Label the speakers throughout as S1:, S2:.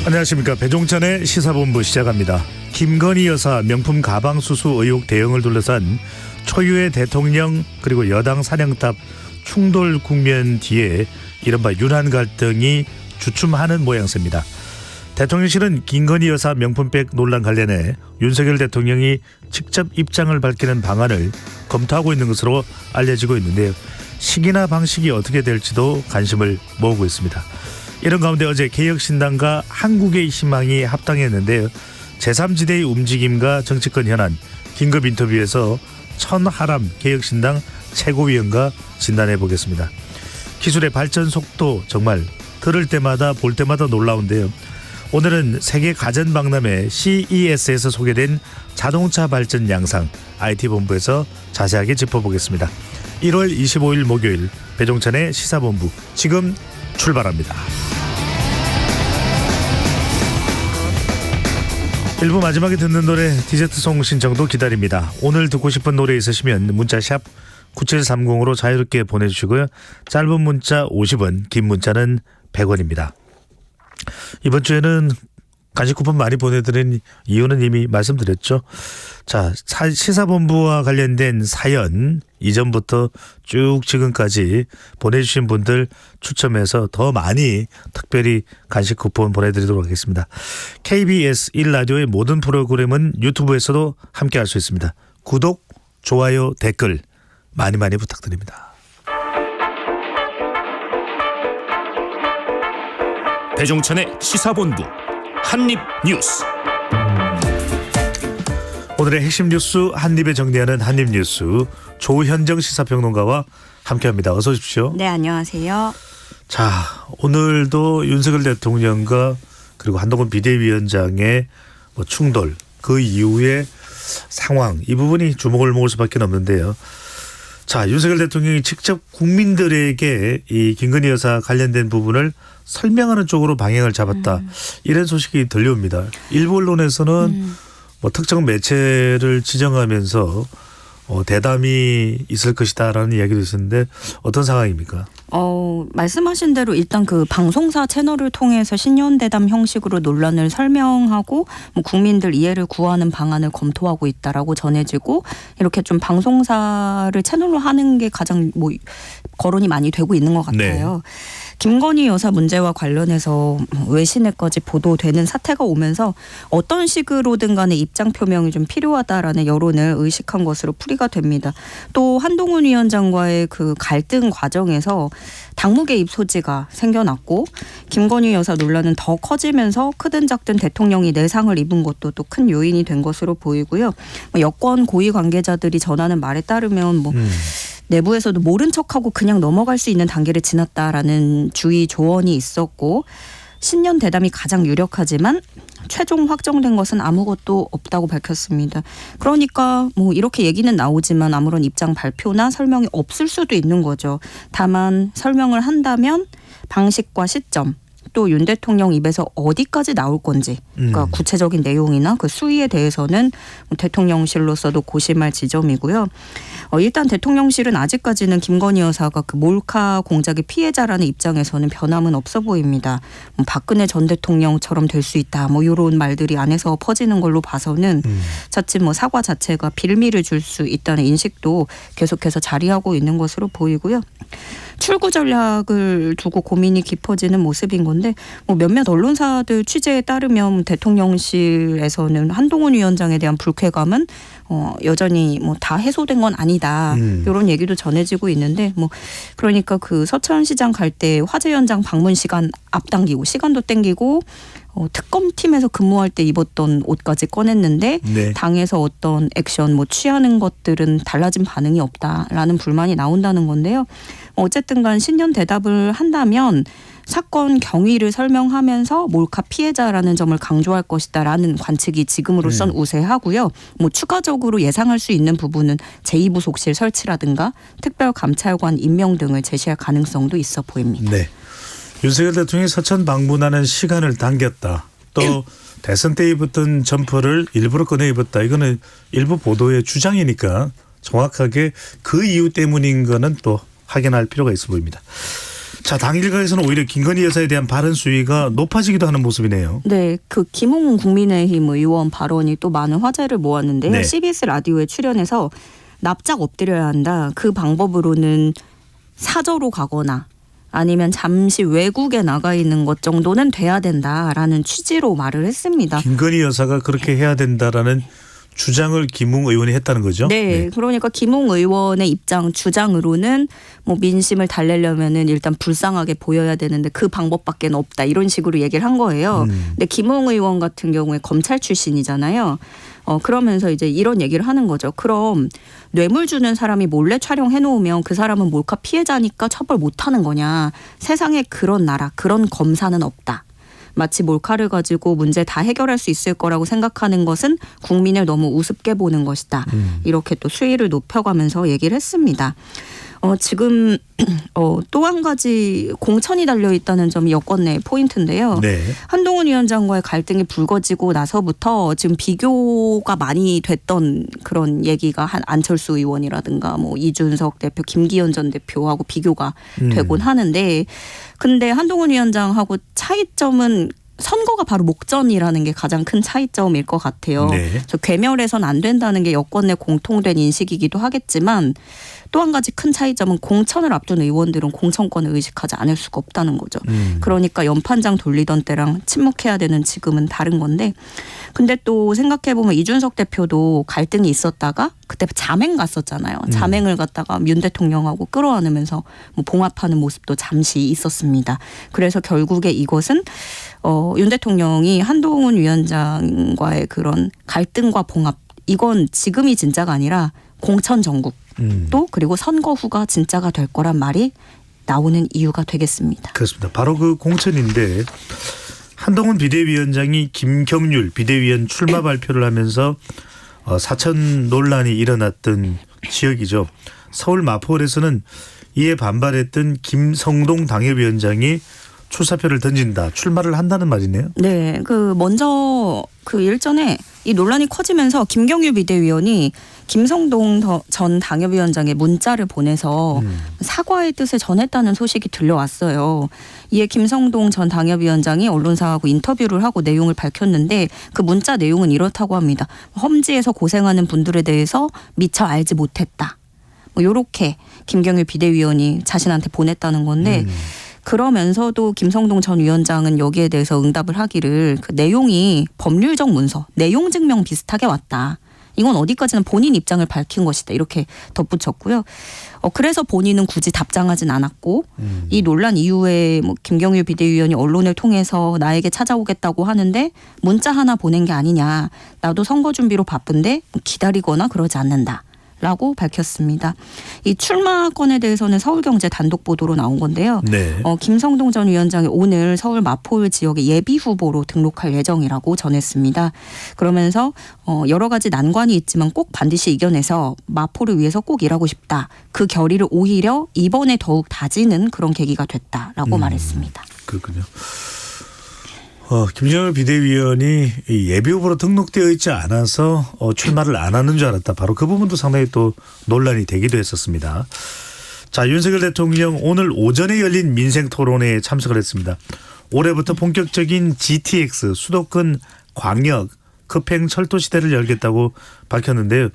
S1: 안녕하십니까. 배종찬의 시사본부 시작합니다. 김건희 여사 명품 가방 수수 의혹 대응을 둘러싼 초유의 대통령 그리고 여당 사령탑 충돌 국면 뒤에 이른바 윤한 갈등이 주춤하는 모양새입니다. 대통령실은 김건희 여사 명품백 논란 관련해 윤석열 대통령이 직접 입장을 밝히는 방안을 검토하고 있는 것으로 알려지고 있는데요. 시기나 방식이 어떻게 될지도 관심을 모으고 있습니다. 이런 가운데 어제 개혁신당과 한국의 희망이 합당했는데요. 제3지대의 움직임과 정치권 현안 긴급 인터뷰에서 천하람 개혁신당 최고위원과 진단해 보겠습니다. 기술의 발전 속도 정말 들을 때마다 볼 때마다 놀라운데요. 오늘은 세계 가전박람회 CES에서 소개된 자동차 발전 양상 IT본부에서 자세하게 짚어보겠습니다. 1월 25일 목요일 배종찬의 시사본부 지금 출발합니다. 1부 마지막에 듣는 노래 디저트송 신청도 기다립니다. 오늘 듣고 싶은 노래 있으시면 문자 샵 9730으로 자유롭게 보내주시고요. 짧은 문자 50원, 긴 문자는 100원입니다. 이번 주에는 간식 쿠폰 많이 보내드린 이유는 이미 말씀드렸죠. 자, 시사본부와 관련된 사연 이전부터 쭉 지금까지 보내주신 분들 추첨해서 더 많이 특별히 간식 쿠폰 보내드리도록 하겠습니다. KBS 1라디오의 모든 프로그램은 유튜브에서도 함께할 수 있습니다. 구독, 좋아요, 댓글 많이 부탁드립니다.
S2: 배종찬의 시사본부 한입뉴스.
S1: 오늘의 핵심 뉴스 한입에 정리하는 한입뉴스 조현정 시사평론가와 함께합니다. 어서 오십시오.
S3: 네, 안녕하세요.
S1: 자, 오늘도 윤석열 대통령과 그리고 한동훈 비대위원장의 충돌 그 이후의 상황 이 부분이 주목을 모을 수밖에 없는데요. 자, 윤석열 대통령이 직접 국민들에게 이 김건희 여사 관련된 부분을 설명하는 쪽으로 방향을 잡았다. 이런 소식이 들려옵니다. 일부 언론에서는 특정 매체를 지정하면서 대담이 있을 것이다라는 이야기도 있었는데 어떤 상황입니까?
S3: 말씀하신 대로 일단 그 방송사 채널을 통해서 신년대담 형식으로 논란을 설명하고 국민들 이해를 구하는 방안을 검토하고 있다라고 전해지고 이렇게 좀 방송사를 채널로 하는 게 가장 거론이 많이 되고 있는 것 같아요. 네. 김건희 여사 문제와 관련해서 외신에까지 보도되는 사태가 오면서 어떤 식으로든 간에 입장 표명이 좀 필요하다라는 여론을 의식한 것으로 풀이가 됩니다. 또 한동훈 위원장과의 그 갈등 과정에서 당무 개입 소지가 생겨났고 김건희 여사 논란은 더 커지면서 크든 작든 대통령이 내상을 입은 것도 또 큰 요인이 된 것으로 보이고요. 여권 고위 관계자들이 전하는 말에 따르면 내부에서도 모른 척하고 그냥 넘어갈 수 있는 단계를 지났다라는 주의 조언이 있었고 신년 대담이 가장 유력하지만 최종 확정된 것은 아무것도 없다고 밝혔습니다. 그러니까 이렇게 얘기는 나오지만 아무런 입장 발표나 설명이 없을 수도 있는 거죠. 다만 설명을 한다면 방식과 시점 또 윤 대통령 입에서 어디까지 나올 건지 그러니까 구체적인 내용이나 그 수위에 대해서는 대통령실로서도 고심할 지점이고요. 일단 대통령실은 아직까지는 김건희 여사가 그 몰카 공작의 피해자라는 입장에서는 변함은 없어 보입니다. 박근혜 전 대통령처럼 될 수 있다. 이런 말들이 안에서 퍼지는 걸로 봐서는 자칫 사과 자체가 빌미를 줄 수 있다는 인식도 계속해서 자리하고 있는 것으로 보이고요. 출구 전략을 두고 고민이 깊어지는 모습인 건데 몇몇 언론사들 취재에 따르면 대통령실에서는 한동훈 위원장에 대한 불쾌감은 여전히 다 해소된 건 아니다. 이런 얘기도 전해지고 있는데 그러니까 그 서천시장 갈 때 화재 현장 방문 시간 앞당기고 시간도 땡기고 특검팀에서 근무할 때 입었던 옷까지 꺼냈는데 네. 당에서 어떤 액션 취하는 것들은 달라진 반응이 없다라는 불만이 나온다는 건데요. 어쨌든 간 신년 대답을 한다면 사건 경위를 설명하면서 몰카 피해자라는 점을 강조할 것이다라는 관측이 지금으로선 우세하고요. 추가적으로 예상할 수 있는 부분은 제2부속실 설치라든가 특별감찰관 임명 등을 제시할 가능성도 있어 보입니다.
S1: 네. 윤석열 대통령이 서천 방문하는 시간을 당겼다. 또 대선 때 입었던 점퍼를 일부러 꺼내 입었다. 이거는 일부 보도의 주장이니까 정확하게 그 이유 때문인 거는 또 확인할 필요가 있어 보입니다. 자, 당일각에서는 오히려 김건희 여사에 대한 발언 수위가 높아지기도 하는 모습이네요.
S3: 네, 그 김홍 국민의힘 의원 발언이 또 많은 화제를 모았는데요.
S1: 네.
S3: CBS 라디오에 출연해서 납작 엎드려야 한다. 그 방법으로는 사저로 가거나 아니면 잠시 외국에 나가 있는 것 정도는 돼야 된다라는 취지로 말을 했습니다.
S1: 김건희 여사가 그렇게 해야 된다라는 주장을 김웅 의원이 했다는 거죠?
S3: 네, 그러니까 김홍 의원의 주장으로는 뭐 민심을 달래려면은 일단 불쌍하게 보여야 되는데 그 방법밖에 없다 이런 식으로 얘기를 한 거예요. 근데 김홍 의원 같은 경우에 검찰 출신이잖아요. 그러면서 이제 이런 얘기를 하는 거죠. 그럼 뇌물 주는 사람이 몰래 촬영해 놓으면 그 사람은 몰카 피해자니까 처벌 못 하는 거냐. 세상에 그런 나라, 그런 검사는 없다. 마치 몰카를 가지고 문제 다 해결할 수 있을 거라고 생각하는 것은 국민을 너무 우습게 보는 것이다. 이렇게 또 수위를 높여가면서 얘기를 했습니다. 지금 또 한 가지 공천이 달려있다는 점이 여권 내 포인트인데요.
S1: 네.
S3: 한동훈 위원장과의 갈등이 불거지고 나서부터 지금 비교가 많이 됐던 그런 얘기가 한 안철수 의원이라든가 뭐 이준석 대표, 김기현 전 대표하고 비교가 되곤 하는데 근데 한동훈 위원장하고 차이점은 선거가 바로 목전이라는 게 가장 큰 차이점일 것 같아요.
S1: 네.
S3: 그래서 괴멸해서는 안 된다는 게 여권 내 공통된 인식이기도 하겠지만 또 한 가지 큰 차이점은 공천을 앞둔 의원들은 공천권을 의식하지 않을 수가 없다는 거죠. 그러니까 연판장 돌리던 때랑 침묵해야 되는 지금은 다른 건데 근데 또 생각해보면 이준석 대표도 갈등이 있었다가 그때 자맹 갔었잖아요. 자맹을 갔다가 윤 대통령하고 끌어안으면서 뭐 봉합하는 모습도 잠시 있었습니다. 그래서 결국에 이것은 윤 대통령이 한동훈 위원장과의 그런 갈등과 봉합 이건 지금이 진짜가 아니라 공천 전국 또 그리고 선거 후가 진짜가 될 거란 말이 나오는 이유가 되겠습니다.
S1: 그렇습니다. 바로 그 공천인데 한동훈 비대위원장이 김경률 비대위원 출마 발표를 하면서 사천 논란이 일어났던 지역이죠. 서울 마포홀에서는 이에 반발했던 김성동 당협위원장이 출사표를 던진다. 출마를 한다는 말이네요.
S3: 네. 먼저 일전에 이 논란이 커지면서 김경률 비대위원이 김성동 전 당협위원장의 문자를 보내서 사과의 뜻을 전했다는 소식이 들려왔어요. 이에 김성동 전 당협위원장이 언론사하고 인터뷰를 하고 내용을 밝혔는데 그 문자 내용은 이렇다고 합니다. 험지에서 고생하는 분들에 대해서 미처 알지 못했다. 뭐 이렇게 김경률 비대위원이 자신한테 보냈다는 건데 그러면서도 김성동 전 위원장은 여기에 대해서 응답을 하기를 그 내용이 법률적 문서, 내용 증명 비슷하게 왔다. 이건 어디까지는 본인 입장을 밝힌 것이다. 이렇게 덧붙였고요. 그래서 본인은 굳이 답장하진 않았고 이 논란 이후에 뭐 김경률 비대위원이 언론을 통해서 나에게 찾아오겠다고 하는데 문자 하나 보낸 게 아니냐. 나도 선거 준비로 바쁜데 기다리거나 그러지 않는다. 라고 밝혔습니다. 이 출마건에 대해서는 서울경제 단독 보도로 나온 건데요.
S1: 네.
S3: 김성동 전 위원장이 오늘 서울 마포울 지역의 예비 후보로 등록할 예정이라고 전했습니다. 그러면서 여러 가지 난관이 있지만 꼭 반드시 이겨내서 마포를 위해서 꼭 일하고 싶다. 그 결의를 오히려 이번에 더욱 다지는 그런 계기가 됐다라고 말했습니다.
S1: 그렇군요. 김정일 비대위원이 예비 후보로 등록되어 있지 않아서 출마를 안 하는 줄 알았다. 바로 그 부분도 상당히 또 논란이 되기도 했었습니다. 자, 윤석열 대통령 오늘 오전에 열린 민생 토론회에 참석을 했습니다. 올해부터 본격적인 GTX 수도권 광역 급행 철도 시대를 열겠다고 밝혔는데요.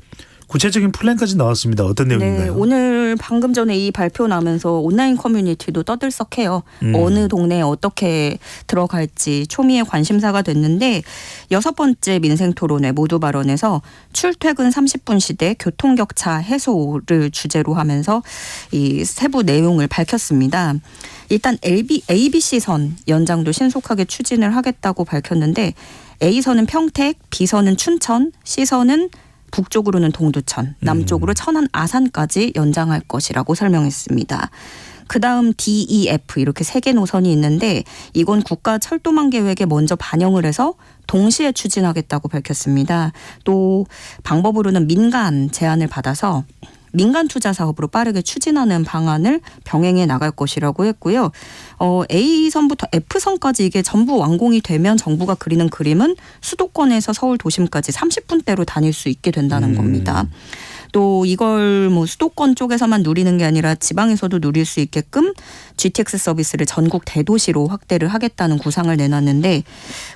S1: 구체적인 플랜까지 나왔습니다. 어떤 내용인가요?
S3: 네, 오늘 방금 전에 이 발표 나면서 온라인 커뮤니티도 떠들썩해요. 어느 동네에 어떻게 들어갈지 초미의 관심사가 됐는데 6번째 민생토론회 모두 발언에서 출퇴근 30분 시대 교통격차 해소를 주제로 하면서 이 세부 내용을 밝혔습니다. 일단 ABC선 연장도 신속하게 추진을 하겠다고 밝혔는데 A선은 평택, B선은 춘천, C선은 북쪽으로는 동두천, 남쪽으로 천안, 아산까지 연장할 것이라고 설명했습니다. 그다음 D, E, F 이렇게 3개 노선이 있는데 이건 국가 철도망 계획에 먼저 반영을 해서 동시에 추진하겠다고 밝혔습니다. 또 방법으로는 민간 제안을 받아서 민간 투자 사업으로 빠르게 추진하는 방안을 병행해 나갈 것이라고 했고요. A선부터 F선까지 이게 전부 완공이 되면 정부가 그리는 그림은 수도권에서 서울 도심까지 30분대로 다닐 수 있게 된다는 겁니다. 또 이걸 뭐 수도권 쪽에서만 누리는 게 아니라 지방에서도 누릴 수 있게끔 GTX 서비스를 전국 대도시로 확대를 하겠다는 구상을 내놨는데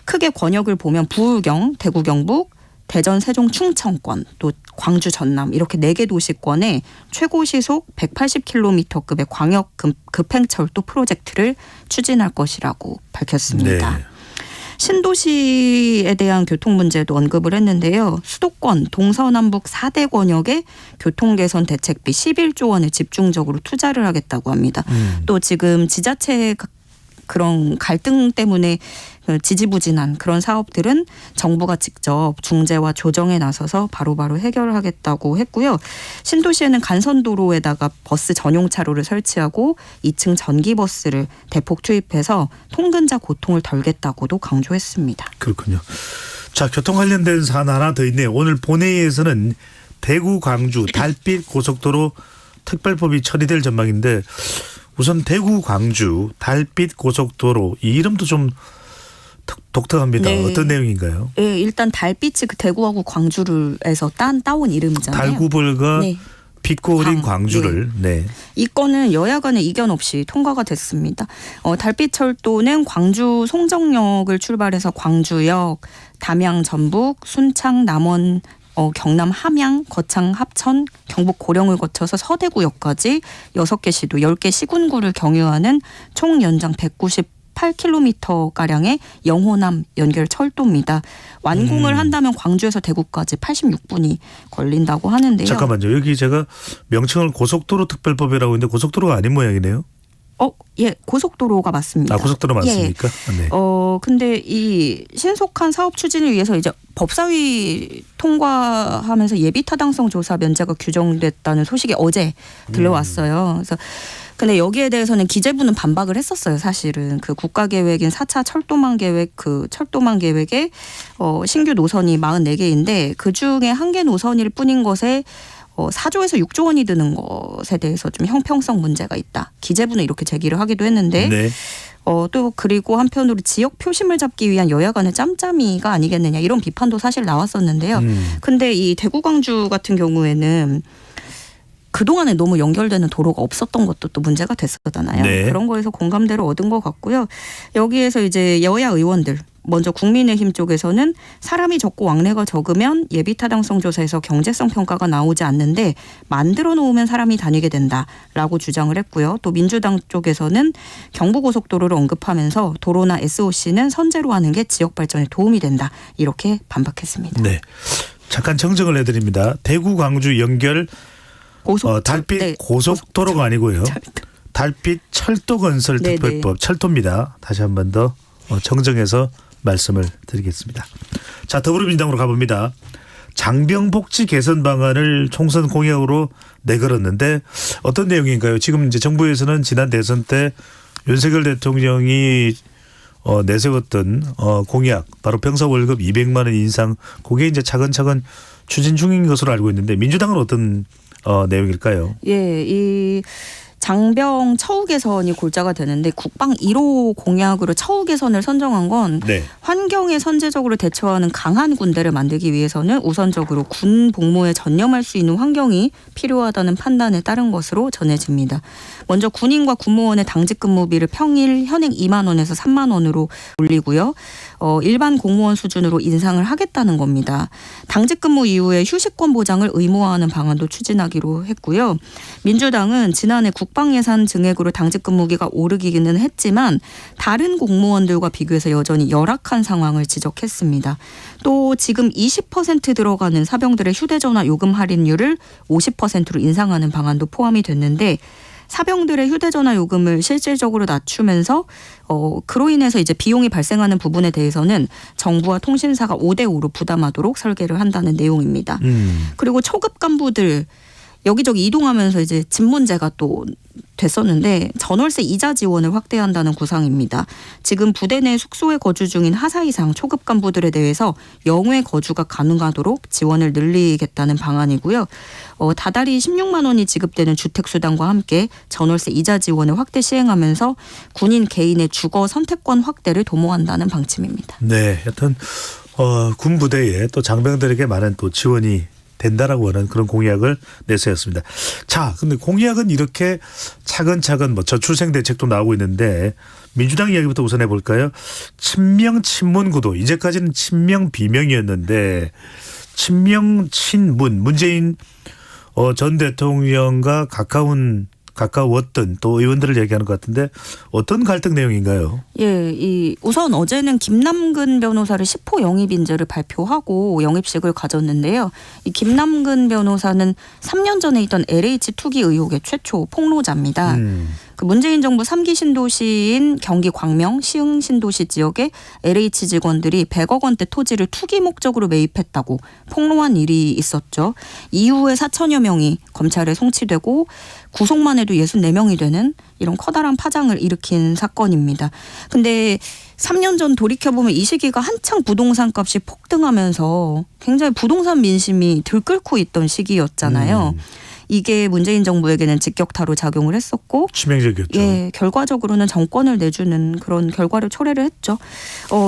S3: 크게 권역을 보면 부울경, 대구 경북, 대전, 세종, 충청권, 또 광주, 전남 이렇게 4개 도시권에 최고 시속 180km급의 광역 급행철도 프로젝트를 추진할 것이라고 밝혔습니다.
S1: 네.
S3: 신도시에 대한 교통 문제도 언급을 했는데요. 수도권 동서남북 4대 권역에 교통 개선 대책비 11조 원을 집중적으로 투자를 하겠다고 합니다. 또 지금 지자체 그런 갈등 때문에 지지부진한 그런 사업들은 정부가 직접 중재와 조정에 나서서 바로바로 해결하겠다고 했고요. 신도시에는 간선도로에다가 버스 전용 차로를 설치하고 2층 전기버스를 대폭 투입해서 통근자 고통을 덜겠다고도 강조했습니다.
S1: 그렇군요. 자, 교통 관련된 사안 하나 더 있네요. 오늘 본회의에서는 대구 광주 달빛 고속도로 특별법이 처리될 전망인데 우선 대구 광주 달빛 고속도로 이 이름도 좀 독특합니다.
S3: 네.
S1: 어떤 내용인가요?
S3: 네, 일단 달빛이 그 대구하고 광주를에서 따온 이름이잖아요.
S1: 달구벌과
S3: 네.
S1: 빛고 어린 광주를. 네.
S3: 이 건은 여야 간의 이견 없이 통과가 됐습니다. 달빛철도는 광주 송정역을 출발해서 광주역, 담양 전북, 순창 남원, 경남 함양, 거창 합천, 경북 고령을 거쳐서 서대구역까지 6개 시도 10개 시군구를 경유하는 총 연장 198km가량의 영호남 연결 철도입니다. 완공을 한다면 광주에서 대구까지 86분이 걸린다고 하는데요.
S1: 잠깐만요. 여기 제가 명칭을 고속도로 특별법이라고 했는데 고속도로가 아닌 모양이네요.
S3: 예, 고속도로가 맞습니다.
S1: 아, 고속도로 맞습니까?
S3: 예.
S1: 네.
S3: 근데 이 신속한 사업 추진을 위해서 이제 법사위 통과하면서 예비 타당성 조사 면제가 규정됐다는 소식이 어제 들려왔어요. 그래서 근데 여기에 대해서는 기재부는 반박을 했었어요. 사실은 그 국가계획인 4차 철도망 계획 그 철도망 계획에 신규 노선이 44개인데 그 중에 1개 노선일 뿐인 것에 4조에서 6조 원이 드는 것에 대해서 좀 형평성 문제가 있다. 기재부는 이렇게 제기를 하기도 했는데
S1: 네.
S3: 또 그리고 한편으로 지역 표심을 잡기 위한 여야 간의 짬짬이가 아니겠느냐 이런 비판도 사실 나왔었는데요. 근데 이 대구 광주 같은 경우에는 그동안에 너무 연결되는 도로가 없었던 것도 또 문제가 됐었잖아요.
S1: 네.
S3: 그런 거에서 공감대를 얻은 것 같고요. 여기에서 이제 여야 의원들 먼저 국민의힘 쪽에서는 사람이 적고 왕래가 적으면 예비타당성 조사에서 경제성 평가가 나오지 않는데 만들어 놓으면 사람이 다니게 된다라고 주장을 했고요. 또 민주당 쪽에서는 경부고속도로를 언급하면서 도로나 SOC는 선제로 하는 게 지역 발전에 도움이 된다. 이렇게 반박했습니다.
S1: 네. 잠깐 정정을 해드립니다. 대구 광주 연결 달빛
S3: 네.
S1: 고속도로가 아니고요. 달빛 철도 건설
S3: 네네.
S1: 특별법 철도입니다. 다시 한 번 더 정정해서 말씀을 드리겠습니다. 자, 더불어민주당으로 가봅니다. 장병복지 개선 방안을 총선 공약으로 내걸었는데 어떤 내용인가요? 지금 이제 정부에서는 지난 대선 때 윤석열 대통령이 내세웠던 공약 바로 병사 월급 200만 원 인상 그게 이제 차근차근 추진 중인 것으로 알고 있는데 민주당은 어떤 내용일까요?
S3: 예, 이 장병 처우 개선이 골자가 되는데 국방 1호 공약으로 처우 개선을 선정한 건
S1: 네.
S3: 환경에 선제적으로 대처하는 강한 군대를 만들기 위해서는 우선적으로 군 복무에 전념할 수 있는 환경이 필요하다는 판단에 따른 것으로 전해집니다. 먼저 군인과 군무원의 당직 근무비를 평일 현행 2만 원에서 3만 원으로 올리고요. 일반 공무원 수준으로 인상을 하겠다는 겁니다. 당직 근무 이후에 휴식권 보장을 의무화하는 방안도 추진하기로 했고요. 민주당은 지난해 국방 예산 증액으로 당직 근무기가 오르기는 했지만 다른 공무원들과 비교해서 여전히 열악한 상황을 지적했습니다. 또 지금 20% 들어가는 사병들의 휴대전화 요금 할인율을 50%로 인상하는 방안도 포함이 됐는데 사병들의 휴대전화 요금을 실질적으로 낮추면서 그로 인해서 이제 비용이 발생하는 부분에 대해서는 정부와 통신사가 5대5로 부담하도록 설계를 한다는 내용입니다. 그리고 초급 간부들 여기저기 이동하면서 이제 집 문제가 또 됐었는데 전월세 이자 지원을 확대한다는 구상입니다. 지금 부대 내 숙소에 거주 중인 하사 이상 초급 간부들에 대해서 영외 거주가 가능하도록 지원을 늘리겠다는 방안이고요. 다달이 16만 원이 지급되는 주택수당과 함께 전월세 이자 지원을 확대 시행하면서 군인 개인의 주거 선택권 확대를 도모한다는 방침입니다.
S1: 네, 여튼 군 부대에 또 장병들에게 많은 또 지원이 된다라고 하는 그런 공약을 내세웠습니다. 자, 근데 공약은 이렇게 차근차근 뭐 저출생 대책도 나오고 있는데 민주당 이야기부터 우선 해볼까요? 친명 친문 구도 이제까지는 친명 비명이었는데 친명 친문 문재인 전 대통령과 가까웠던 또 의원들을 얘기하는 것 같은데 어떤 갈등 내용인가요?
S3: 예, 우선 어제는 김남근 변호사를 10호 영입 인재를 발표하고 영입식을 가졌는데요. 이 김남근 변호사는 3년 전에 있던 LH 투기 의혹의 최초 폭로자입니다. 그 문재인 정부 3기 신도시인 경기 광명 시흥 신도시 지역에 LH 직원들이 100억 원대 토지를 투기 목적으로 매입했다고 폭로한 일이 있었죠. 이후에 4천여 명이 검찰에 송치되고 구속만 해도 64명이 되는 이런 커다란 파장을 일으킨 사건입니다. 근데 3년 전 돌이켜보면 이 시기가 한창 부동산 값이 폭등하면서 굉장히 부동산 민심이 들끓고 있던 시기였잖아요. 이게 문재인 정부에게는 직격타로 작용을 했었고
S1: 치명적이었죠.
S3: 예, 결과적으로는 정권을 내주는 그런 결과를 초래를 했죠.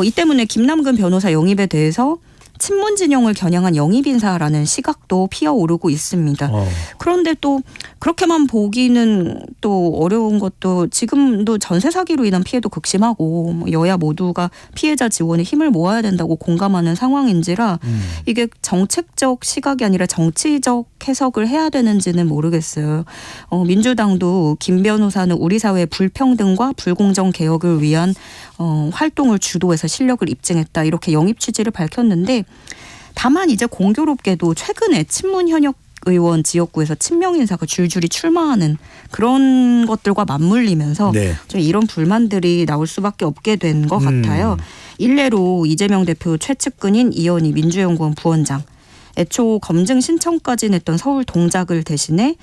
S3: 이 때문에 김남근 변호사 영입에 대해서 친문 진영을 겨냥한 영입 인사라는 시각도 피어오르고 있습니다. 그런데 또 그렇게만 보기는 또 어려운 것도 지금도 전세 사기로 인한 피해도 극심하고 여야 모두가 피해자 지원에 힘을 모아야 된다고 공감하는 상황인지라 이게 정책적 시각이 아니라 정치적 해석을 해야 되는지는 모르겠어요. 민주당도 김 변호사는 우리 사회의 불평등과 불공정 개혁을 위한 활동을 주도해서 실력을 입증했다 이렇게 영입 취지를 밝혔는데 다만 이제 공교롭게도 최근에 친문 현역 의원 지역구에서 친명 인사가 줄줄이 출마하는 그런 것들과 맞물리면서
S1: 네.
S3: 좀 이런 불만들이 나올 수밖에 없게 된 것 같아요. 일례로 이재명 대표 최측근인 이현희 민주연구원 부원장 애초 검증 신청까지 냈던 서울 동작을 대신해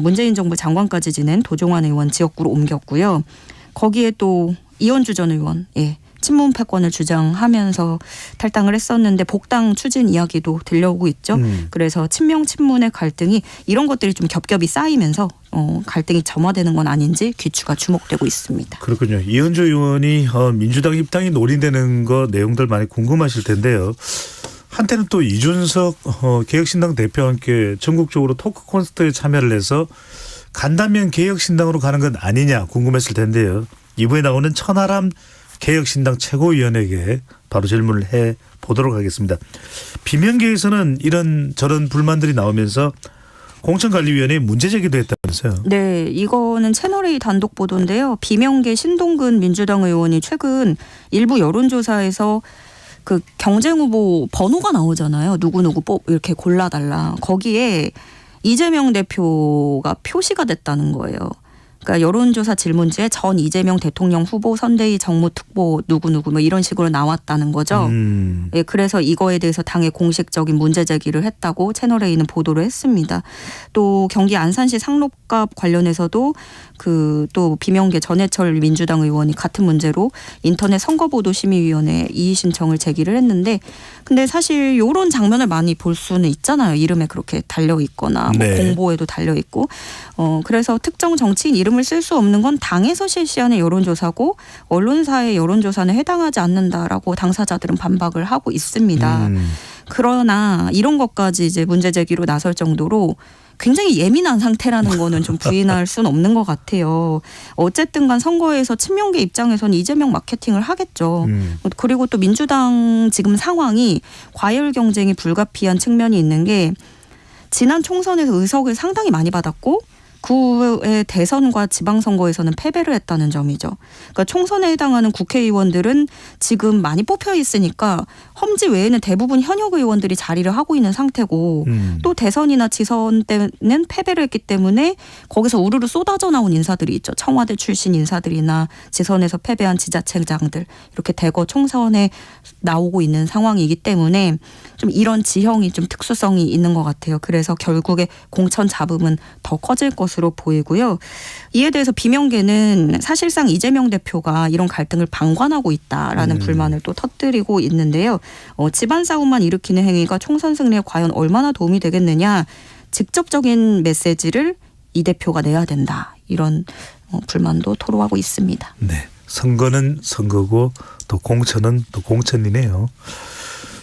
S3: 문재인 정부 장관까지 지낸 도종환 의원 지역구로 옮겼고요. 거기에 또 이현주 전 의원 친문 패권을 주장하면서 탈당을 했었는데 복당 추진 이야기도 들려오고 있죠. 그래서 친명 친문의 갈등이 이런 것들이 좀 겹겹이 쌓이면서 갈등이 점화되는 건 아닌지 귀추가 주목되고 있습니다.
S1: 그렇군요. 이현주 의원이 민주당 입당이 논의되는 거 내용들 많이 궁금하실 텐데요. 한때는 또 이준석 개혁신당 대표와 함께 전국적으로 토크 콘서트에 참여를 해서 간다면 개혁신당으로 가는 건 아니냐 궁금했을 텐데요. 이번에 나오는 천하람 개혁신당 최고위원에게 바로 질문을 해보도록 하겠습니다. 비명계에서는 이런 저런 불만들이 나오면서 공천관리위원회에 문제 제기도 했다면서요.
S3: 네, 이거는 채널A 단독 보도인데요. 비명계 신동근 민주당 의원이 최근 일부 여론조사에서 그 경쟁 후보 번호가 나오잖아요. 누구누구 이렇게 골라달라. 거기에 이재명 대표가 표시가 됐다는 거예요. 그러니까 여론조사 질문지에 전 이재명 대통령 후보 선대위 정무특보 누구누구 뭐 이런 식으로 나왔다는 거죠. 예, 그래서 이거에 대해서 당의 공식적인 문제 제기를 했다고 채널A는 보도를 했습니다. 또 경기 안산시 상록갑 관련해서도 또 비명계 전해철 민주당 의원이 같은 문제로 인터넷 선거보도심의위원회에 이의 신청을 제기를 했는데 근데 사실 이런 장면을 많이 볼 수는 있잖아요. 이름에 그렇게 달려 있거나 뭐
S1: 네.
S3: 공보에도 달려 있고 그래서 특정 정치인 이름을 쓸 수 없는 건 당에서 실시하는 여론조사고 언론사의 여론조사는 해당하지 않는다라고 당사자들은 반박을 하고 있습니다. 그러나 이런 것까지 이제 문제 제기로 나설 정도로 굉장히 예민한 상태라는 거는 좀 부인할 수는 없는 것 같아요. 어쨌든 간 선거에서 친명계 입장에서는 이재명 마케팅을 하겠죠. 그리고 또 민주당 지금 상황이 과열 경쟁이 불가피한 측면이 있는 게 지난 총선에서 의석을 상당히 많이 받았고 그 후에 대선과 지방선거에서는 패배를 했다는 점이죠. 그러니까 총선에 해당하는 국회의원들은 지금 많이 뽑혀 있으니까 험지 외에는 대부분 현역 의원들이 자리를 하고 있는 상태고 또 대선이나 지선 때는 패배를 했기 때문에 거기서 우르르 쏟아져 나온 인사들이 있죠. 청와대 출신 인사들이나 지선에서 패배한 지자체장들 이렇게 대거 총선에 나오고 있는 상황이기 때문에 좀 이런 지형이 좀 특수성이 있는 것 같아요. 그래서 결국에 공천 잡음은 더 커질 것으로 보이고요. 이에 대해서 비명계는 사실상 이재명 대표가 이런 갈등을 방관하고 있다라는 불만을 또 터뜨리고 있는데요. 집안 싸움만 일으키는 행위가 총선 승리에 과연 얼마나 도움이 되겠느냐. 직접적인 메시지를 이 대표가 내야 된다. 이런 불만도 토로하고 있습니다.
S1: 네, 선거는 선거고 또 공천은 또 공천이네요.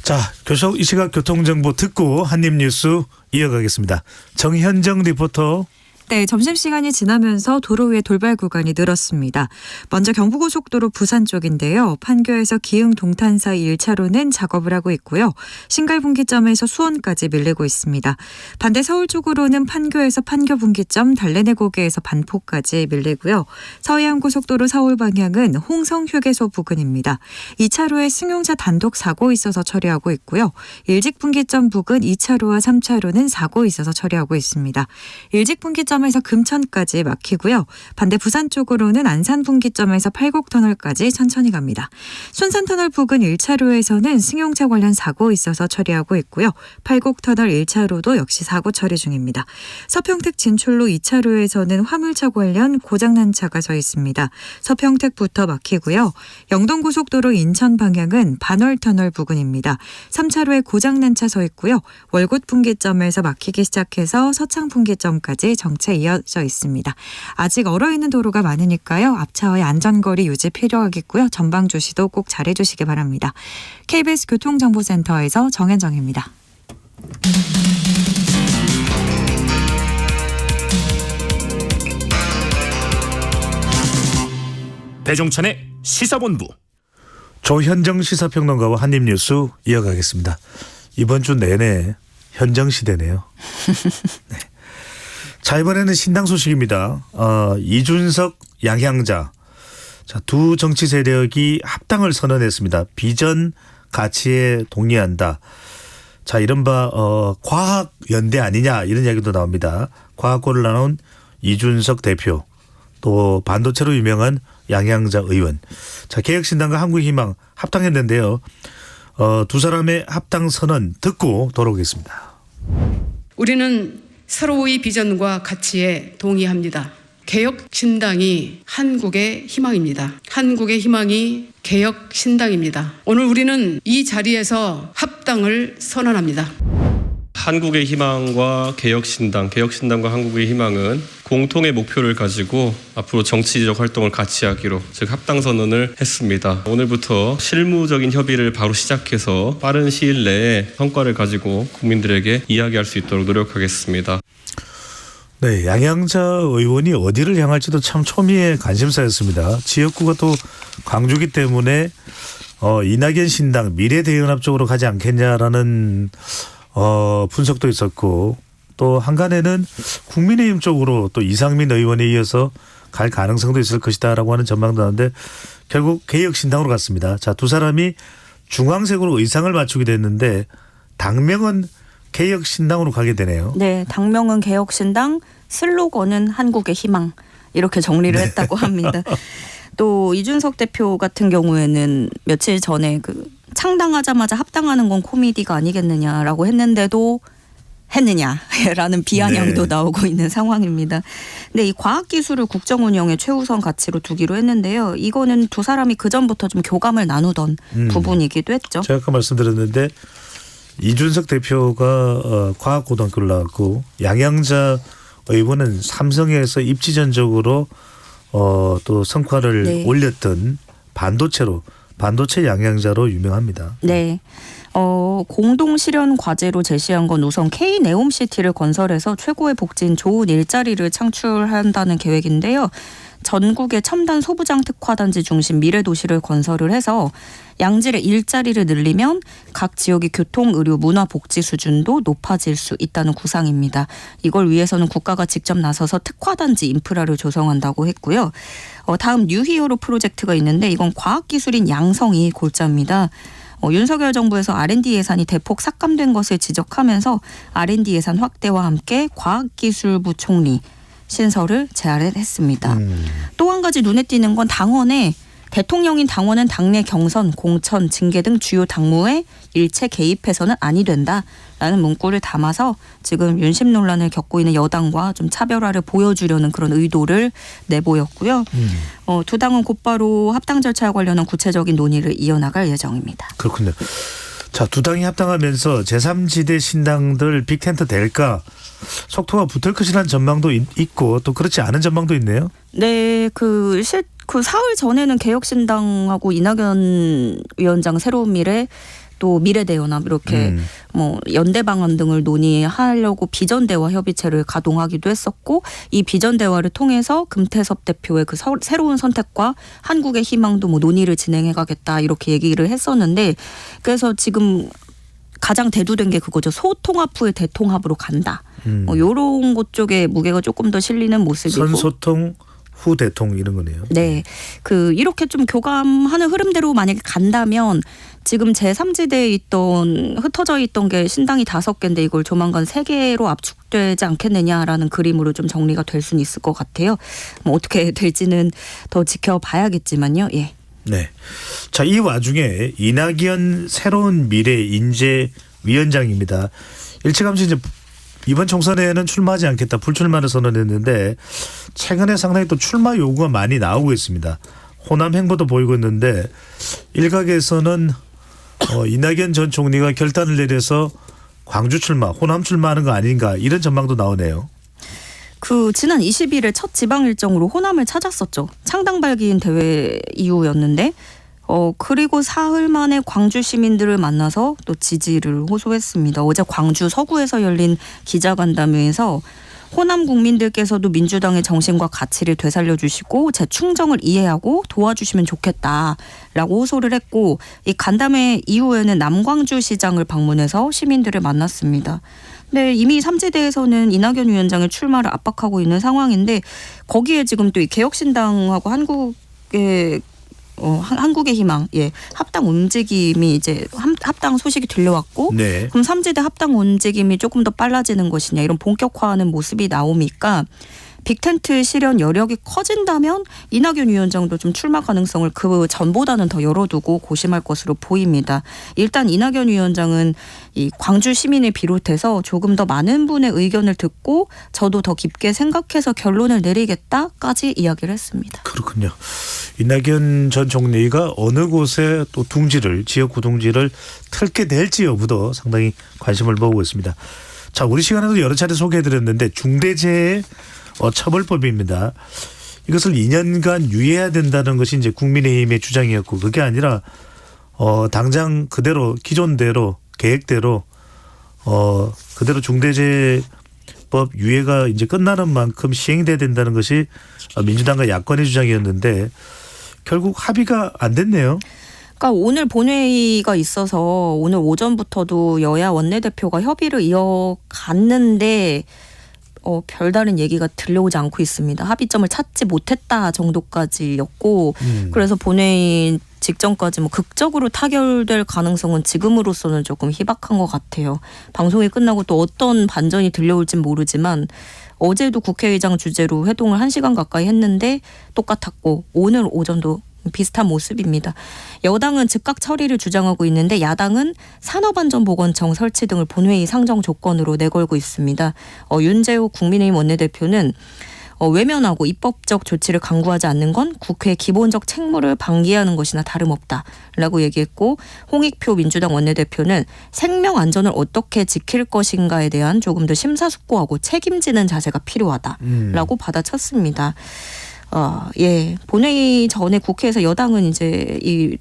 S1: 자, 교속 이 시각 교통정보 듣고 한입뉴스 이어가겠습니다. 정현정 리포터.
S4: 네, 점심시간이 지나면서 도로 위에 돌발 구간이 늘었습니다. 먼저 경부고속도로 부산 쪽인데요. 판교에서 기흥 동탄 사이 1차로는 작업을 하고 있고요. 신갈분기점에서 수원까지 밀리고 있습니다. 반대 서울 쪽으로는 판교에서 판교분기점, 달래내고개에서 반포까지 밀리고요. 서해안고속도로 서울 방향은 홍성휴게소 부근입니다. 2차로에 승용차 단독 사고 있어서 처리하고 있고요. 일직분기점 부근 2차로와 3차로는 사고 있어서 처리하고 있습니다. 일직분기점에서 금천까지 막히고요. 반대 부산 쪽으로는 안산분기점에서 팔곡터널까지 천천히 갑니다. 순산터널 부근 1차로에서는 승용차 관련 사고 있어서 처리하고 있고요. 팔곡터널 1차로도 역시 사고 처리 중입니다. 서평택 진출로 2차로에서는 화물차 관련 고장난 차가 서 있습니다. 서평택부터 막히고요. 영동고속도로 인천 방향은 반월터널 부근입니다. 3차로에 고장난 차 서 있고요. 월곶분기점에서 막히기 시작해서 서창분기점까지 정체 이어져 있습니다. 아직 얼어있는 도로가 많으니까요. 앞차와의 안전거리 유지 필요하겠고요. 전방 주시도 꼭 잘해주시기 바랍니다. KBS 교통정보센터에서 정현정입니다.
S2: 배종찬의 시사본부.
S1: 조현정 시사평론가와 한입뉴스 이어가겠습니다. 이번 주 내내 현정시대네요. 네. 자, 이번에는 신당 소식입니다. 이준석, 양향자. 자, 두 정치 세력이 합당을 선언했습니다. 비전 가치에 동의한다. 자, 이른바 과학 연대 아니냐 이런 이야기도 나옵니다. 과학고를 나눈 이준석 대표, 또 반도체로 유명한 양향자 의원. 자, 개혁신당과 한국희망 합당했는데요. 두 사람의 합당 선언 듣고 돌아오겠습니다.
S5: 우리는 서로의 비전과 가치에 동의합니다. 개혁신당이 한국의 희망입니다. 한국의 희망이 개혁신당입니다. 오늘 우리는 이 자리에서 합당을 선언합니다.
S6: 한국의 희망과 개혁신당과 한국의 희망은 공통의 목표를 가지고 앞으로 정치적 활동을 같이 하기로 즉 합당선언을 했습니다. 오늘부터 실무적인 협의를 바로 시작해서 빠른 시일 내에 성과를 가지고 국민들에게 이야기할 수 있도록 노력하겠습니다.
S1: 네, 양향자 의원이 어디를 향할지도 참 초미의 관심사였습니다. 지역구가 또 광주기 때문에 이낙연 신당 미래대연합 쪽으로 가지 않겠냐라는 분석도 있었고, 또 한간에는 국민의힘 쪽으로 또 이상민 의원에 이어서 갈 가능성도 있을 것이다라고 하는 전망도 나는데 결국 개혁신당으로 갔습니다. 자, 두 사람이 중앙색으로 의상을 맞추게 됐는데 당명은 개혁신당으로 가게 되네요.
S3: 네, 당명은 개혁신당, 슬로건은 한국의 희망 이렇게 정리를 했다고 합니다. 또 이준석 대표 같은 경우에는 며칠 전에 창당하자마자 합당하는 건 코미디가 아니겠느냐라고 했는데도 했느냐라는 비아냥도 나오고 있는 상황입니다. 근데 이 과학기술을 국정운영의 최우선 가치로 두기로 했는데요. 이거는 두 사람이 그전부터 좀 교감을 나누던 부분이기도 했죠.
S1: 제가 아까 말씀드렸는데 이준석 대표가 과학고등학교를 나왔고 양향자 의원은 삼성에서 입지 전적으로 또 성과를 올렸던 반도체 양향자로 유명합니다.
S3: 네. 공동 실현 과제로 제시한 건 우선 K네옴시티를 건설해서 최고의 복지인 좋은 일자리를 창출한다는 계획인데요. 전국의 첨단 소부장 특화단지 중심 미래도시를 건설을 해서 양질의 일자리를 늘리면 각 지역의 교통, 의료, 문화, 복지 수준도 높아질 수 있다는 구상입니다. 이걸 위해서는 국가가 직접 나서서 특화단지 인프라를 조성한다고 했고요. 다음 뉴히어로 프로젝트가 있는데 이건 과학기술인 양성이 골자입니다. 윤석열 정부에서 R&D 예산이 대폭 삭감된 것을 지적하면서 R&D 예산 확대와 함께 과학기술부 총리 신설을 제안했습니다. 또 한 가지 눈에 띄는 건 당원에 대통령인 당원은 당내 경선, 공천, 징계 등 주요 당무에 일체 개입해서는 아니 된다라는 문구를 담아서 지금 윤심 논란을 겪고 있는 여당과 좀 차별화를 보여주려는 그런 의도를 내보였고요. 두 당은 곧바로 합당 절차와 관련한 구체적인 논의를 이어나갈 예정입니다.
S1: 그렇군요. 자, 두 당이 합당하면서 제3지대 신당들 빅텐트 될까? 속도가 붙을 것이라는 전망도 있고 또 그렇지 않은 전망도 있네요.
S3: 네, 사흘 전에는 개혁신당하고 이낙연 위원장 새로운 미래 또 미래대연합 이렇게 뭐 연대 방안 등을 논의하려고 비전대화 협의체를 가동하기도 했었고 이 비전대화를 통해서 금태섭 대표의 그 새로운 선택과 한국의 희망도 뭐 논의를 진행해가겠다 이렇게 얘기를 했었는데 그래서 지금 가장 대두된 게 그거죠. 소통합 후에 대통합으로 간다. 요런 것 쪽에 무게가 조금 더 실리는 모습이고.
S1: 선소통 후 대통 이런 거네요.
S3: 네. 이렇게 좀 교감하는 흐름대로 만약에 간다면 지금 제3지대에 있던 흩어져 있던 게 신당이 5개인데 이걸 조만간 3개로 압축되지 않겠느냐라는 그림으로 좀 정리가 될 수는 있을 것 같아요. 뭐 어떻게 될지는 더 지켜봐야겠지만요. 예.
S1: 네. 자, 이 와중에 이낙연 새로운 미래 인재 위원장입니다. 일찌감치 이제 이번 총선에는 출마하지 않겠다 불출마를 선언했는데 최근에 상당히 또 출마 요구가 많이 나오고 있습니다. 호남 행보도 보이고 있는데 일각에서는 이낙연 전 총리가 결단을 내려서 광주 출마, 호남 출마하는 거 아닌가 이런 전망도 나오네요.
S3: 지난 20일에 첫 지방 일정으로 호남을 찾았었죠. 창당 발기인 대회 이후였는데 그리고 사흘 만에 광주 시민들을 만나서 또 지지를 호소했습니다. 어제 광주 서구에서 열린 기자간담회에서 호남 국민들께서도 민주당의 정신과 가치를 되살려 주시고 재충정을 이해하고 도와주시면 좋겠다라고 호소를 했고 이 간담회 이후에는 남광주 시장을 방문해서 시민들을 만났습니다. 네, 이미 삼지대에서는 이낙연 위원장의 출마를 압박하고 있는 상황인데 거기에 지금 또 이 개혁신당하고 한국의 희망, 합당 움직임이 이제 합당 소식이 들려왔고,
S1: 네.
S3: 그럼 삼지대 합당 움직임이 조금 더 빨라지는 것이냐 이런 본격화하는 모습이 나오니까 빅텐트 실현 여력이 커진다면 이낙연 위원장도 좀 출마 가능성을 그 전보다는 더 열어두고 고심할 것으로 보입니다. 일단 이낙연 위원장은 이 광주 시민을 비롯해서 조금 더 많은 분의 의견을 듣고 저도 더 깊게 생각해서 결론을 내리겠다까지 이야기를 했습니다.
S1: 그렇군요. 이낙연 전 총리가 어느 곳에 또 지역 구둥지를 틀게 될지 여부도 상당히 관심을 모으고 있습니다. 자, 우리 시간에도 여러 차례 소개해드렸는데 중대재해 처벌법입니다. 이것을 2년간 유예해야 된다는 것이 이제 국민의힘의 주장이었고 그게 아니라 당장 그대로 기존대로 계획대로 그대로 중대재해법 유예가 이제 끝나는 만큼 시행돼야 된다는 것이 민주당과 야권의 주장이었는데 결국 합의가 안 됐네요.
S3: 그러니까 오늘 본회의가 있어서 오늘 오전부터도 여야 원내대표가 협의를 이어갔는데 별다른 얘기가 들려오지 않고 있습니다. 합의점을 찾지 못했다 정도까지였고 그래서 본회의 직전까지 뭐 극적으로 타결될 가능성은 지금으로서는 조금 희박한 것 같아요. 방송이 끝나고 또 어떤 반전이 들려올진 모르지만 어제도 국회의장 주재로 회동을 1시간 가까이 했는데 똑같았고 오늘 오전도 비슷한 모습입니다. 여당은 즉각 처리를 주장하고 있는데 야당은 산업안전보건청 설치 등을 본회의 상정 조건으로 내걸고 있습니다. 윤재호 국민의힘 원내대표는 외면하고 입법적 조치를 강구하지 않는 건 국회의 기본적 책무를 방기하는 것이나 다름없다라고 얘기했고 홍익표 민주당 원내대표는 생명 안전을 어떻게 지킬 것인가에 대한 조금 더 심사숙고하고 책임지는 자세가 필요하다라고 받아쳤습니다. 본회의 전에 국회에서 여당은 이제 이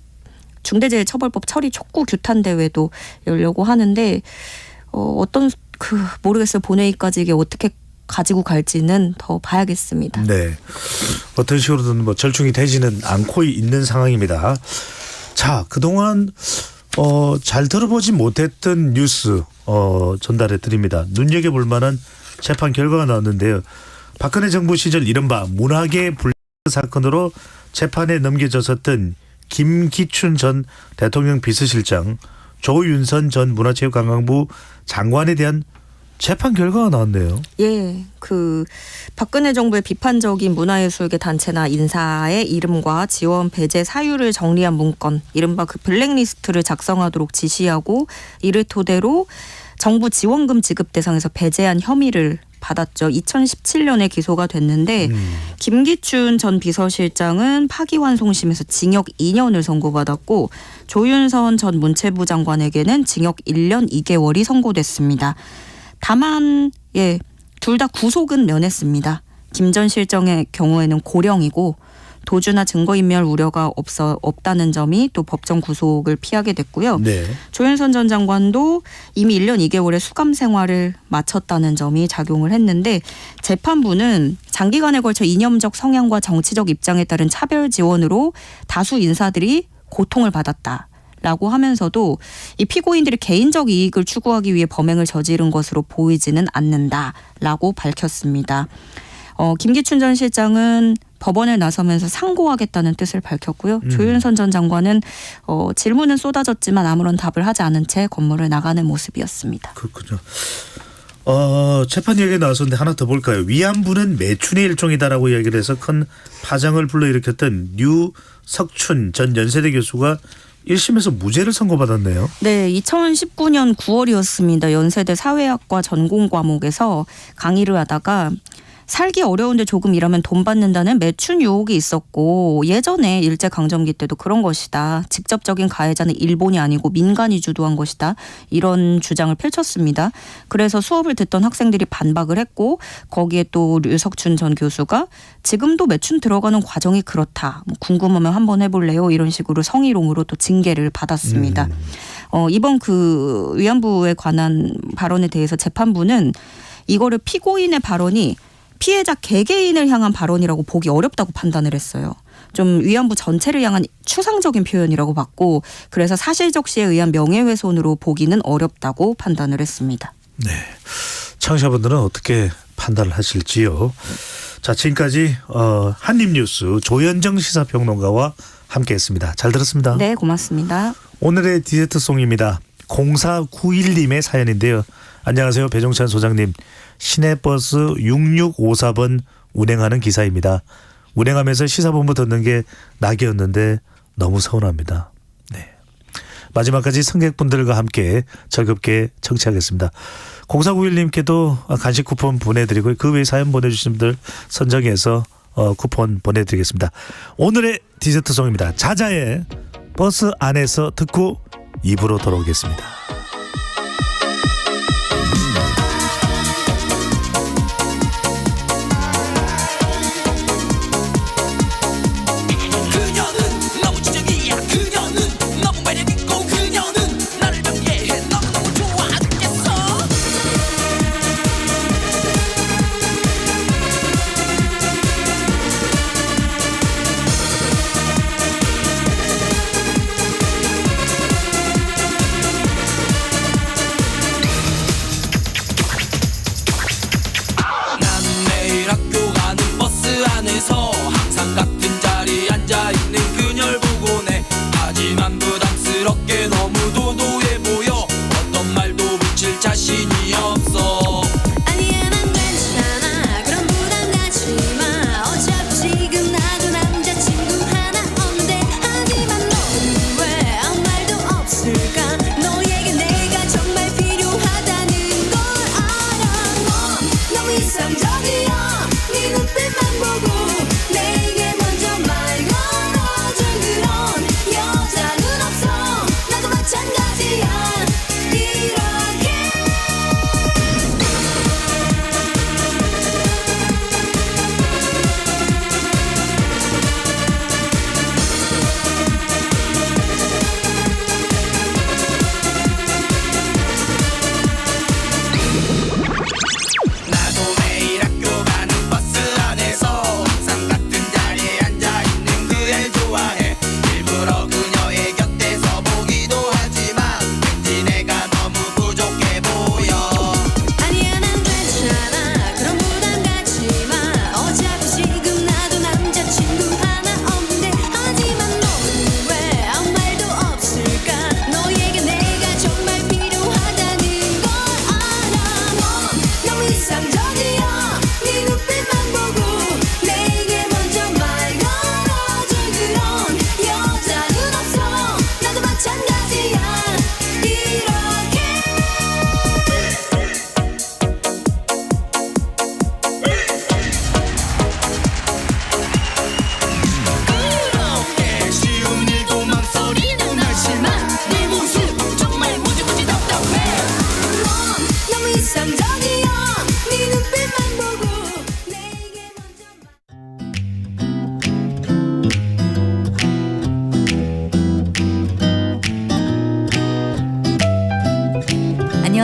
S3: 중대재해처벌법 처리 촉구 규탄 대회도 열려고 하는데 모르겠어요. 본회의까지 이게 어떻게 가지고 갈지는 더 봐야겠습니다.
S1: 네, 어떤 식으로든 뭐 절충이 되지는 않고 있는 상황입니다. 자, 그동안 잘 들어보지 못했던 뉴스 전달해 드립니다. 눈여겨볼 만한 재판 결과가 나왔는데요. 박근혜 정부 시절 이른바 문화계 불 사건으로 재판에 넘겨졌었던 김기춘 전 대통령 비서실장, 조윤선 전 문화체육관광부 장관에 대한 재판 결과가 나왔네요.
S3: 예, 박근혜 정부의 비판적인 문화예술계 단체나 인사의 이름과 지원 배제 사유를 정리한 문건, 이른바 블랙리스트를 작성하도록 지시하고 이를 토대로 정부 지원금 지급 대상에서 배제한 혐의를 받았죠. 2017년에 기소가 됐는데 김기춘 전 비서실장은 파기환송심에서 징역 2년을 선고받았고 조윤선 전 문체부 장관에게는 징역 1년 2개월이 선고됐습니다. 다만 둘 다 구속은 면했습니다. 김 전 실장의 경우에는 고령이고 도주나 증거인멸 우려가 없다는 점이 또 법정 구속을 피하게 됐고요.
S1: 네.
S3: 조윤선 전 장관도 이미 1년 2개월의 수감 생활을 마쳤다는 점이 작용을 했는데 재판부는 장기간에 걸쳐 이념적 성향과 정치적 입장에 따른 차별 지원으로 다수 인사들이 고통을 받았다. 라고 하면서도 이 피고인들이 개인적 이익을 추구하기 위해 범행을 저지른 것으로 보이지는 않는다라고 밝혔습니다. 김기춘 전 실장은 법원에 나서면서 상고하겠다는 뜻을 밝혔고요. 조윤선 전 장관은 질문은 쏟아졌지만 아무런 답을 하지 않은 채 건물을 나가는 모습이었습니다.
S1: 그렇군요. 재판 얘기가 나왔었는데 하나 더 볼까요? 위안부는 매춘의 일종이다라고 이야기를 해서 큰 파장을 불러일으켰던 류석춘 전 연세대 교수가 1심에서 무죄를 선고받았네요.
S3: 네, 2019년 9월이었습니다. 연세대 사회학과 전공 과목에서 강의를 하다가 살기 어려운데 조금 일하면 돈 받는다는 매춘 유혹이 있었고 예전에 일제강점기 때도 그런 것이다. 직접적인 가해자는 일본이 아니고 민간이 주도한 것이다. 이런 주장을 펼쳤습니다. 그래서 수업을 듣던 학생들이 반박을 했고 거기에 또 류석춘 전 교수가 지금도 매춘 들어가는 과정이 그렇다. 궁금하면 한번 해볼래요? 이런 식으로 성희롱으로 또 징계를 받았습니다. 이번 그 위안부에 관한 발언에 대해서 재판부는 이거를 피고인의 발언이 피해자 개개인을 향한 발언이라고 보기 어렵다고 판단을 했어요. 좀 위안부 전체를 향한 추상적인 표현이라고 봤고 그래서 사실적시에 의한 명예훼손으로 보기는 어렵다고 판단을 했습니다.
S1: 네, 청취자분들은 어떻게 판단을 하실지요. 자, 지금까지 한입뉴스 조현정 시사평론가와 함께했습니다. 잘 들었습니다.
S3: 네, 고맙습니다.
S1: 오늘의 디저트송입니다. 0491님의 사연인데요. 안녕하세요. 배종찬 소장님. 시내버스 6654번 운행하는 기사입니다. 운행하면서 시사본부 듣는 게 낙이었는데 너무 서운합니다. 네. 마지막까지 승객분들과 함께 즐겁게 청취하겠습니다. 0491님께도 간식 쿠폰 보내드리고 그 외에 사연 보내주신 분들 선정해서 쿠폰 보내드리겠습니다. 오늘의 디저트송입니다. 자자의 버스 안에서 듣고 입으로 돌아오겠습니다.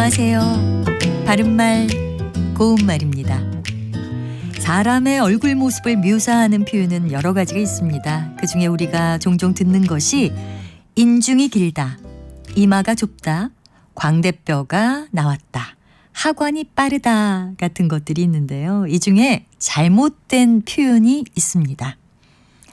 S7: 안녕하세요. 바른말 고운말입니다. 사람의 얼굴 모습을 묘사하는 표현은 여러 가지가 있습니다. 그중에 우리가 종종 듣는 것이 인중이 길다, 이마가 좁다, 광대뼈가 나왔다, 하관이 빠르다 같은 것들이 있는데요. 이 중에 잘못된 표현이 있습니다.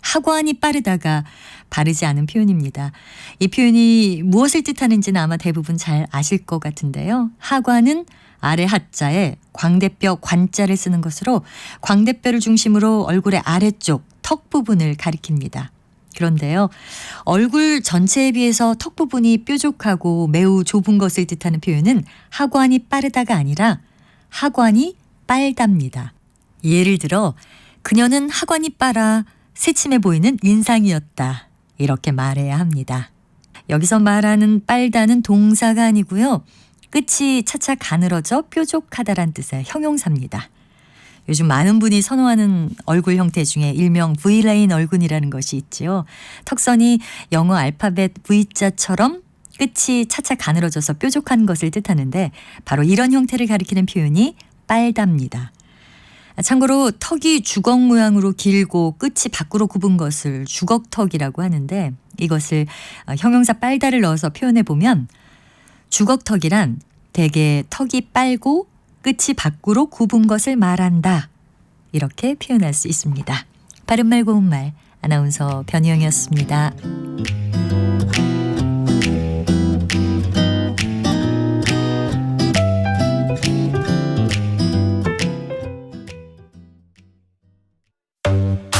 S7: 하관이 빠르다가 바르지 않은 표현입니다. 이 표현이 무엇을 뜻하는지는 아마 대부분 잘 아실 것 같은데요. 하관은 아래 하자에 광대뼈 관자를 쓰는 것으로 광대뼈를 중심으로 얼굴의 아래쪽 턱 부분을 가리킵니다. 그런데요, 얼굴 전체에 비해서 턱 부분이 뾰족하고 매우 좁은 것을 뜻하는 표현은 하관이 빠르다가 아니라 하관이 빨답니다. 예를 들어 그녀는 하관이 빨아 새침해 보이는 인상이었다, 이렇게 말해야 합니다. 여기서 말하는 빨다는 동사가 아니고요, 끝이 차차 가늘어져 뾰족하다란 뜻의 형용사입니다. 요즘 많은 분이 선호하는 얼굴 형태 중에 일명 V라인 얼굴이라는 것이 있지요. 턱선이 영어 알파벳 V자처럼 끝이 차차 가늘어져서 뾰족한 것을 뜻하는데 바로 이런 형태를 가리키는 표현이 빨답니다. 참고로 턱이 주걱 모양으로 길고 끝이 밖으로 굽은 것을 주걱턱이라고 하는데, 이것을 형용사 빨다를 넣어서 표현해 보면 주걱턱이란 대개 턱이 빨고 끝이 밖으로 굽은 것을 말한다, 이렇게 표현할 수 있습니다. 바른말 고운말 아나운서 변희영이었습니다.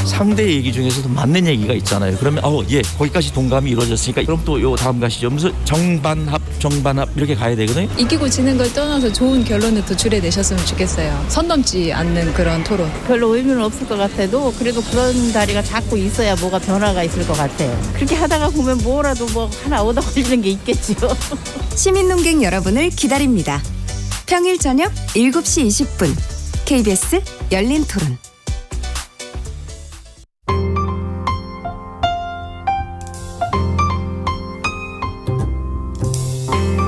S8: 상대 얘기 중에서도 맞는 얘기가 있잖아요. 그러면 예, 거기까지 동감이 이루어졌으니까 그럼 또 요 다음 가시죠. 무슨 정반합 이렇게 가야 되거든요.
S9: 이기고 지는 걸 떠나서 좋은 결론을 더 줄여내셨으면 좋겠어요. 선 넘지 않는 그런 토론.
S10: 별로 의미는 없을 것 같아도 그래도 그런 자리가 자꾸 있어야 뭐가 변화가 있을 것 같아요. 그렇게 하다가 보면 뭐라도 뭐 하나 얻어 걸리는 게 있겠죠.
S11: 시민 농객 여러분을 기다립니다. 평일 저녁 7시 20분 KBS 열린 토론.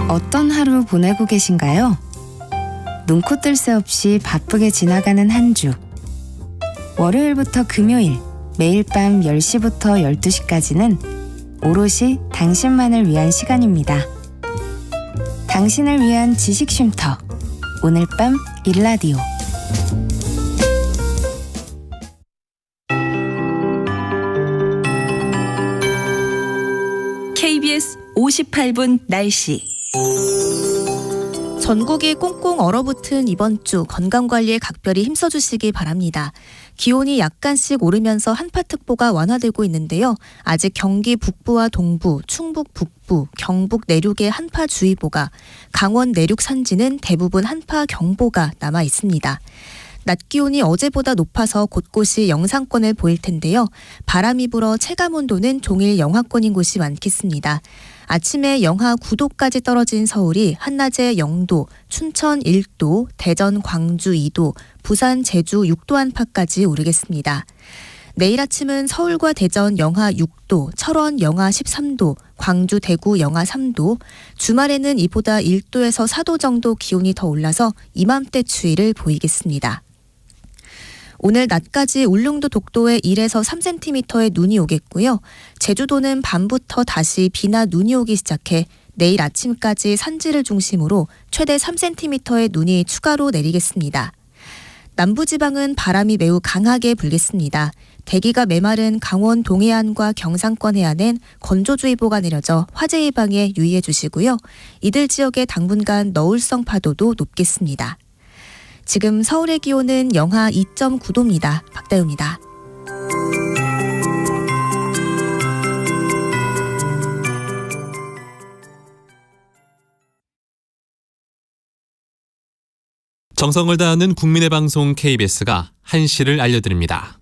S11: 어떤 하루 보내고 계신가요? 눈코 뜰 새 없이 바쁘게 지나가는 한 주. 월요일부터 금요일, 매일 밤 10시부터 12시까지는 오롯이 당신만을 위한 시간입니다. 당신을 위한 지식 쉼터. 오늘 밤 일라디오.
S7: KBS 58분 날씨.
S12: 전국이 꽁꽁 얼어붙은 이번 주 건강관리에 각별히 힘써주시기 바랍니다. 기온이 약간씩 오르면서 한파특보가 완화되고 있는데요. 아직 경기 북부와 동부, 충북 북부, 경북 내륙에 한파주의보가, 강원 내륙 산지는 대부분 한파경보가 남아 있습니다. 낮 기온이 어제보다 높아서 곳곳이 영상권을 보일 텐데요. 바람이 불어 체감온도는 종일 영하권인 곳이 많겠습니다. 아침에 영하 9도까지 떨어진 서울이 한낮에 0도, 춘천 1도, 대전, 광주 2도, 부산, 제주 6도 안팎까지 오르겠습니다. 내일 아침은 서울과 대전 영하 6도, 철원 영하 13도, 광주, 대구 영하 3도, 주말에는 이보다 1도에서 4도 정도 기온이 더 올라서 이맘때 추위를 보이겠습니다. 오늘 낮까지 울릉도 독도에 1에서 3cm의 눈이 오겠고요. 제주도는 밤부터 다시 비나 눈이 오기 시작해 내일 아침까지 산지를 중심으로 최대 3cm의 눈이 추가로 내리겠습니다. 남부지방은 바람이 매우 강하게 불겠습니다. 대기가 메마른 강원 동해안과 경상권 해안엔 건조주의보가 내려져 화재 예방에 유의해 주시고요. 이들 지역에 당분간 너울성 파도도 높겠습니다. 지금 서울의 기온은 영하 2.9도입니다. 박다유입니다.
S13: 정성을 다하는 국민의 방송 KBS가 한시를 알려드립니다.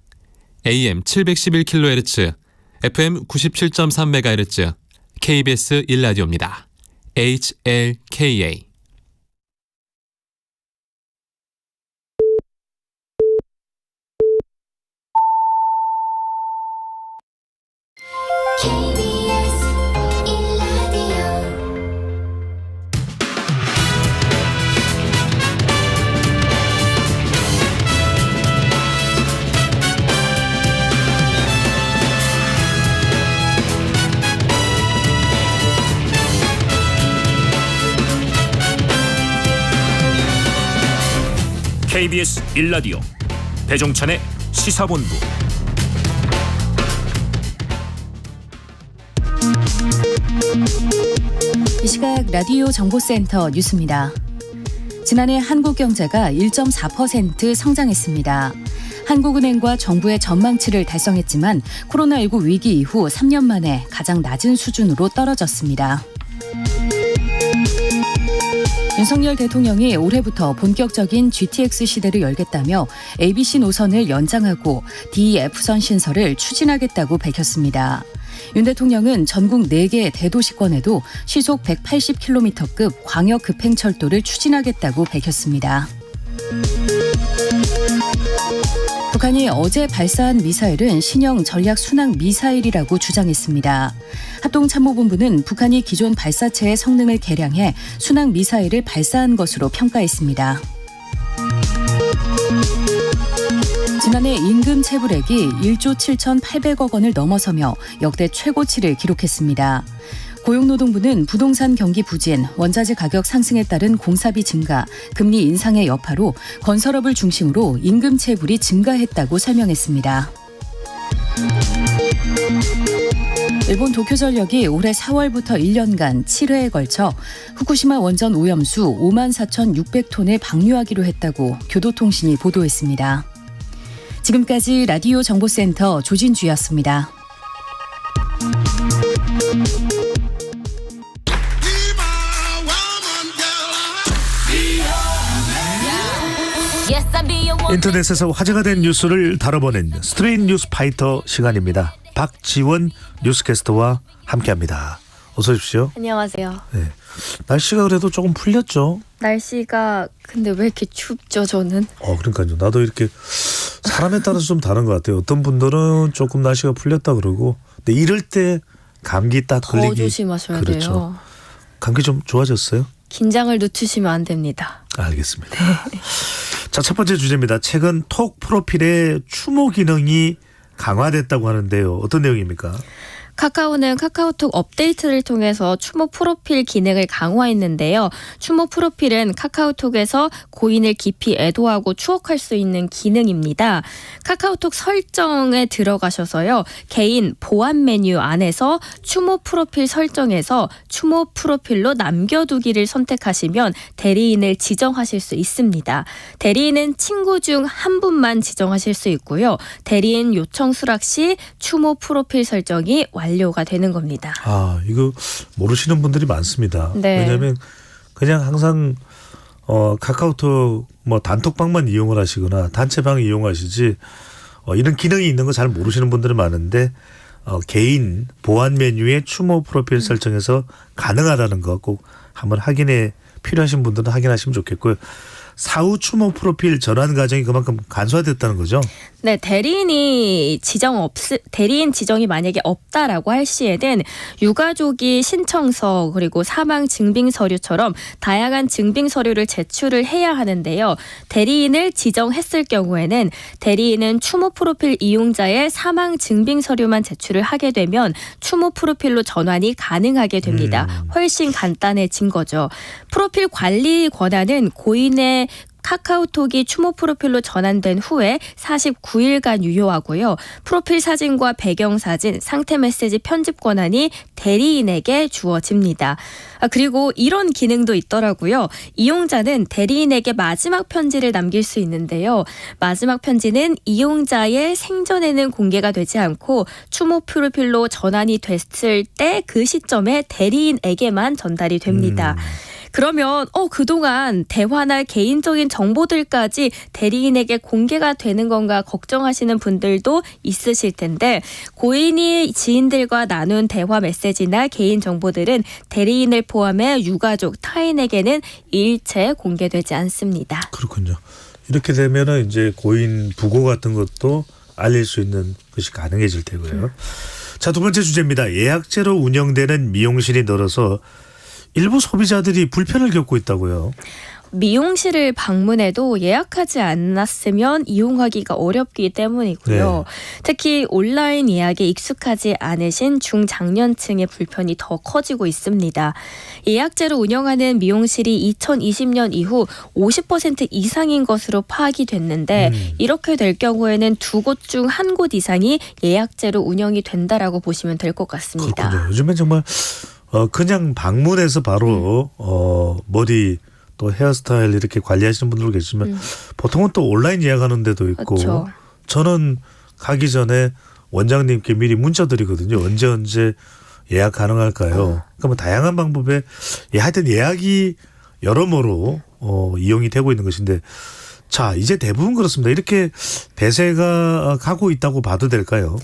S13: AM 711kHz, FM 97.3MHz, KBS 1라디오입니다. HLKA.
S14: KBS 1라디오
S2: KBS 1라디오 배종찬의 시사본부.
S14: 이 시각 라디오 정보센터 뉴스입니다. 지난해 한국 경제가 1.4% 성장했습니다. 한국은행과 정부의 전망치를 달성했지만 코로나19 위기 이후 3년 만에 가장 낮은 수준으로 떨어졌습니다. 윤석열 대통령이 올해부터 본격적인 GTX 시대를 열겠다며 ABC 노선을 연장하고 DEF선 신설을 추진하겠다고 밝혔습니다. 윤 대통령은 전국 4개 대도시권에도 시속 180km급 광역 급행철도를 추진하겠다고 밝혔습니다. 북한이 어제 발사한 미사일은 신형 전략 순항 미사일이라고 주장했습니다. 합동참모본부는 북한이 기존 발사체의 성능을 개량해 순항 미사일을 발사한 것으로 평가했습니다. 지난해 임금 체불액이 1조 7,800억 원을 넘어서며 역대 최고치를 기록했습니다. 고용노동부는 부동산 경기 부진, 원자재 가격 상승에 따른 공사비 증가, 금리 인상의 여파로 건설업을 중심으로 임금 체불이 증가했다고 설명했습니다. 일본 도쿄전력이 올해 4월부터 1년간 7회에 걸쳐 후쿠시마 원전 오염수 54,600톤을 방류하기로 했다고 교도통신이 보도했습니다. 지금까지 라디오 정보센터 조진주였습니다.
S1: 인터넷에서 화제가 된 뉴스를 다뤄보는 스트레이트 뉴스 파이터 시간입니다. 박지원 뉴스캐스터와 함께합니다. 어서 오십시오.
S15: 안녕하세요.
S1: 네. 날씨가 그래도 조금 풀렸죠?
S15: 날씨가 근데 왜 이렇게 춥죠, 저는?
S1: 그러니까요. 나도 이렇게 사람에 따라서 좀 다른 것 같아요. 어떤 분들은 조금 날씨가 풀렸다 그러고, 근데 이럴 때 감기 딱 걸리기.
S15: 더 조심하셔야
S1: 그렇죠.
S15: 돼요.
S1: 감기 좀 좋아졌어요?
S15: 긴장을 늦추시면 안 됩니다.
S1: 알겠습니다. 자, 첫 번째 주제입니다. 최근 톡 프로필의 추모 기능이 강화됐다고 하는데요. 어떤 내용입니까?
S15: 카카오는 카카오톡 업데이트를 통해서 추모 프로필 기능을 강화했는데요. 추모 프로필은 카카오톡에서 고인을 깊이 애도하고 추억할 수 있는 기능입니다. 카카오톡 설정에 들어가셔서요. 개인 보안 메뉴 안에서 추모 프로필 설정에서 추모 프로필로 남겨두기를 선택하시면 대리인을 지정하실 수 있습니다. 대리인은 친구 중 한 분만 지정하실 수 있고요. 대리인 요청 수락 시 추모 프로필 설정이 완료가 되는 겁니다.
S1: 이거 모르시는 분들이 많습니다.
S15: 네.
S1: 왜냐하면 그냥 항상 카카오톡 뭐 단톡방만 이용을 하시거나 단체방 이용하시지 이런 기능이 있는 거 잘 모르시는 분들이 많은데 개인 보안 메뉴에 추모 프로필 설정해서 가능하다는 거 꼭 한번 필요하신 분들은 확인하시면 좋겠고요. 사후 추모 프로필 전환 과정이 그만큼 간소화됐다는 거죠?
S15: 네, 대리인 지정이 만약에 없다라고 할 시에는 유가족이 신청서 그리고 사망 증빙 서류처럼 다양한 증빙 서류를 제출을 해야 하는데요. 대리인을 지정했을 경우에는 대리인은 추모 프로필 이용자의 사망 증빙 서류만 제출을 하게 되면 추모 프로필로 전환이 가능하게 됩니다. 훨씬 간단해진 거죠. 프로필 관리 권한은 고인의 카카오톡이 추모 프로필로 전환된 후에 49일간 유효하고요. 프로필 사진과 배경사진, 상태 메시지 편집 권한이 대리인에게 주어집니다. 그리고 이런 기능도 있더라고요. 이용자는 대리인에게 마지막 편지를 남길 수 있는데요. 마지막 편지는 이용자의 생전에는 공개가 되지 않고 추모 프로필로 전환이 됐을 때 그 시점에 대리인에게만 전달이 됩니다. 그러면 그동안 대화나 개인적인 정보들까지 대리인에게 공개가 되는 건가 걱정하시는 분들도 있으실 텐데 고인이 지인들과 나눈 대화 메시지나 개인 정보들은 대리인을 포함해 유가족, 타인에게는 일체 공개되지 않습니다.
S1: 그렇군요. 이렇게 되면은 이제 고인 부고 같은 것도 알릴 수 있는 것이 가능해질 테고요. 자, 두 번째 주제입니다. 예약제로 운영되는 미용실이 늘어서 일부 소비자들이 불편을 겪고 있다고요.
S15: 미용실을 방문해도 예약하지 않았으면 이용하기가 어렵기 때문이고요. 특히 온라인 예약에 익숙하지 않으신 중장년층의 불편이 더 커지고 있습니다. 예약제로 운영하는 미용실이 2020년 이후 50% 이상인 것으로 파악이 됐는데 이렇게 될 경우에는 두 곳 중 한 곳 이상이 예약제로 운영이 된다라고 보시면 될 것 같습니다.
S1: 그렇군요. 요즘엔 정말 그냥 방문해서 바로 머리 또 헤어스타일 이렇게 관리하시는 분들도 계시지만 보통은 또 온라인 예약하는 데도 있고
S15: 그렇죠.
S1: 저는 가기 전에 원장님께 미리 문자 드리거든요. 언제 예약 가능할까요? 그러니까 뭐 다양한 방법에 하여튼 예약이 여러모로 이용이 되고 있는 것인데 자 이제 대부분 그렇습니다. 이렇게 대세가 가고 있다고 봐도 될까요?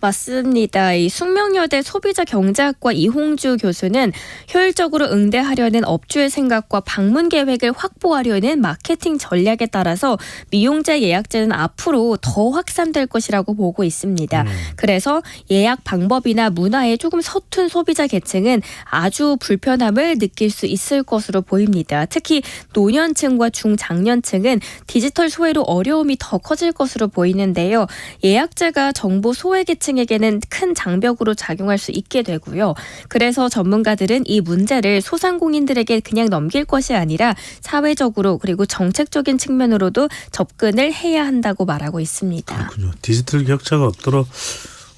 S15: 맞습니다. 이 숙명여대 소비자경제학과 이홍주 교수는 효율적으로 응대하려는 업주의 생각과 방문 계획을 확보하려는 마케팅 전략에 따라서 미용제 예약제는 앞으로 더 확산될 것이라고 보고 있습니다. 그래서 예약 방법이나 문화에 조금 서툰 소비자 계층은 아주 불편함을 느낄 수 있을 것으로 보입니다. 특히 노년층과 중장년층은 디지털 소외로 어려움이 더 커질 것으로 보이는데요. 예약제가 정보 소외 계층 에게는 큰 장벽으로 작용할 수 있게 되고요. 그래서 전문가들은 이 문제를 소상공인들에게 그냥 넘길 것이 아니라 사회적으로 그리고 정책적인 측면으로도 접근을 해야 한다고 말하고 있습니다.
S1: 그렇군요. 디지털 격차가 없도록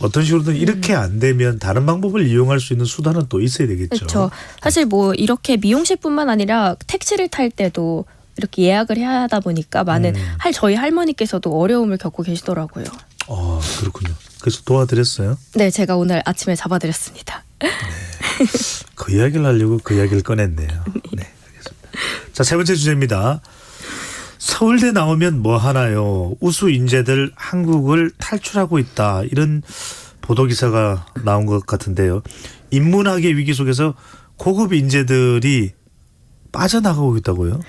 S1: 어떤 식으로든 이렇게 안 되면 다른 방법을 이용할 수 있는 수단은 또 있어야 되겠죠.
S15: 그렇죠. 사실 뭐 이렇게 미용실뿐만 아니라 택시를 탈 때도 이렇게 예약을 해야 하다 보니까 많은 저희 할머니께서도 어려움을 겪고 계시더라고요.
S1: 그렇군요. 그래서 도와드렸어요?
S15: 네, 제가 오늘 아침에 잡아드렸습니다.
S1: 네. 그 이야기를 하려고 그 이야기를 꺼냈네요. 네, 알겠습니다. 자, 세 번째 주제입니다. 서울대 나오면 뭐 하나요? 우수 인재들 한국을 탈출하고 있다. 이런 보도기사가 나온 것 같은데요. 인문학의 위기 속에서 고급 인재들이 빠져나가고 있다고요?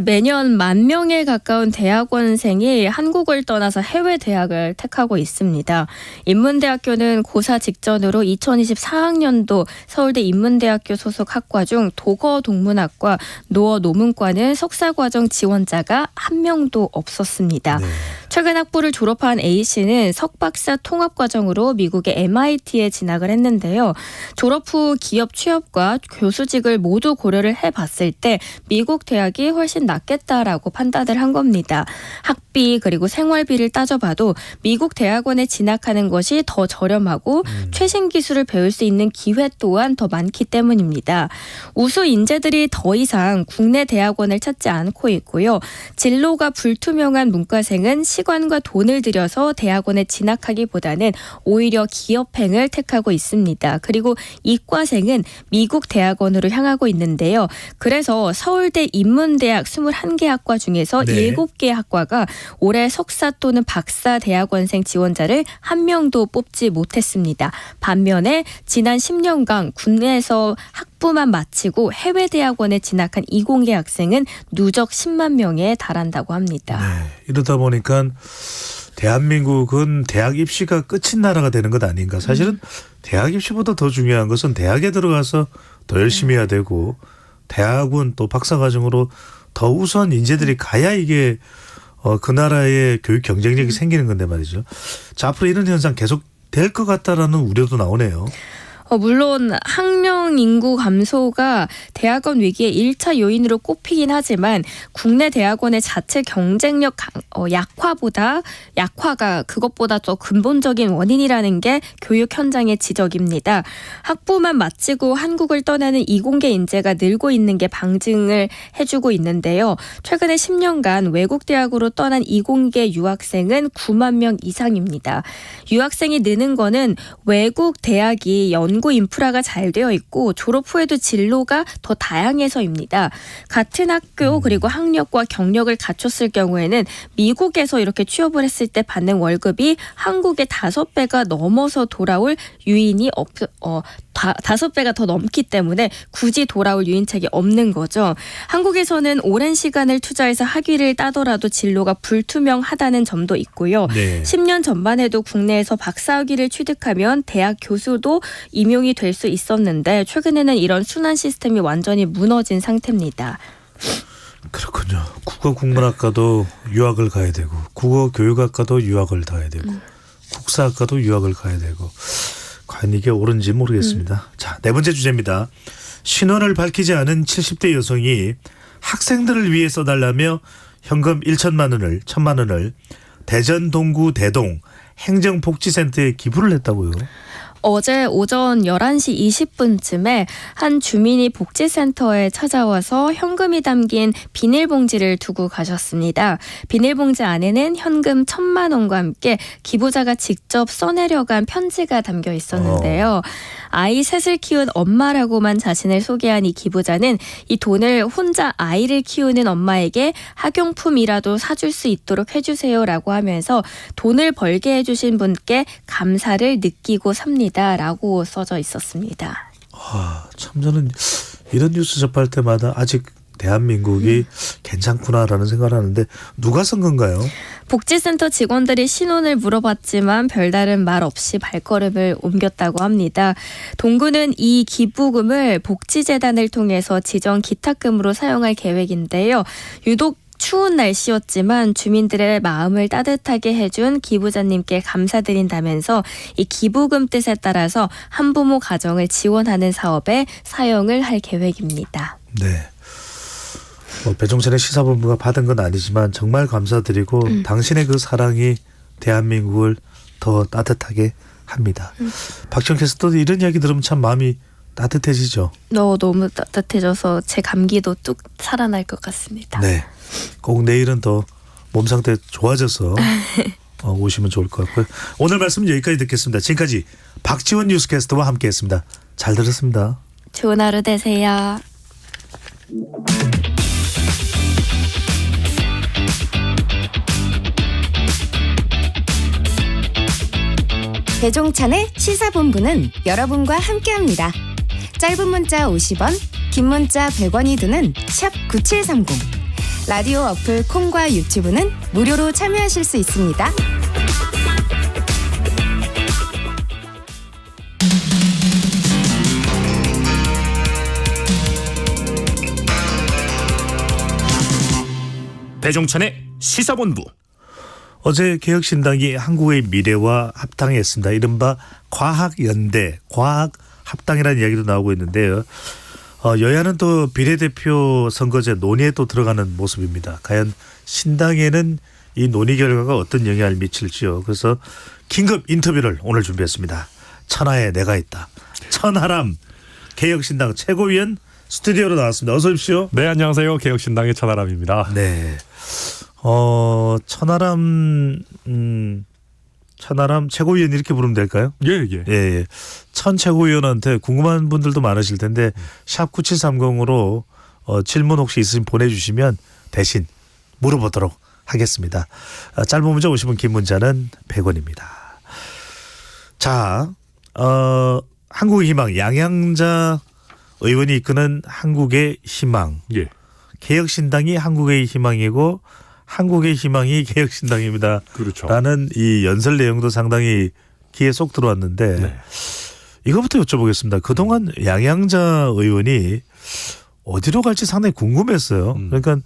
S15: 매년 10,000명에 가까운 대학원생이 한국을 떠나서 해외 대학을 택하고 있습니다. 인문대학교는 고사 직전으로 2024학년도 서울대 인문대학교 소속 학과 중 도거동문학과 노어노문과는 석사과정 지원자가 한 명도 없었습니다. 최근 학부를 졸업한 A씨는 석박사 통합과정으로 미국의 MIT에 진학을 했는데요. 졸업 후 기업 취업과 교수직을 모두 고려를 해봤을 때 미국 대학이 훨씬 낫겠다라고 판단을 한 겁니다. 학비 그리고 생활비를 따져봐도 미국 대학원에 진학하는 것이 더 저렴하고 최신 기술을 배울 수 있는 기회 또한 더 많기 때문입니다. 우수 인재들이 더 이상 국내 대학원을 찾지 않고 있고요. 진로가 불투명한 문과생은 시간과 돈을 들여서 대학원에 진학하기보다는 오히려 기업행을 택하고 있습니다. 그리고 이과생은 미국 대학원으로 향하고 있는데요. 그래서 서울대 인문대학 21개 학과 중에서 7개 학과가 올해 석사 또는 박사 대학원생 지원자를 한 명도 뽑지 못했습니다. 반면에 지난 10년간 국내에서 학부만 마치고 해외 대학원에 진학한 이공계 학생은 누적 10만 명에 달한다고 합니다.
S1: 네, 이러다 보니까 대한민국은 대학 입시가 끝인 나라가 되는 것 아닌가. 사실은 대학 입시보다 더 중요한 것은 대학에 들어가서 더 열심히 해야 되고 대학원 또 박사과정으로 더 우수한 인재들이 가야 이게 그 나라의 교육 경쟁력이 생기는 건데 말이죠. 자, 앞으로 이런 현상 계속 될 것 같다라는 우려도 나오네요.
S15: 물론 학령 인구 감소가 대학원 위기의 1차 요인으로 꼽히긴 하지만 국내 대학원의 자체 경쟁력 약화가 그것보다 더 근본적인 원인이라는 게 교육 현장의 지적입니다. 학부만 마치고 한국을 떠나는 이공계 인재가 늘고 있는 게 방증을 해주고 있는데요. 최근에 10년간 외국 대학으로 떠난 이공계 유학생은 9만 명 이상입니다. 유학생이 느는 거는 외국 대학이 연구 인프라가 잘 되어 있고 졸업 후에도 진로가 더 다양해서입니다. 같은 학교 그리고 학력과 경력을 갖췄을 경우에는 미국에서 이렇게 취업을 했을 때 받는 월급이 한국의 5배가 넘어서 돌아올 유인이 5배가 더 넘기 때문에 굳이 돌아올 유인책이 없는 거죠. 한국에서는 오랜 시간을 투자해서 학위를 따더라도 진로가 불투명하다는 점도 있고요. 10년 전만 해도 국내에서 박사학위를 취득하면 대학 교수도 임용 임용이 될 수 있었는데 최근에는 이런 순환 시스템이 완전히 무너진 상태입니다.
S1: 그렇군요. 국어 국문학과도 유학을 가야 되고 국어 교육학과도 유학을 가야 되고 국사학과도 유학을 가야 되고 과연 이게 옳은지 모르겠습니다. 자, 네 번째 주제입니다. 신원을 밝히지 않은 70대 여성이 학생들을 위해 써달라며 현금 1천만 원을 대전 동구 대동 행정복지센터에 기부를 했다고요.
S15: 어제 오전 11시 20분쯤에 한 주민이 복지센터에 찾아와서 현금이 담긴 비닐봉지를 두고 가셨습니다. 비닐봉지 안에는 현금 1,000만 원과 함께 기부자가 직접 써내려간 편지가 담겨 있었는데요. 아이 셋을 키운 엄마라고만 자신을 소개한 이 기부자는 이 돈을 혼자 아이를 키우는 엄마에게 학용품이라도 사줄 수 있도록 해주세요라고 하면서 돈을 벌게 해주신 분께 감사를 느끼고 삽니다. 라고 써져 있었습니다.
S1: 참 저는 이런 뉴스 접할 때마다 아직 대한민국이 괜찮구나라는 생각을 하는데 누가 쓴 건가요?
S15: 복지센터 직원들이 신원을 물어봤지만 별다른 말 없이 발걸음을 옮겼다고 합니다. 동구는 이 기부금을 복지재단을 통해서 지정 기탁금으로 사용할 계획인데요. 유독 추운 날씨였지만 주민들의 마음을 따뜻하게 해준 기부자님께 감사드린다면서 이 기부금 뜻에 따라서 한부모 가정을 지원하는 사업에 사용을 할 계획입니다.
S1: 네. 배종찬의 시사본부가 받은 건 아니지만 정말 감사드리고 당신의 그 사랑이 대한민국을 더 따뜻하게 합니다. 박지원 캐스터도 이런 이야기 들으면 참 마음이 따뜻해지죠.
S15: 너무 따뜻해져서 제 감기도 뚝 살아날 것 같습니다.
S1: 네. 꼭 내일은 더 몸 상태 좋아져서 오시면 좋을 것 같고요. 오늘 말씀은 여기까지 듣겠습니다. 지금까지 박지원 뉴스캐스터와 함께했습니다. 잘 들었습니다.
S15: 좋은 하루 되세요.
S11: 배종찬의 시사본부는 여러분과 함께합니다. 짧은 문자 50원, 긴 문자 100원이 드는 샵 9730. 라디오 어플 콩과 유튜브는 무료로 참여하실 수 있습니다.
S2: 배종찬의 시사본부.
S1: 어제 개혁신당이 한국의 미래와 합당했습니다. 이른바 과학연대, 과학합당이라는 이야기도 나오고 있는데요. 여야는 또 비례대표 선거제 논의에 또 들어가는 모습입니다. 과연 신당에는 이 논의 결과가 어떤 영향을 미칠지요. 그래서 긴급 인터뷰를 오늘 준비했습니다. 천하에 내가 있다. 천하람 개혁신당 최고위원 스튜디오로 나왔습니다. 어서 오십시오.
S16: 네, 안녕하세요. 개혁신당의 천하람입니다.
S1: 네. 천하람 최고위원 이렇게 부르면 될까요?
S16: 예.
S1: 천 최고위원한테 궁금한 분들도 많으실 텐데 샵 9730으로 질문 혹시 있으시면 보내주시면 대신 물어보도록 하겠습니다. 짧은 문자 50원, 긴 문자는 100원입니다. 자, 한국의 희망 양양자 의원이 이끄는 한국의 희망.
S16: 예.
S1: 개혁신당이 한국의 희망이고 한국의 희망이 개혁신당입니다.
S16: 그렇죠.
S1: 라는 이 연설 내용도 상당히 귀에 쏙 들어왔는데
S16: 네.
S1: 이거부터 여쭤보겠습니다. 그동안 양양자 의원이 어디로 갈지 상당히 궁금했어요. 그러니까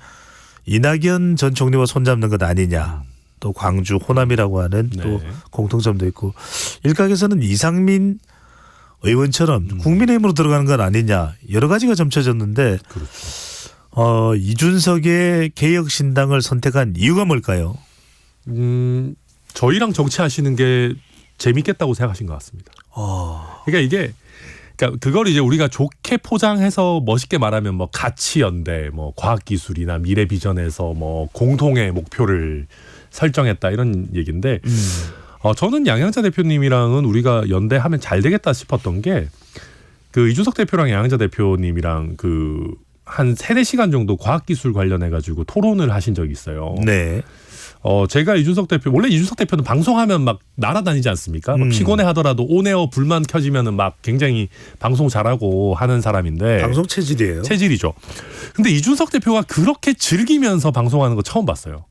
S1: 이낙연 전 총리와 손잡는 것 아니냐. 또 광주 호남이라고 하는 또 공통점도 있고 일각에서는 이상민 의원처럼 국민의힘으로 들어가는 건 아니냐. 여러 가지가 점쳐졌는데
S16: 그렇죠.
S1: 이준석의 개혁신당을 선택한 이유가 뭘까요?
S16: 저희랑 정치하시는 게 재밌겠다고 생각하신 것 같습니다. 그러니까 그걸 이제 우리가 좋게 포장해서 멋있게 말하면 뭐 가치 연대, 뭐 과학기술이나 미래 비전에서 뭐 공통의 목표를 설정했다 이런 얘기인데 저는 양양자 대표님이랑은 우리가 연대하면 잘 되겠다 싶었던 게 그 이준석 대표랑 양양자 대표님이랑 한 3-4시간 정도 과학기술 관련해가지고 토론을 하신 적이 있어요.
S1: 네.
S16: 제가 원래 이준석 대표는 방송하면 막 날아다니지 않습니까? 막 피곤해 하더라도 온에어 불만 켜지면은 막 굉장히 방송 잘하고 하는 사람인데.
S1: 방송 체질이에요.
S16: 체질이죠. 근데 이준석 대표가 그렇게 즐기면서 방송하는 거 처음 봤어요.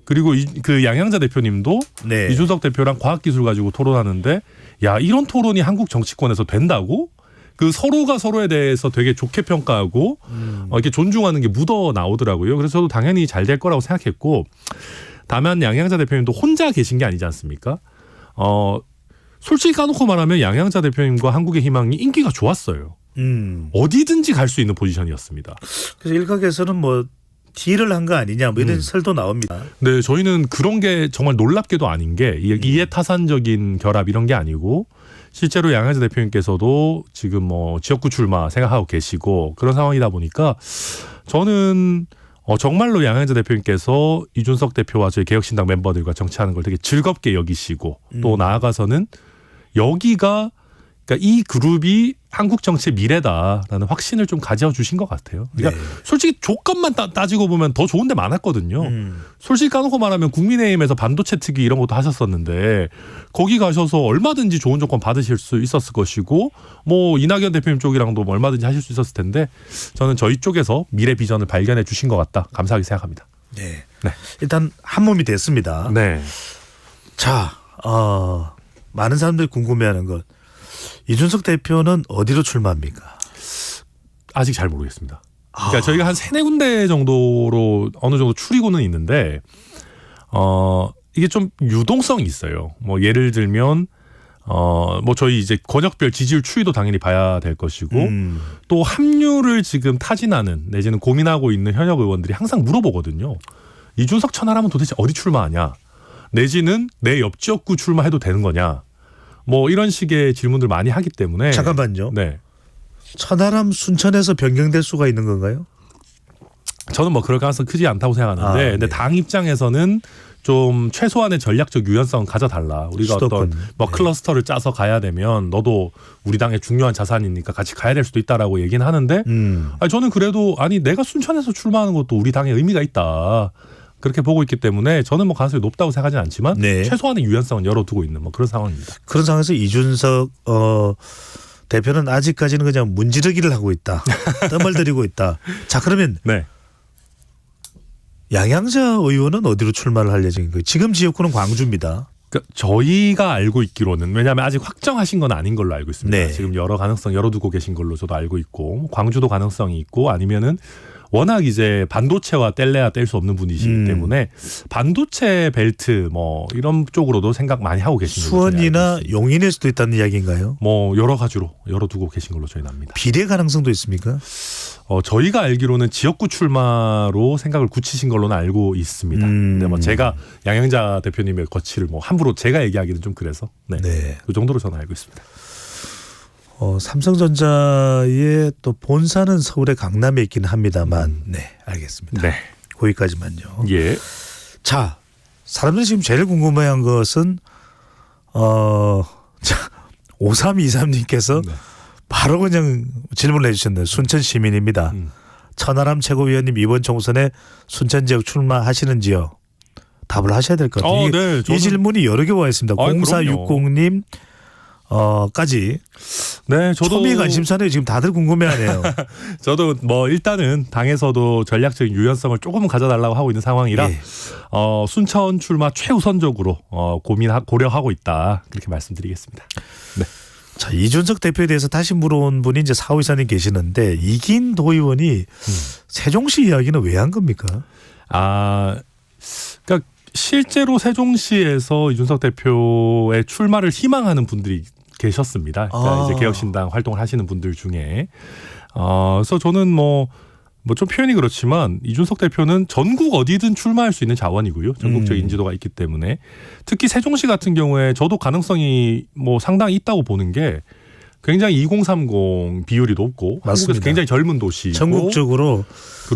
S16: 그리고 그 양양자 대표님도
S1: 네.
S16: 이준석 대표랑 과학기술 가지고 토론하는데 야 이런 토론이 한국 정치권에서 된다고? 그 서로가 서로에 대해서 되게 좋게 평가하고 이렇게 존중하는 게 묻어 나오더라고요. 그래서 저도 당연히 잘 될 거라고 생각했고 다만 양양자 대표님도 혼자 계신 게 아니지 않습니까? 솔직히 까놓고 말하면 양양자 대표님과 한국의 희망이 인기가 좋았어요. 어디든지 갈 수 있는 포지션이었습니다.
S1: 그래서 일각에서는 뭐 딜을 한 거 아니냐 뭐 이런 설도 나옵니다.
S16: 네, 저희는 그런 게 정말 놀랍게도 아닌 게 이해타산적인 결합 이런 게 아니고 실제로 양양자 대표님께서도 지금 뭐 지역구 출마 생각하고 계시고 그런 상황이다 보니까 저는 정말로 양양자 대표님께서 이준석 대표와 저희 개혁신당 멤버들과 정치하는 걸 되게 즐겁게 여기시고 또 나아가서는 여기가 그러니까 이 그룹이 한국 정치의 미래다라는 확신을 좀 가져주신 것 같아요. 그러니까
S1: 네.
S16: 솔직히 조건만 따지고 보면 더 좋은 데 많았거든요. 솔직히 까놓고 말하면 국민의힘에서 반도체 특위 이런 것도 하셨었는데 거기 가셔서 얼마든지 좋은 조건 받으실 수 있었을 것이고 뭐 이낙연 대표님 쪽이랑도 뭐 얼마든지 하실 수 있었을 텐데 저는 저희 쪽에서 미래 비전을 발견해 주신 것 같다. 감사하게 생각합니다.
S1: 네. 일단 한 몸이 됐습니다.
S16: 네.
S1: 자, 많은 사람들이 궁금해하는 것. 이준석 대표는 어디로 출마합니까?
S16: 아직 잘 모르겠습니다. 그러니까 저희가 한 3-4군데 정도로 어느 정도 추리고는 있는데 이게 좀 유동성이 있어요. 뭐 예를 들면 뭐 저희 이제 권역별 지지율 추이도 당연히 봐야 될 것이고 또 합류를 지금 타진하는 내지는 고민하고 있는 현역 의원들이 항상 물어보거든요. 이준석 천하라면 도대체 어디 출마하냐? 내지는 내 옆 지역구 출마해도 되는 거냐? 뭐 이런 식의 질문들 많이 하기 때문에
S1: 잠깐만요.
S16: 네.
S1: 천하람 순천에서 변경될 수가 있는 건가요?
S16: 저는 뭐 그럴 가능성 크지 않다고 생각하는데
S1: 네.
S16: 근데 당 입장에서는 좀 최소한의 전략적 유연성 가져달라. 우리가
S1: 수도권.
S16: 어떤 뭐 클러스터를 짜서 가야 되면 너도 우리 당의 중요한 자산이니까 같이 가야 될 수도 있다라고 얘기는 하는데 저는 그래도 내가 순천에서 출마하는 것도 우리 당에 의미가 있다. 그렇게 보고 있기 때문에 저는 뭐 가능성이 높다고 생각하지는 않지만 최소한의 유연성은 열어두고 있는 뭐 그런 상황입니다.
S1: 그런 상황에서 이준석 대표는 아직까지는 그냥 문지르기를 하고 있다. 뜸을 들이고 있다. 자 그러면 양양자 의원은 어디로 출마를 할 예정인 거예요? 지금 지역구는 광주입니다.
S16: 그러니까 저희가 알고 있기로는 왜냐하면 아직 확정하신 건 아닌 걸로 알고 있습니다.
S1: 네.
S16: 지금 여러 가능성 열어두고 계신 걸로 저도 알고 있고 광주도 가능성이 있고 아니면은 워낙 이제 반도체와 뗄래야 뗄 수 없는 분이시기 때문에 반도체 벨트 뭐 이런 쪽으로도 생각 많이 하고 계신 걸로
S1: 수원이나 용인일 수도 있다는 이야기인가요?
S16: 뭐 여러 가지로 열어두고 계신 걸로 저희는 압니다.
S1: 비례 가능성도 있습니까?
S16: 저희가 알기로는 지역구 출마로 생각을 굳히신 걸로는 알고 있습니다. 근데 뭐 제가 양양자 대표님의 거취를 뭐 함부로 제가 얘기하기는 좀 그래서 그 정도로 저는 알고 있습니다.
S1: 삼성전자의 또 본사는 서울의 강남에 있긴 합니다만 알겠습니다. 거기까지만요.
S16: 예.
S1: 자, 사람들이 지금 제일 궁금해한 것은 5323님께서 바로 그냥 질문을 해주셨네요. 순천 시민입니다. 천하람 최고위원님 이번 총선에 순천 지역 출마하시는지요? 답을 하셔야 될 것 같아요. 이 질문이 여러 개 와 있습니다. 0460님 까지.
S16: 네, 저도
S1: 초미의 관심사네요. 지금 다들 궁금해하네요.
S16: 저도 뭐 일단은 당에서도 전략적인 유연성을 조금은 가져달라고 하고 있는 상황이라 순천 출마 최우선적으로 고려하고 있다 그렇게 말씀드리겠습니다. 네.
S1: 자, 이준석 대표에 대해서 다시 물어온 분이 이제 사후이사님 계시는데 이긴 도의원이 세종시 이야기는 왜 한 겁니까?
S16: 그러니까 실제로 세종시에서 이준석 대표의 출마를 희망하는 분들이 계셨습니다. 그러니까 이제 개혁신당 활동을 하시는 분들 중에 그래서 저는 뭐 좀 표현이 그렇지만 이준석 대표는 전국 어디든 출마할 수 있는 자원이고요. 전국적 인지도가 있기 때문에 특히 세종시 같은 경우에 저도 가능성이 뭐 상당히 있다고 보는 게 굉장히 2030 비율이 높고
S1: 맞습니다.
S16: 한국에서 굉장히 젊은 도시고
S1: 전국적으로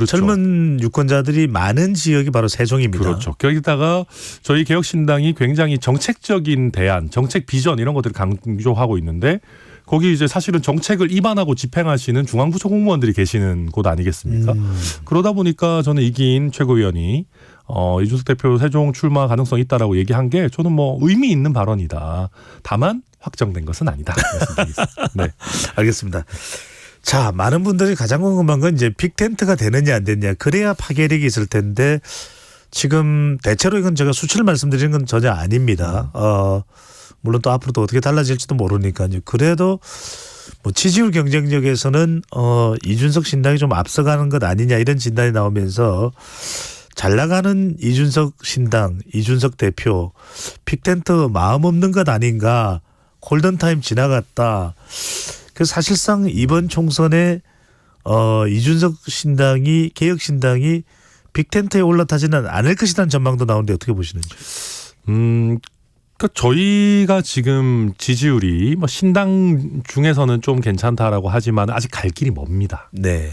S1: 젊은 유권자들이 많은 지역이 바로 세종입니다.
S16: 그렇죠. 거기다가 저희 개혁신당이 굉장히 정책적인 대안, 정책 비전 이런 것들을 강조하고 있는데 거기 이제 사실은 정책을 입안하고 집행하시는 중앙부처 공무원들이 계시는 곳 아니겠습니까? 그러다 보니까 저는 이긴 최고위원이 이준석 대표 세종 출마 가능성이 있다라고 얘기한 게 저는 뭐 의미 있는 발언이다. 다만 확정된 것은 아니다. 말씀드리겠습니다. 네,
S1: 알겠습니다. 자, 많은 분들이 가장 궁금한 건 이제 빅텐트가 되느냐 안 되느냐. 그래야 파괴력이 있을 텐데 지금 대체로 이건 제가 수치를 말씀드리는 건 전혀 아닙니다. 물론 또 앞으로 또 어떻게 달라질지도 모르니까요. 그래도 뭐 지지율 경쟁력에서는 이준석 신당이 좀 앞서가는 것 아니냐 이런 진단이 나오면서 잘 나가는 이준석 신당, 이준석 대표 픽텐트 마음 없는 것 아닌가, 골든타임 지나갔다. 그래서 사실상 이번 총선에 이준석 신당이, 개혁 신당이 빅텐트에 올라타지는 않을 것이라는 전망도 나오는데 어떻게 보시는지?
S16: 그러니까 저희가 지금 지지율이 뭐 신당 중에서는 좀 괜찮다라고 하지만 아직 갈 길이 멉니다.
S1: 네.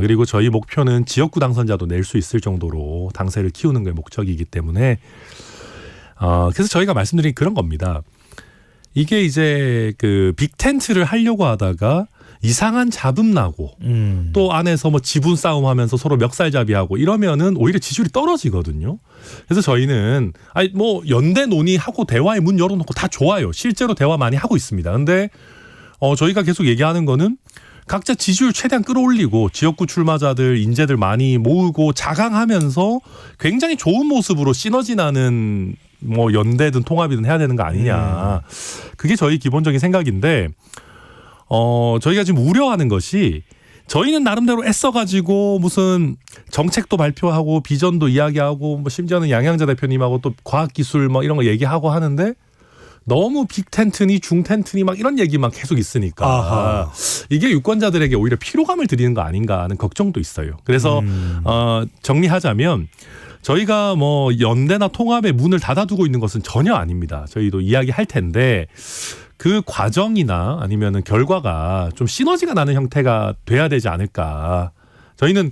S16: 그리고 저희 목표는 지역구 당선자도 낼 수 있을 정도로 당세를 키우는 게 목적이기 때문에 그래서 저희가 말씀드린 그런 겁니다. 이게 이제 그 빅텐트를 하려고 하다가 이상한 잡음 나고 또 안에서 뭐 지분 싸움하면서 서로 멱살잡이하고 이러면은 오히려 지지율이 떨어지거든요. 그래서 저희는 아니 뭐 연대 논의하고 대화의 문 열어놓고 다 좋아요. 실제로 대화 많이 하고 있습니다. 근데 저희가 계속 얘기하는 거는 각자 지지율 최대한 끌어올리고 지역구 출마자들 인재들 많이 모으고 자강하면서 굉장히 좋은 모습으로 시너지 나는 뭐 연대든 통합이든 해야 되는 거 아니냐. 그게 저희 기본적인 생각인데 저희가 지금 우려하는 것이 저희는 나름대로 애써가지고 무슨 정책도 발표하고 비전도 이야기하고 뭐 심지어는 양양자 대표님하고 또 과학기술 뭐 이런 거 얘기하고 하는데 너무 빅텐트니 중텐트니 막 이런 얘기만 계속 있으니까 아하. 이게 유권자들에게 오히려 피로감을 드리는 거 아닌가 하는 걱정도 있어요. 그래서 정리하자면 저희가 뭐 연대나 통합의 문을 닫아두고 있는 것은 전혀 아닙니다. 저희도 이야기할 텐데 그 과정이나 아니면은 결과가 좀 시너지가 나는 형태가 돼야 되지 않을까. 저희는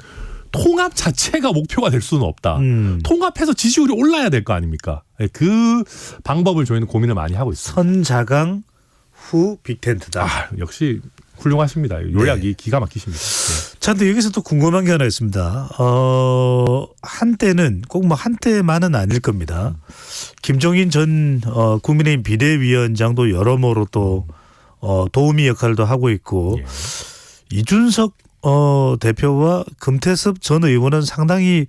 S16: 통합 자체가 목표가 될 수는 없다. 통합해서 지지율이 올라야 될 거 아닙니까? 그 방법을 저희는 고민을 많이 하고 있습니다.
S1: 선자강 후 빅텐트다.
S16: 역시 훌륭하십니다. 요약이 기가 막히십니다. 네.
S1: 자, 근데 여기서 또 궁금한 게 하나 있습니다. 한때는 꼭 뭐 한때만은 아닐 겁니다. 김종인 전 국민의힘 비대위원장도 여러모로 또 도우미 역할도 하고 있고 이준석 대표와 금태섭 전 의원은 상당히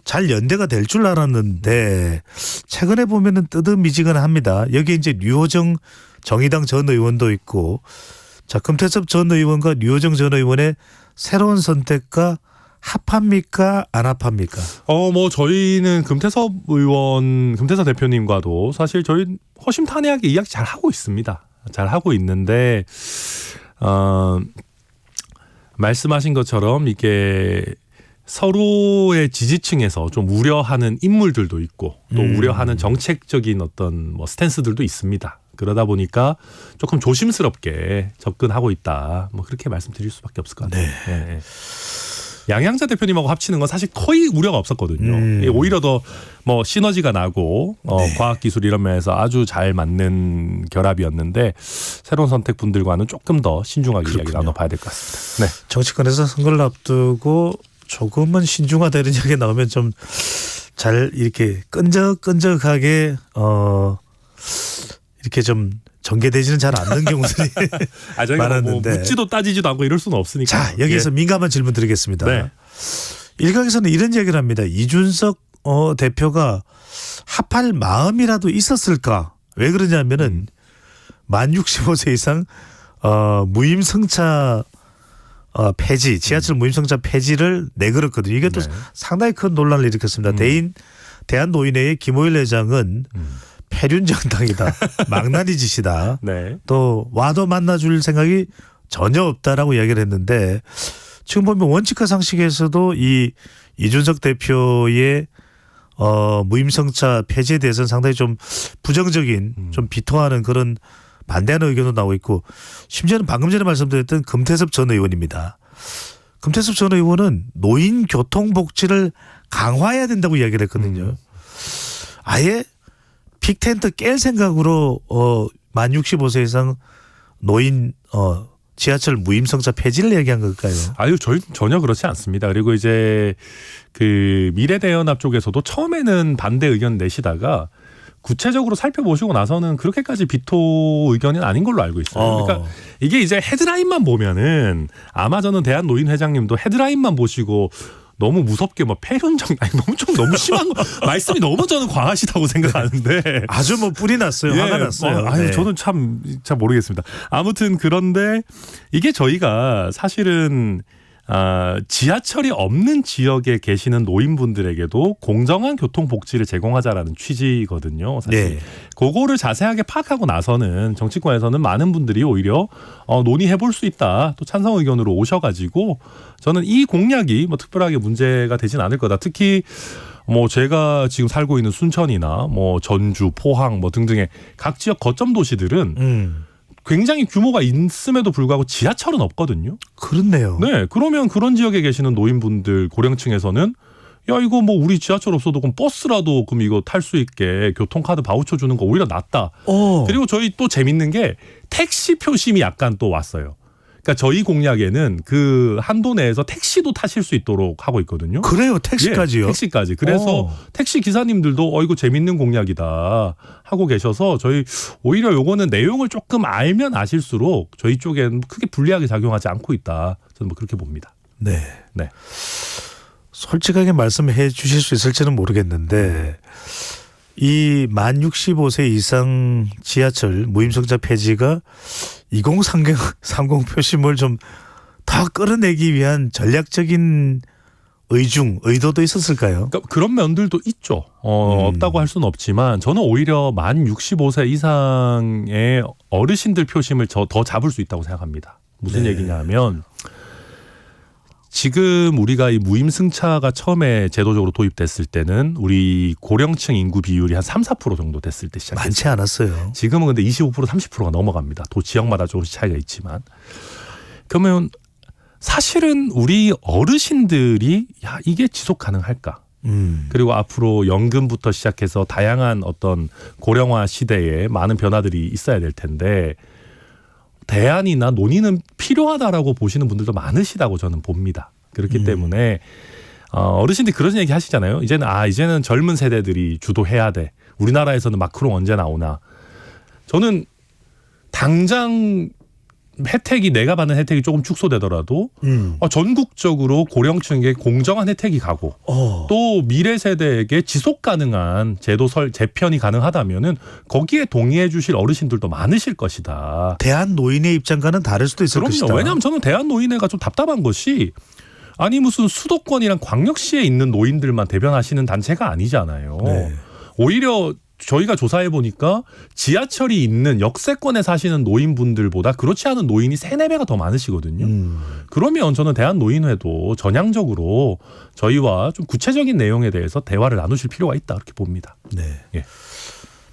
S1: 잘 연대가 될 줄 알았는데 최근에 보면은 뜨뜻미지근합니다. 여기 이제 류호정 정의당 전 의원도 있고, 자, 금태섭 전 의원과 류호정 전 의원의 새로운 선택과 합합니까 안 합합니까?
S16: 뭐 저희는 금태섭 대표님과도 사실 저희 허심탄회하게 이야기 잘 하고 있습니다. 잘 하고 있는데 말씀하신 것처럼 이게 서로의 지지층에서 좀 우려하는 인물들도 있고 또 우려하는 정책적인 어떤 뭐 스탠스들도 있습니다. 그러다 보니까 조금 조심스럽게 접근하고 있다. 뭐 그렇게 말씀드릴 수밖에 없을 것 같아요. 네. 네. 양양자 대표님하고 합치는 건 사실 거의 우려가 없었거든요. 오히려 더 뭐 시너지가 나고 과학기술 이런 면에서 아주 잘 맞는 결합이었는데 새로운 선택분들과는 조금 더 신중하게 이야기 나눠봐야 될 것 같습니다. 네.
S1: 정치권에서 선거를 앞두고 조금은 신중화되는 이야기 나오면 좀 잘 이렇게 끈적끈적하게 이렇게 좀 전개되지는 잘 않는 경우들이 많았는데
S16: 뭐 묻지도 따지지도 않고 이럴 수는 없으니까.
S1: 자, 여기서 민감한 질문 드리겠습니다. 네. 일각에서는 이런 얘기를 합니다. 이준석 대표가 합할 마음이라도 있었을까? 왜 그러냐면은 만 65세 이상 무임승차 폐지, 지하철 무임승차 폐지를 내걸었거든요. 이게 또 상당히 큰 논란을 일으켰습니다. 대한노인회의 김호일 회장은 폐륜정당이다. 망나니 짓이다.
S16: 네.
S1: 또 와도 만나줄 생각이 전혀 없다라고 이야기를 했는데 지금 보면 원칙과 상식에서도 이 이준석 대표의 무임승차 폐지에 대해서는 상당히 좀 부정적인 좀 비토하는 그런 반대하는 의견도 나오고 있고 심지어는 방금 전에 말씀드렸던 금태섭 전 의원입니다. 금태섭 전 의원은 노인 교통복지를 강화해야 된다고 이야기를 했거든요. 아예 빅텐트 깰 생각으로 만 65세 이상 노인 지하철 무임승차 폐지를 얘기한 걸까요?
S16: 아유, 전혀 그렇지 않습니다. 그리고 이제 그 미래대연합 쪽에서도 처음에는 반대 의견 내시다가 구체적으로 살펴보시고 나서는 그렇게까지 비토 의견은 아닌 걸로 알고 있어요. 그러니까 이게 이제 헤드라인만 보면은 아마 저는 대한노인 회장님도 헤드라인만 보시고 너무 무섭게 뭐 폐륜정 아니 너무 심한 거 말씀이 너무 저는 과하시다고 생각하는데
S1: 아주 뭐 뿔이 났어요. 화가 났어요.
S16: 아니 저는 참 모르겠습니다. 아무튼 그런데 이게 저희가 사실은 지하철이 없는 지역에 계시는 노인분들에게도 공정한 교통복지를 제공하자라는 취지거든요. 사실 그거를 자세하게 파악하고 나서는 정치권에서는 많은 분들이 오히려 논의해볼 수 있다. 또 찬성 의견으로 오셔가지고 저는 이 공약이 뭐 특별하게 문제가 되진 않을 거다. 특히 뭐 제가 지금 살고 있는 순천이나 뭐 전주, 포항 뭐 등등의 각 지역 거점 도시들은 굉장히 규모가 있음에도 불구하고 지하철은 없거든요.
S1: 그렇네요.
S16: 네, 그러면 그런 지역에 계시는 노인분들 고령층에서는 야 이거 뭐 우리 지하철 없어도 그럼 버스라도 그럼 이거 탈 수 있게 교통카드 바우처 주는 거 오히려 낫다. 그리고 저희 또 재밌는 게 택시 표심이 약간 또 왔어요. 그러니까 저희 공약에는 그 한도 내에서 택시도 타실 수 있도록 하고 있거든요.
S1: 그래요, 택시까지요?
S16: 예, 택시까지. 그래서 택시 기사님들도 이거 재밌는 공약이다 하고 계셔서 저희 오히려 요거는 내용을 조금 알면 아실수록 저희 쪽엔 크게 불리하게 작용하지 않고 있다. 저는 뭐 그렇게 봅니다.
S1: 네.
S16: 네.
S1: 솔직하게 말씀해 주실 수 있을지는 모르겠는데 이 만 65세 이상 지하철 무임승차 폐지가 2030 표심을 좀 더 끌어내기 위한 전략적인 의도도 있었을까요?
S16: 그러니까 그런 면들도 있죠. 없다고 할 수는 없지만 저는 오히려 만 65세 이상의 어르신들 표심을 더 잡을 수 있다고 생각합니다. 무슨 얘기냐면 지금 우리가 이 무임승차가 처음에 제도적으로 도입됐을 때는 우리 고령층 인구 비율이 한 3-4% 정도 됐을 때 시작했어요.
S1: 많지 않았어요.
S16: 지금은 근데 25% 30%가 넘어갑니다. 또 지역마다 조금씩 차이가 있지만. 그러면 사실은 우리 어르신들이 야 이게 지속 가능할까? 그리고 앞으로 연금부터 시작해서 다양한 어떤 고령화 시대에 많은 변화들이 있어야 될 텐데 대안이나 논의는 필요하다라고 보시는 분들도 많으시다고 저는 봅니다. 그렇기 때문에 어르신들이 그런 얘기 하시잖아요. 이제는 젊은 세대들이 주도해야 돼. 우리나라에서는 마크롱 언제 나오나. 저는 당장 내가 받는 혜택이 조금 축소되더라도 전국적으로 고령층에게 공정한 혜택이 가고 또 미래 세대에게 지속 가능한 제도 재편이 가능하다면은 거기에 동의해 주실 어르신들도 많으실 것이다.
S1: 대한 노인의 입장과는 다를 수도 있을 것이다.
S16: 왜냐하면 저는 대한 노인회가 좀 답답한 것이 아니 무슨 수도권이랑 광역시에 있는 노인들만 대변하시는 단체가 아니잖아요.
S1: 네.
S16: 오히려 저희가 조사해 보니까 지하철이 있는 역세권에 사시는 노인분들보다 그렇지 않은 노인이 3-4배가 더 많으시거든요. 그러면 저는 대한노인회도 전향적으로 저희와 좀 구체적인 내용에 대해서 대화를 나누실 필요가 있다 그렇게 봅니다.
S1: 네.
S16: 예.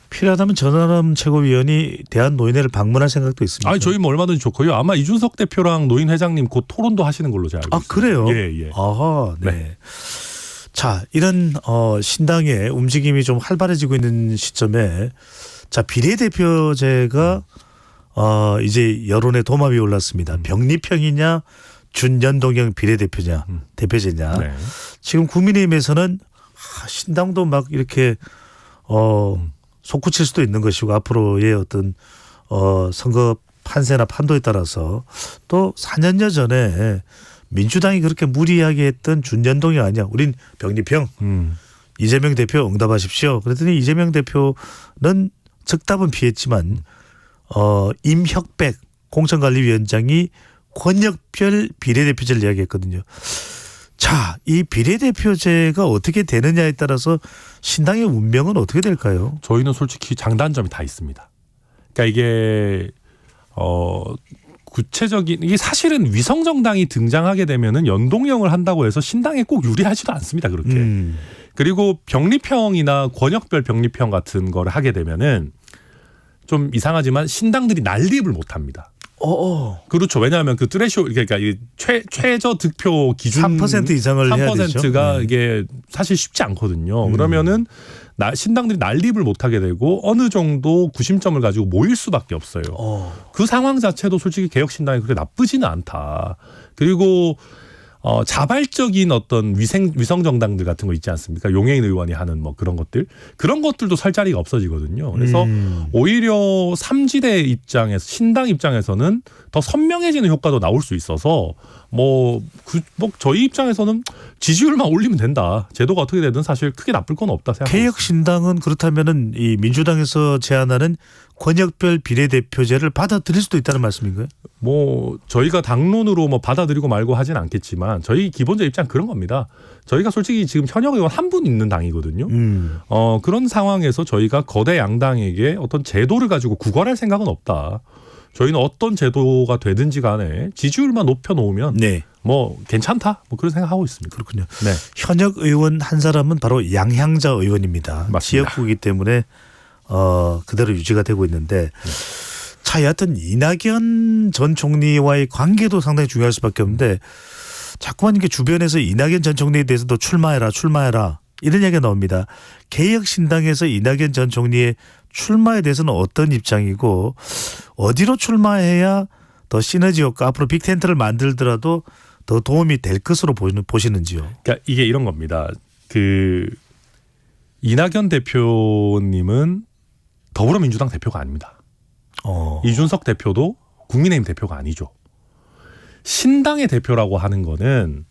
S1: 필요하다면 전하람 최고위원이 대한노인회를 방문할 생각도 있습니다.
S16: 아니 저희 뭐 얼마든지 좋고요. 아마 이준석 대표랑 노인 회장님 곧 토론도 하시는 걸로 제가 알고 있습니다.
S1: 그래요?
S16: 예.
S1: 아하, 네. 자, 이런 신당의 움직임이 좀 활발해지고 있는 시점에 자 비례대표제가 이제 여론의 도마 위에 올랐습니다. 병리평이냐 준연동형 비례대표냐 대표제냐.
S16: 네.
S1: 지금 국민의힘에서는 신당도 막 이렇게 솟구칠 수도 있는 것이고 앞으로의 어떤 선거 판세나 판도에 따라서 또 4년여 전에 민주당이 그렇게 무리하게 했던 준연동형 아니야. 우린 병리평. 이재명 대표 응답하십시오. 그랬더니 이재명 대표는 즉답은 피했지만 임혁백 공천관리위원장이 권역별 비례대표제를 이야기했거든요. 자, 이 비례대표제가 어떻게 되느냐에 따라서 신당의 운명은 어떻게 될까요?
S16: 저희는 솔직히 장단점이 다 있습니다. 그러니까 이게 구체적인 이게 사실은 위성정당이 등장하게 되면은 연동형을 한다고 해서 신당에 꼭 유리하지도 않습니다. 그렇게. 그리고 병리평이나 권역별 병리평 같은 거를 하게 되면은 좀 이상하지만 신당들이 난립을 못 합니다. 그렇죠. 왜냐하면 그 그러니까 최저 득표 기준
S1: 3% 이상을 해야 되죠.
S16: 3%가 이게 사실 쉽지 않거든요. 그러면은 신당들이 난립을 못하게 되고 어느 정도 구심점을 가지고 모일 수밖에 없어요. 그 상황 자체도 솔직히 개혁신당이 그렇게 나쁘지는 않다. 그리고 자발적인 어떤 위성 정당들 같은 거 있지 않습니까? 용해인 의원이 하는 뭐 그런 것들도 설 자리가 없어지거든요. 그래서 오히려 삼지대 입장에서 신당 입장에서는 더 선명해지는 효과도 나올 수 있어서 저희 입장에서는 지지율만 올리면 된다. 제도가 어떻게 되든 사실 크게 나쁠 건 없다 생각합니다.
S1: 개혁신당은 그렇다면은 이 민주당에서 제안하는 권역별 비례대표제를 받아들일 수도 있다는 말씀인가요?
S16: 저희가 당론으로 받아들이고 말고 하진 않겠지만 저희 기본적 입장 그런 겁니다. 저희가 솔직히 지금 현역 의원 한 분 있는 당이거든요. 그런 상황에서 저희가 거대 양당에게 어떤 제도를 가지고 구걸할 생각은 없다. 저희는 어떤 제도가 되든지 간에 지지율만 높여놓으면 괜찮다. 그런 생각하고 있습니다.
S1: 그렇군요.
S16: 네.
S1: 현역 의원 한 사람은 바로 양향자 의원입니다.
S16: 맞습니다.
S1: 지역구이기 때문에 그대로 유지가 되고 있는데 자, 여하튼 이낙연 전 총리와의 관계도 상당히 중요할 수밖에 없는데 자꾸만 이게 주변에서 이낙연 전 총리에 대해서도 출마해라 이런 얘기가 나옵니다. 개혁신당에서 이낙연 전 총리의 출마에 대해서는 어떤 입장이고 어디로 출마해야 더 시너지 효과 앞으로 빅텐트를 만들더라도 더 도움이 될 것으로 보시는지요?
S16: 그러니까 이게 이런 겁니다. 이낙연 대표님은 더불어민주당 대표가 아닙니다. 이준석 대표도 국민의힘 대표가 아니죠. 신당의 대표라고 하는 거는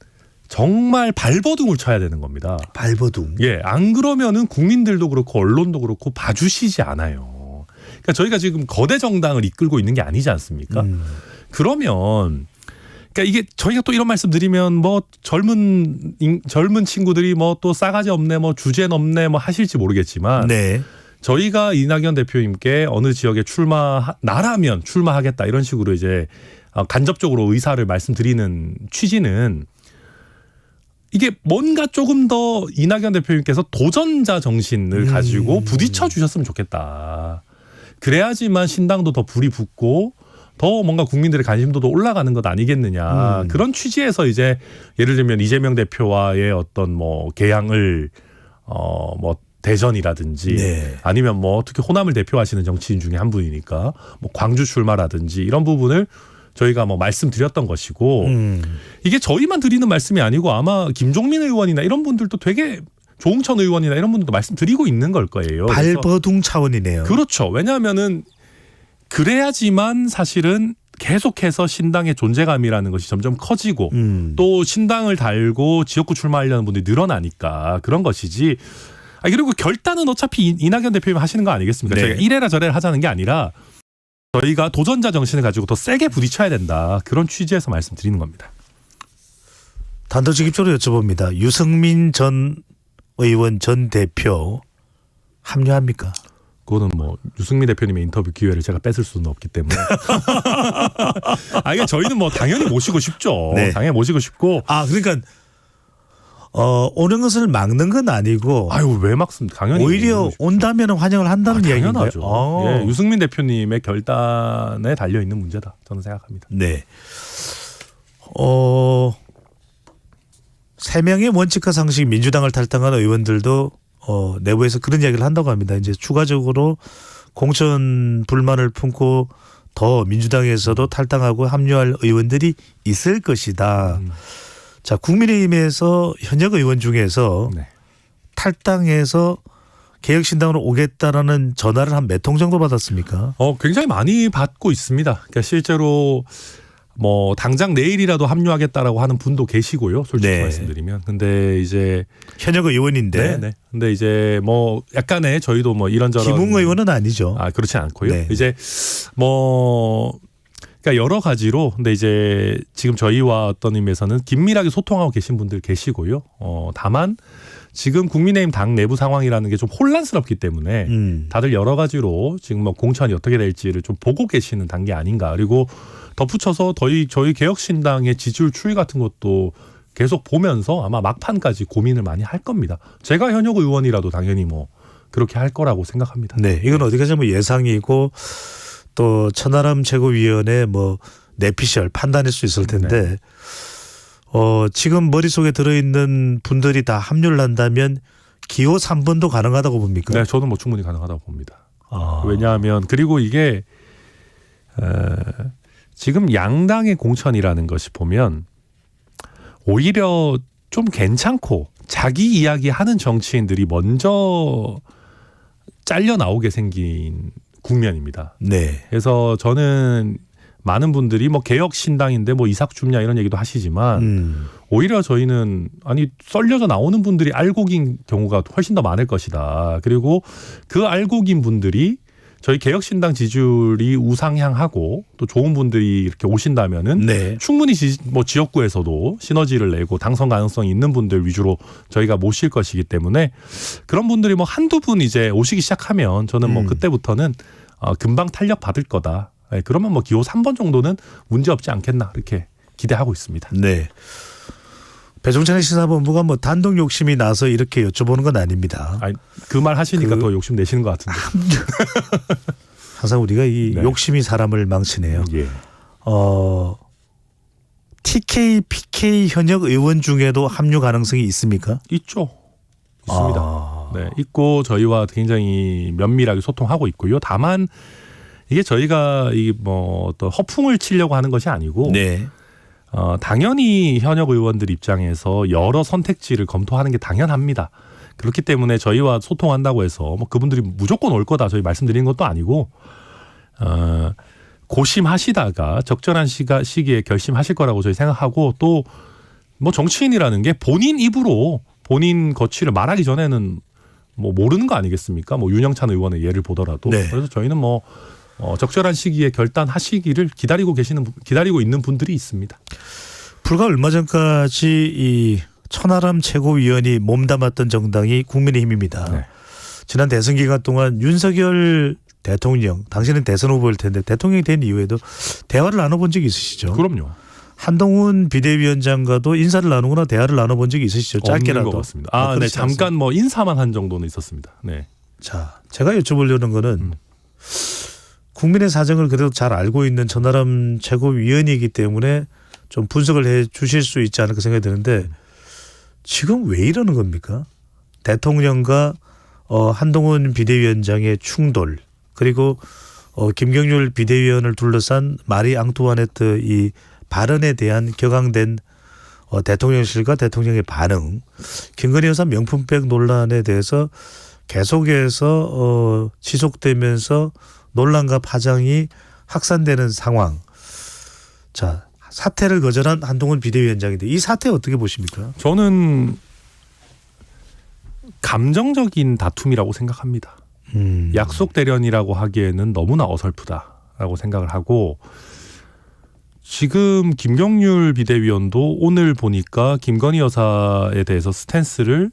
S16: 정말 발버둥을 쳐야 되는 겁니다.
S1: 발버둥.
S16: 예, 안 그러면은 국민들도 그렇고 언론도 그렇고 봐주시지 않아요. 그러니까 저희가 지금 거대 정당을 이끌고 있는 게 아니지 않습니까? 그러면 그러니까 이게 저희가 또 이런 말씀 드리면 젊은 친구들이 또 싸가지 없네, 주제 없네, 하실지 모르겠지만 저희가 이낙연 대표님께 어느 지역에 나라면 출마하겠다 이런 식으로 이제 간접적으로 의사를 말씀드리는 취지는 이게 뭔가 조금 더 이낙연 대표님께서 도전자 정신을 가지고 부딪혀 주셨으면 좋겠다. 그래야지만 신당도 더 불이 붙고 더 뭔가 국민들의 관심도도 올라가는 것 아니겠느냐. 그런 취지에서 이제 예를 들면 이재명 대표와의 어떤 개항을 대전이라든지 아니면 특히 호남을 대표하시는 정치인 중에 한 분이니까 광주 출마라든지 이런 부분을 저희가 말씀드렸던 것이고 이게 저희만 드리는 말씀이 아니고 아마 김종민 의원이나 이런 분들도 되게 조응천 의원이나 이런 분들도 말씀드리고 있는 걸 거예요.
S1: 발버둥 차원이네요.
S16: 그렇죠. 왜냐하면은 그래야지만 사실은 계속해서 신당의 존재감이라는 것이 점점 커지고 또 신당을 달고 지역구 출마하려는 분들이 늘어나니까 그런 것이지. 그리고 결단은 어차피 이낙연 대표님 하시는 거 아니겠습니까? 저희가 이래라 저래라 하자는 게 아니라 저희가 도전자 정신을 가지고 더 세게 부딪혀야 된다. 그런 취지에서 말씀드리는 겁니다.
S1: 단도직입적으로 여쭤봅니다. 유승민 전 의원 전 대표 합류합니까?
S16: 그거는 유승민 대표님의 인터뷰 기회를 제가 뺏을 수는 없기 때문에. 저희는 당연히 모시고 싶죠. 당연히 모시고 싶고.
S1: 그러니까 오는 것을 막는 건 아니고.
S16: 왜 막습니까? 당연히.
S1: 오히려 온다면 환영을 한다는 이야기인가요?
S16: 예, 유승민 대표님의 결단에 달려 있는 문제다. 저는 생각합니다.
S1: 네. 3명의 원칙과 상식 민주당을 탈당한 의원들도 내부에서 그런 이야기를 한다고 합니다. 이제 추가적으로 공천 불만을 품고 더 민주당에서도 탈당하고 합류할 의원들이 있을 것이다. 자, 국민의힘에서 현역 의원 중에서 탈당해서 개혁신당으로 오겠다라는 전화를 한 몇 통 정도 받았습니까?
S16: 굉장히 많이 받고 있습니다. 그러니까 실제로 당장 내일이라도 합류하겠다라고 하는 분도 계시고요. 솔직히 말씀드리면. 근데 이제
S1: 현역 의원인데.
S16: 근데 이제 약간의 저희도 이런저런.
S1: 김웅 의원은 아니죠.
S16: 그렇지 않고요. 이제 그러니까 여러 가지로. 근데 이제 지금 저희와 어떤 의미에서는 긴밀하게 소통하고 계신 분들 계시고요. 다만 지금 국민의힘 당 내부 상황이라는 게 좀 혼란스럽기 때문에 다들 여러 가지로 지금 공천이 어떻게 될지를 좀 보고 계시는 단계 아닌가. 그리고 덧붙여서 저희 개혁신당의 지지율 추이 같은 것도 계속 보면서 아마 막판까지 고민을 많이 할 겁니다. 제가 현역 의원이라도 당연히 그렇게 할 거라고 생각합니다.
S1: 네, 이건 어디까지 예상이고 또 천하람 최고위원회 내피셜 판단할 수 있을 텐데 지금 머릿속에 들어있는 분들이 다 합류를 한다면 기호 3번도 가능하다고 봅니까?
S16: 네, 저는 충분히 가능하다고 봅니다. 왜냐하면 그리고 이게 지금 양당의 공천이라는 것이 보면 오히려 좀 괜찮고 자기 이야기 하는 정치인들이 먼저 잘려 나오게 생긴 국면입니다.
S1: 네.
S16: 그래서 저는 많은 분들이 뭐 개혁 신당인데 뭐 이삭 줍냐 이런 얘기도 하시지만 오히려 저희는 아니 썰려져 나오는 분들이 알곡인 경우가 훨씬 더 많을 것이다. 그리고 그 알곡인 분들이 저희 개혁신당 지지율이 우상향하고 또 좋은 분들이 이렇게 오신다면은
S1: 네.
S16: 충분히 뭐 지역구에서도 시너지를 내고 당선 가능성이 있는 분들 위주로 저희가 모실 것이기 때문에 그런 분들이 뭐 한두 분 이제 오시기 시작하면 저는 뭐 그때부터는 금방 탄력 받을 거다. 네, 그러면 뭐 기호 3번 정도는 문제 없지 않겠나 이렇게 기대하고 있습니다.
S1: 네. 배종찬의 시사본부가 뭐 단독 욕심이 나서 이렇게 여쭤보는 건 아닙니다.
S16: 그 말 하시니까 더 욕심 내시는 것 같은데.
S1: 항상 우리가 이
S16: 네.
S1: 욕심이 사람을 망치네요.
S16: 예.
S1: TK, PK 현역 의원 중에도 합류 가능성이 있습니까?
S16: 있죠. 있습니다. 네, 있고 저희와 굉장히 면밀하게 소통하고 있고요. 다만 이게 저희가 이 뭐 또 허풍을 치려고 하는 것이 아니고
S1: 네.
S16: 당연히 현역 의원들 입장에서 여러 선택지를 검토하는 게 당연합니다. 그렇기 때문에 저희와 소통한다고 해서 뭐 그분들이 무조건 올 거다 저희 말씀드리는 것도 아니고 고심하시다가 적절한 시기에 결심하실 거라고 저희 생각하고 또 뭐 정치인이라는 게 본인 입으로 본인 거취를 말하기 전에는 뭐 모르는 거 아니겠습니까? 뭐 윤영찬 의원의 예를 보더라도
S1: 네.
S16: 그래서 저희는 뭐 적절한 시기에 결단하시기를 기다리고 있는 분들이 있습니다.
S1: 불과 얼마 전까지 이 천하람 최고위원이 몸담았던 정당이 국민의힘입니다.
S16: 네.
S1: 지난 대선 기간 동안 윤석열 대통령, 당신은 대선 후보일 텐데 대통령이 된 이후에도 대화를 나눠본 적이 있으시죠?
S16: 그럼요.
S1: 한동훈 비대위원장과도 인사를 나누거나 대화를 나눠본 적이 있으시죠? 짧게라도.
S16: 없는 것 같습니다. 네, 잠깐 뭐 인사만 한 정도는 있었습니다. 네.
S1: 자, 제가 여쭤보려는 거는 국민의 사정을 그래도 잘 알고 있는 천하람 최고위원이기 때문에 좀 분석을 해 주실 수 있지 않을까 생각이 드는데 지금 왜 이러는 겁니까? 대통령과 한동훈 비대위원장의 충돌 그리고 김경률 비대위원을 둘러싼 마리 앙투아네트 이 발언에 대한 격앙된 대통령실과 대통령의 반응, 김건희 여사 명품백 논란에 대해서 계속해서 지속되면서 논란과 파장이 확산되는 상황. 자, 사퇴를 거절한 한동훈 비대위원장인데 이 사태 어떻게 보십니까?
S16: 저는 감정적인 다툼이라고 생각합니다. 약속 대련이라고 하기에는 너무나 어설프다라고 생각을 하고 지금 김경률 비대위원도 오늘 보니까 김건희 여사에 대해서 스탠스를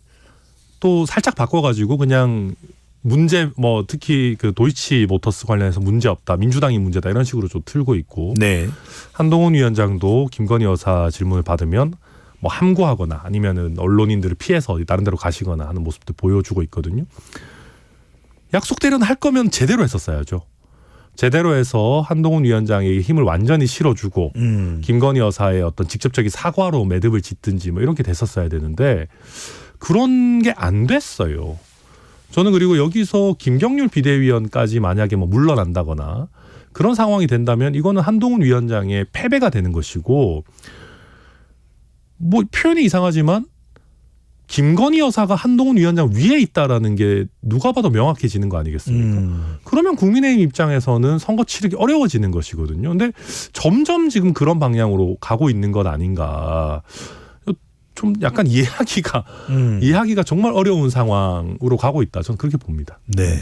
S16: 또 살짝 바꿔가지고 그냥 문제 뭐 특히 그 도이치 모터스 관련해서 문제 없다 민주당이 문제다 이런 식으로 좀 틀고 있고
S1: 네.
S16: 한동훈 위원장도 김건희 여사 질문을 받으면 뭐 함구하거나 아니면은 언론인들을 피해서 다른 데로 가시거나 하는 모습도 보여주고 있거든요. 약속 대련 할 거면 제대로 했었어야죠. 제대로 해서 한동훈 위원장에게 힘을 완전히 실어주고 김건희 여사의 어떤 직접적인 사과로 매듭을 짓든지 뭐 이렇게 됐었어야 되는데 그런 게 안 됐어요. 저는 그리고 여기서 김경률 비대위원까지 만약에 뭐 물러난다거나 그런 상황이 된다면 이거는 한동훈 위원장의 패배가 되는 것이고 뭐 표현이 이상하지만 김건희 여사가 한동훈 위원장 위에 있다라는 게 누가 봐도 명확해지는 거 아니겠습니까? 그러면 국민의힘 입장에서는 선거 치르기 어려워지는 것이거든요. 근데 점점 지금 그런 방향으로 가고 있는 것 아닌가. 좀 약간 이해하기가 정말 어려운 상황으로 가고 있다. 저는 그렇게 봅니다.
S1: 네.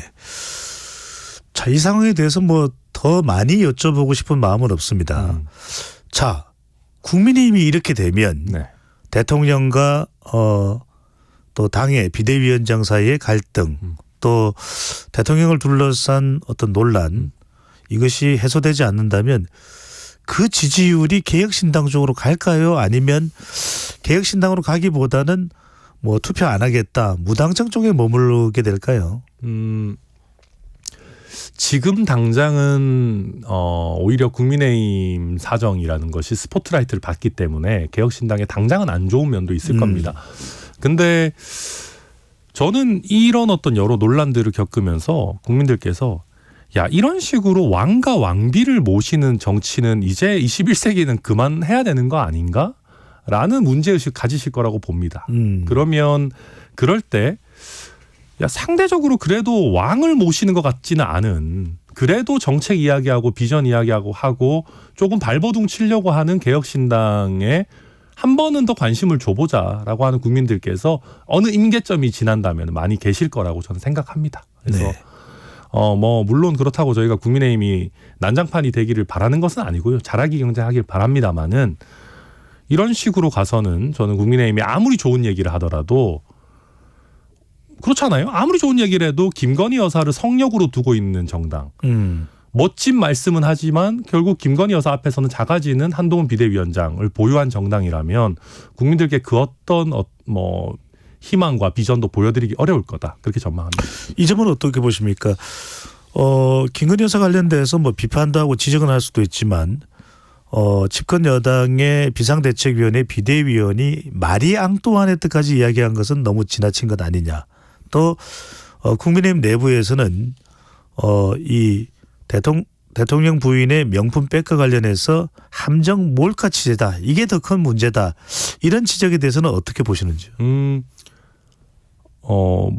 S1: 자, 이 상황에 대해서 뭐 더 많이 여쭤보고 싶은 마음은 없습니다. 자, 국민의힘이 이렇게 되면
S16: 네.
S1: 대통령과 또 당의 비대위원장 사이의 갈등 또 대통령을 둘러싼 어떤 논란 이것이 해소되지 않는다면 그 지지율이 개혁신당 쪽으로 갈까요? 아니면 개혁신당으로 가기보다는 뭐 투표 안 하겠다 무당청 쪽에 머무르게 될까요?
S16: 지금 당장은 오히려 국민의힘 사정이라는 것이 스포트라이트를 받기 때문에 개혁신당에 당장은 안 좋은 면도 있을 겁니다. 근데 저는 이런 어떤 여러 논란들을 겪으면서 국민들께서 야 이런 식으로 왕과 왕비를 모시는 정치는 이제 21세기는 그만해야 되는 거 아닌가? 라는 문제의식 가지실 거라고 봅니다. 그러면 그럴 때 야 상대적으로 그래도 왕을 모시는 것 같지는 않은 그래도 정책 이야기하고 비전 이야기하고 조금 발버둥 치려고 하는 개혁신당에 한 번은 더 관심을 줘보자라고 하는 국민들께서 어느 임계점이 지난다면 많이 계실 거라고 저는 생각합니다. 그래서
S1: 네.
S16: 뭐 물론 그렇다고 저희가 국민의힘이 난장판이 되기를 바라는 것은 아니고요. 잘하기 경쟁하길 바랍니다마는 이런 식으로 가서는 저는 국민의힘이 아무리 좋은 얘기를 하더라도 그렇잖아요. 아무리 좋은 얘기를 해도 김건희 여사를 성역으로 두고 있는 정당. 멋진 말씀은 하지만 결국 김건희 여사 앞에서는 작아지는 한동훈 비대위원장을 보유한 정당이라면 국민들께 그 어떤 뭐 희망과 비전도 보여드리기 어려울 거다. 그렇게 전망합니다.
S1: 이 점은 어떻게 보십니까? 김건희 여사 관련돼서 뭐 비판도 하고 지적은 할 수도 있지만 집권 여당의 비상대책위원회 비대위원이 마리 앙뚜아네트까지 이야기한 것은 너무 지나친 것 아니냐. 또 국민의힘 내부에서는 이 대통령 부인의 명품 백과 관련해서 함정 몰카 취재다. 이게 더 큰 문제다. 이런 지적에 대해서는 어떻게 보시는지요?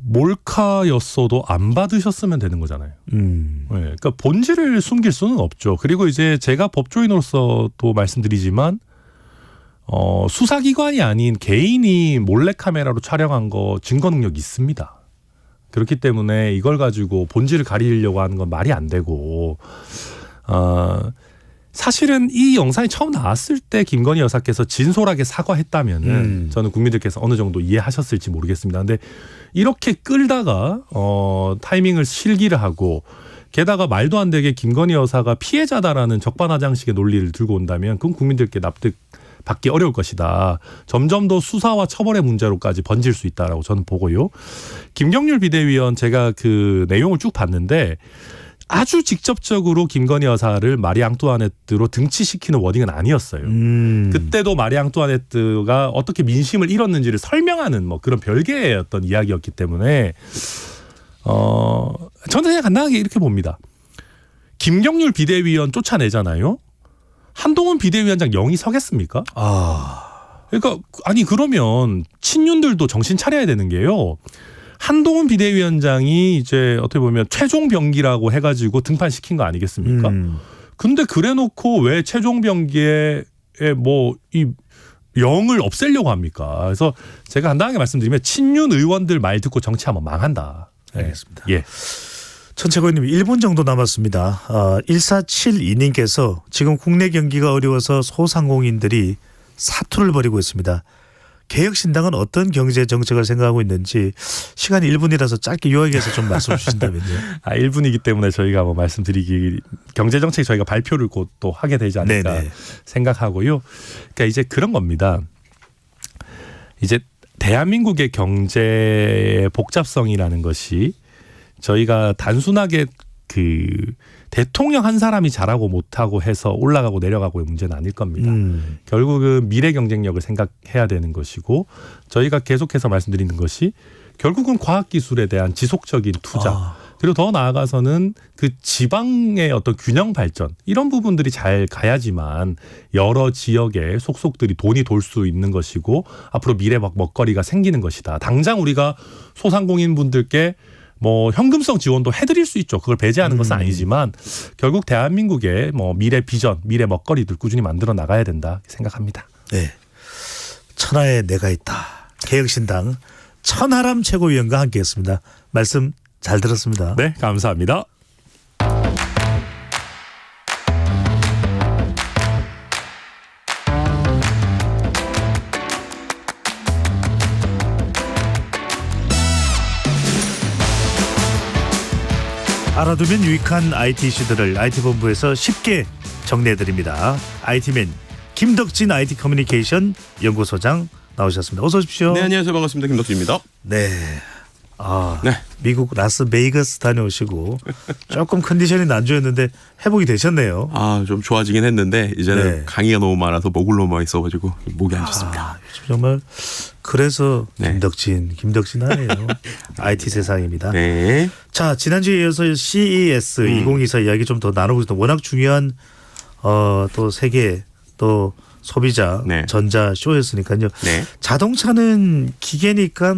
S16: 몰카였어도 안 받으셨으면 되는 거잖아요. 네, 그러니까 본질을 숨길 수는 없죠. 그리고 이제 제가 법조인으로서도 말씀드리지만 수사기관이 아닌 개인이 몰래카메라로 촬영한 거 증거 능력이 있습니다. 그렇기 때문에 이걸 가지고 본질을 가리려고 하는 건 말이 안 되고 사실은 이 영상이 처음 나왔을 때 김건희 여사께서 진솔하게 사과했다면은 저는 국민들께서 어느 정도 이해하셨을지 모르겠습니다. 근데 이렇게 끌다가 타이밍을 실기를 하고 게다가 말도 안 되게 김건희 여사가 피해자다라는 적반하장식의 논리를 들고 온다면 그건 국민들께 납득받기 어려울 것이다. 점점 더 수사와 처벌의 문제로까지 번질 수 있다라고 저는 보고요. 김경률 비대위원 제가 그 내용을 쭉 봤는데 아주 직접적으로 김건희 여사를 마리 앙뚜아네트로 등치시키는 워딩은 아니었어요. 그때도 마리 앙뚜아네트가 어떻게 민심을 잃었는지를 설명하는 뭐 그런 별개의 어떤 이야기였기 때문에 저는 그냥 간단하게 이렇게 봅니다. 김경률 비대위원 쫓아내잖아요. 한동훈 비대위원장 영이 서겠습니까? 그러니까 아니 그러면 친윤들도 정신 차려야 되는 게요. 한동훈 비대위원장이 이제 어떻게 보면 최종 병기라고 해가지고 등판시킨 거 아니겠습니까? 근데 그래놓고 왜 최종 병기에 뭐 이 영을 없애려고 합니까? 그래서 제가 간단하게 말씀드리면 친윤 의원들 말 듣고 정치하면 망한다.
S1: 알겠습니다.
S16: 예.
S1: 천채고님 1분 정도 남았습니다. 1472님께서 지금 국내 경기가 어려워서 소상공인들이 사투를 벌이고 있습니다. 개혁신당은 어떤 경제 정책을 생각하고 있는지 시간이 1분이라서 짧게 요약해서 좀 말씀 주신다면요.
S16: 1분이기 때문에 저희가 뭐 말씀드리기 경제 정책 저희가 발표를 곧 또 하게 되지 않을까
S1: 네네.
S16: 생각하고요. 그러니까 이제 그런 겁니다. 이제 대한민국의 경제의 복잡성이라는 것이 저희가 단순하게 그 대통령 한 사람이 잘하고 못하고 해서 올라가고 내려가고의 문제는 아닐 겁니다. 결국은 미래 경쟁력을 생각해야 되는 것이고 저희가 계속해서 말씀드리는 것이 결국은 과학기술에 대한 지속적인 투자 그리고 더 나아가서는 그 지방의 어떤 균형 발전 이런 부분들이 잘 가야지만 여러 지역의 속속들이 돈이 돌 수 있는 것이고 앞으로 미래 먹거리가 생기는 것이다. 당장 우리가 소상공인 분들께 뭐 현금성 지원도 해드릴 수 있죠. 그걸 배제하는 것은 아니지만 결국 대한민국의 뭐 미래 비전, 미래 먹거리들 꾸준히 만들어 나가야 된다 생각합니다.
S1: 네, 천하에 내가 있다. 개혁신당 천하람 최고위원과 함께했습니다. 말씀 잘 들었습니다.
S16: 네, 감사합니다.
S1: 알아두면 유익한 IT 이슈들을 IT본부에서 쉽게 정리해드립니다. IT맨 김덕진 IT 커뮤니케이션 연구소장 나오셨습니다. 어서 오십시오.
S17: 네, 안녕하세요. 반갑습니다. 김덕진입니다.
S1: 네. 미국 라스베이거스 다녀오시고 조금 컨디션이 난조였는데 회복이 되셨네요.
S17: 좀 좋아지긴 했는데 이제는 강의가 너무 많아서 목을 너무 많이 써가지고 목이 안 좋습니다.
S1: 요즘 정말 그래서 김덕진 하네요. IT 세상입니다.
S17: 네.
S1: 자, 지난주에 이어서 CES 2024 이야기 좀 더 나누고 워낙 중요한 또 세계 또 소비자 전자 쇼였으니까요. 자동차는 기계니까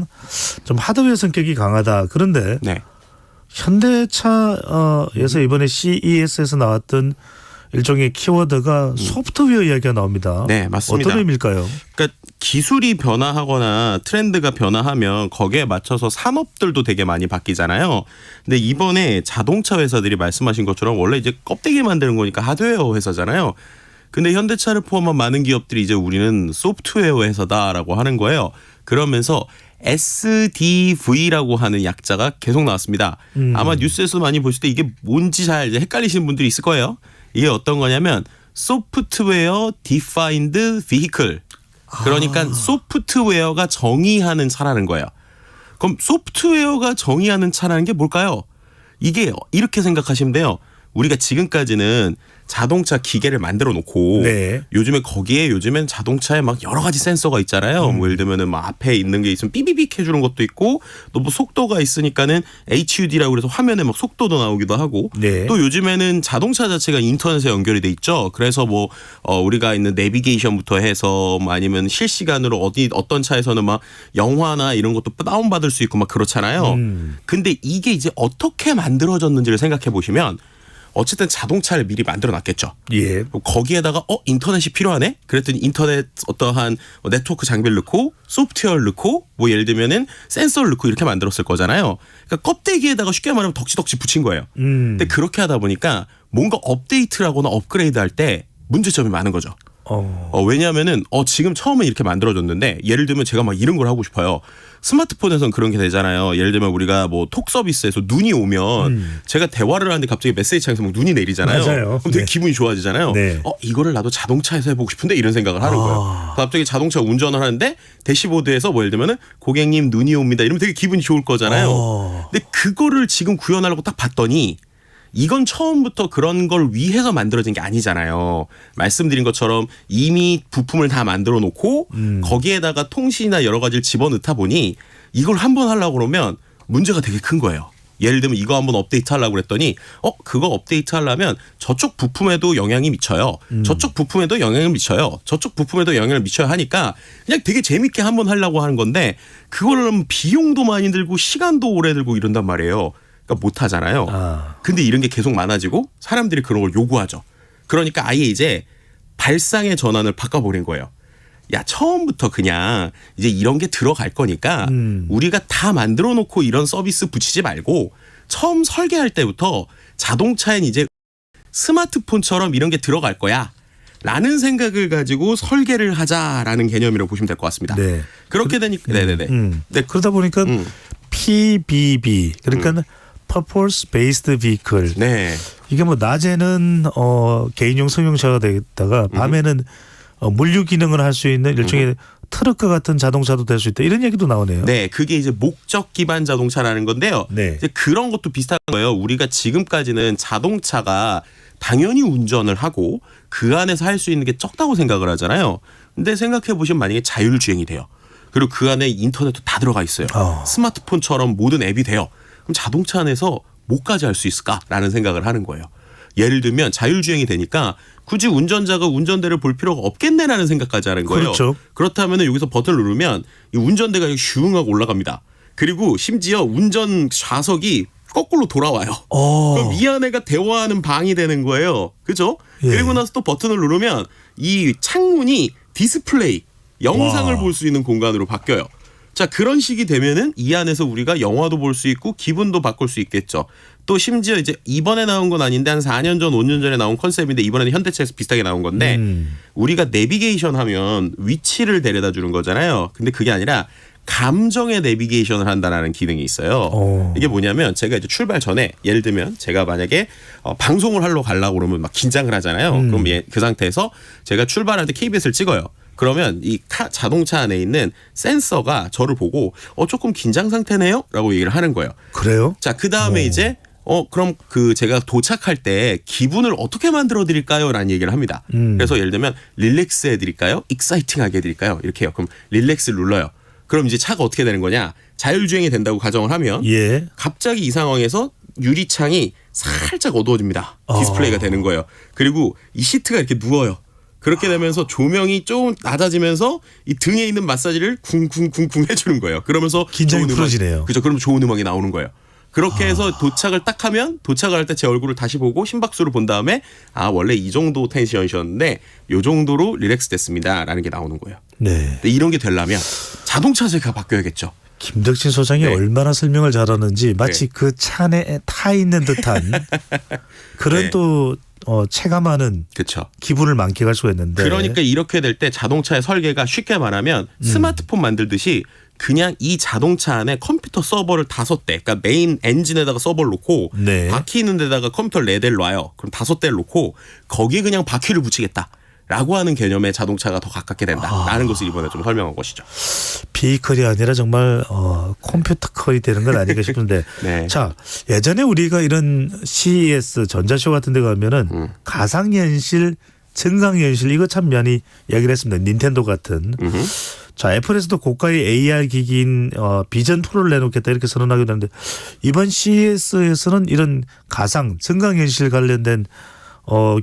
S1: 좀 하드웨어 성격이 강하다. 그런데 현대차에서 이번에 CES에서 나왔던 일종의 키워드가 소프트웨어 이야기가 나옵니다.
S17: 네, 맞습니다.
S1: 어떤 의미일까요?
S17: 그러니까 기술이 변화하거나 트렌드가 변화하면 거기에 맞춰서 산업들도 되게 많이 바뀌잖아요. 근데 이번에 자동차 회사들이 말씀하신 것처럼 원래 이제 껍데기 만드는 거니까 하드웨어 회사잖아요. 근데 현대차를 포함한 많은 기업들이 이제 우리는 소프트웨어 회사다라고 하는 거예요. 그러면서 SDV라고 하는 약자가 계속 나왔습니다. 아마 뉴스에서 많이 보실 때 이게 뭔지 잘 이제 헷갈리시는 분들이 있을 거예요. 이게 어떤 거냐면 소프트웨어 디파인드 비히클. 그러니까 소프트웨어가 정의하는 차라는 거예요. 그럼 소프트웨어가 정의하는 차라는 게 뭘까요? 이게 이렇게 생각하시면 돼요. 우리가 지금까지는 자동차 기계를 만들어 놓고
S1: 네.
S17: 요즘엔 자동차에 막 여러 가지 센서가 있잖아요. 뭐 예를 들면은 막 앞에 있는 게 있으면 삐비빅 해주는 것도 있고 또 뭐 속도가 있으니까는 HUD라고 그래서 화면에 막 속도도 나오기도 하고
S1: 네.
S17: 또 요즘에는 자동차 자체가 인터넷에 연결이 돼 있죠. 그래서 뭐 우리가 있는 내비게이션부터 해서 뭐 아니면 실시간으로 어떤 차에서는 막 영화나 이런 것도 다운받을 수 있고 막 그렇잖아요. 근데 이게 이제 어떻게 만들어졌는지를 생각해 보시면 어쨌든 자동차를 미리 만들어 놨겠죠.
S1: 예.
S17: 거기에다가 인터넷이 필요하네? 그랬더니 인터넷 어떠한 네트워크 장비를 넣고 소프트웨어를 넣고 뭐 예를 들면은 센서를 넣고 이렇게 만들었을 거잖아요. 그러니까 껍데기에다가 쉽게 말하면 덕지덕지 붙인 거예요. 근데 그렇게 하다 보니까 뭔가 업데이트를 하거나 업그레이드 할 때 문제점이 많은 거죠. 왜냐하면은 지금 처음에 이렇게 만들어졌는데 예를 들면 제가 막 이런 걸 하고 싶어요. 스마트폰에선 그런 게 되잖아요. 예를 들면 우리가 뭐 톡 서비스에서 눈이 오면 제가 대화를 하는데 갑자기 메시지 창에서 막 눈이 내리잖아요.
S1: 맞아요.
S17: 그럼 되게 기분이 좋아지잖아요.
S1: 네.
S17: 이거를 나도 자동차에서 해보고 싶은데 이런 생각을 하는 거예요. 갑자기 자동차 운전을 하는데 대시보드에서 뭐 예를 들면은 고객님 눈이 옵니다. 이러면 되게 기분이 좋을 거잖아요. 근데 그거를 지금 구현하려고 딱 봤더니 이건 처음부터 그런 걸 위해서 만들어진 게 아니잖아요. 말씀드린 것처럼 이미 부품을 다 만들어 놓고 거기에다가 통신이나 여러 가지를 집어넣다 보니 이걸 한번 하려고 그러면 문제가 되게 큰 거예요. 예를 들면 이거 한번 업데이트 하려고 그랬더니 그거 업데이트 하려면 저쪽 부품에도 영향이 미쳐요. 저쪽 부품에도 영향을 미쳐요. 저쪽 부품에도 영향을 미쳐야 하니까 그냥 되게 재밌게 한번 하려고 하는 건데 그걸 비용도 많이 들고 시간도 오래 들고 이런단 말이에요. 그러니까 못 하잖아요. 근데 이런 게 계속 많아지고 사람들이 그런 걸 요구하죠. 그러니까 아예 이제 발상의 전환을 바꿔버린 거예요. 야, 처음부터 그냥 이제 이런 게 들어갈 거니까 우리가 다 만들어 놓고 이런 서비스 붙이지 말고 처음 설계할 때부터 자동차엔 이제 스마트폰처럼 이런 게 들어갈 거야. 라는 생각을 가지고 설계를 하자라는 개념이라고 보시면 될 것 같습니다.
S1: 네.
S17: 그렇게 되니까 네네네.
S1: 네, 그러다 보니까 PBB 그러니까 Purpose Based Vehicle.
S17: 네.
S1: 이게 뭐 낮에는 개인용 승용차가 되다가 밤에는 물류 기능을 할 수 있는 일종의 트럭과 같은 자동차도 될 수 있다. 이런 얘기도 나오네요.
S17: 네, 그게 이제 목적 기반 자동차라는 건데요.
S1: 네.
S17: 이제 그런 것도 비슷한 거예요. 우리가 지금까지는 자동차가 당연히 운전을 하고 그 안에서 할 수 있는 게 적다고 생각을 하잖아요. 근데 생각해 보시면 만약에 자율주행이 돼요. 그리고 그 안에 인터넷도 다 들어가 있어요. 스마트폰처럼 모든 앱이 돼요. 그럼 자동차 안에서 뭐까지 할 수 있을까라는 생각을 하는 거예요. 예를 들면 자율주행이 되니까 굳이 운전자가 운전대를 볼 필요가 없겠네라는 생각까지 하는 거예요.
S1: 그렇죠.
S17: 그렇다면 여기서 버튼을 누르면 이 운전대가 슝 하고 올라갑니다. 그리고 심지어 운전 좌석이 거꾸로 돌아와요. 그럼 이 안에가 대화하는 방이 되는 거예요. 그죠?
S1: 예.
S17: 그리고 나서 또 버튼을 누르면 이 창문이 디스플레이, 영상을 볼 수 있는 공간으로 바뀌어요. 자, 그런 식이 되면은 이 안에서 우리가 영화도 볼 수 있고 기분도 바꿀 수 있겠죠. 또 심지어 이제 이번에 나온 건 아닌데 한 4년 전, 5년 전에 나온 컨셉인데 이번에는 현대차에서 비슷하게 나온 건데 우리가 내비게이션 하면 위치를 데려다 주는 거잖아요. 근데 그게 아니라 감정의 내비게이션을 한다는 기능이 있어요. 이게 뭐냐면 제가 이제 출발 전에 예를 들면 제가 만약에 방송을 하러 가려고 그러면 막 긴장을 하잖아요. 그럼 그 상태에서 제가 출발할 때 KBS를 찍어요. 그러면 이 자동차 안에 있는 센서가 저를 보고 조금 긴장 상태네요? 라고 얘기를 하는 거예요.
S1: 그래요?
S17: 자, 그 다음에 이제 그럼 제가 도착할 때 기분을 어떻게 만들어 드릴까요? 라는 얘기를 합니다. 그래서 예를 들면 릴렉스 해드릴까요? 익사이팅하게 해드릴까요? 이렇게 해요. 그럼 릴렉스를 눌러요. 그럼 이제 차가 어떻게 되는 거냐? 자율주행이 된다고 가정을 하면 갑자기 이 상황에서 유리창이 살짝 어두워집니다. 디스플레이가 되는 거예요. 그리고 이 시트가 이렇게 누워요. 그렇게 되면서 조명이 좀 낮아지면서 이 등에 있는 마사지를 쿵쿵쿵쿵 해주는 거예요. 그러면서
S1: 긴장이 풀어지네요.
S17: 그죠? 그럼 좋은 음악이 나오는 거예요. 그렇게 해서 도착을 딱 하면 도착을 할 때 제 얼굴을 다시 보고 심박수를 본 다음에 아 원래 이 정도 텐션이셨는데 요 정도로 릴렉스 됐습니다라는 게 나오는 거예요.
S1: 네.
S17: 근데 이런 게 되려면 자동차세가 바뀌어야겠죠.
S1: 김덕진 소장이
S17: 네.
S1: 얼마나 설명을 잘하는지 마치
S17: 네.
S1: 그 차 안에 타 있는 듯한 그런
S17: 네.
S1: 또 체감하는
S17: 그렇죠.
S1: 기분을 만끽할 수가 있는데
S17: 그러니까 이렇게 될 때 자동차의 설계가 쉽게 말하면 스마트폰 만들듯이 그냥 이 자동차 안에 컴퓨터 서버를 5대, 그러니까 메인 엔진에다가 서버를 놓고
S1: 네.
S17: 바퀴 있는 데다가 컴퓨터 4대를 놔요. 그럼 5대를 놓고 거기에 그냥 바퀴를 붙이겠다. 라고 하는 개념의 자동차가 더 가깝게 된다라는 것을 이번에 좀 설명한 것이죠.
S1: 비컬이 아니라 정말 컴퓨터 컬이 되는 건 아닌가 싶은데
S17: 네.
S1: 자 예전에 우리가 이런 CES 전자쇼 같은 데 가면은 가상현실 증강현실 이거 참 많이 이야기를 했습니다. 닌텐도 같은 자 애플에서도 고가의 AR 기기인 비전 프로를 내놓겠다 이렇게 선언하기도 하는데 이번 CES에서는 이런 가상 증강현실 관련된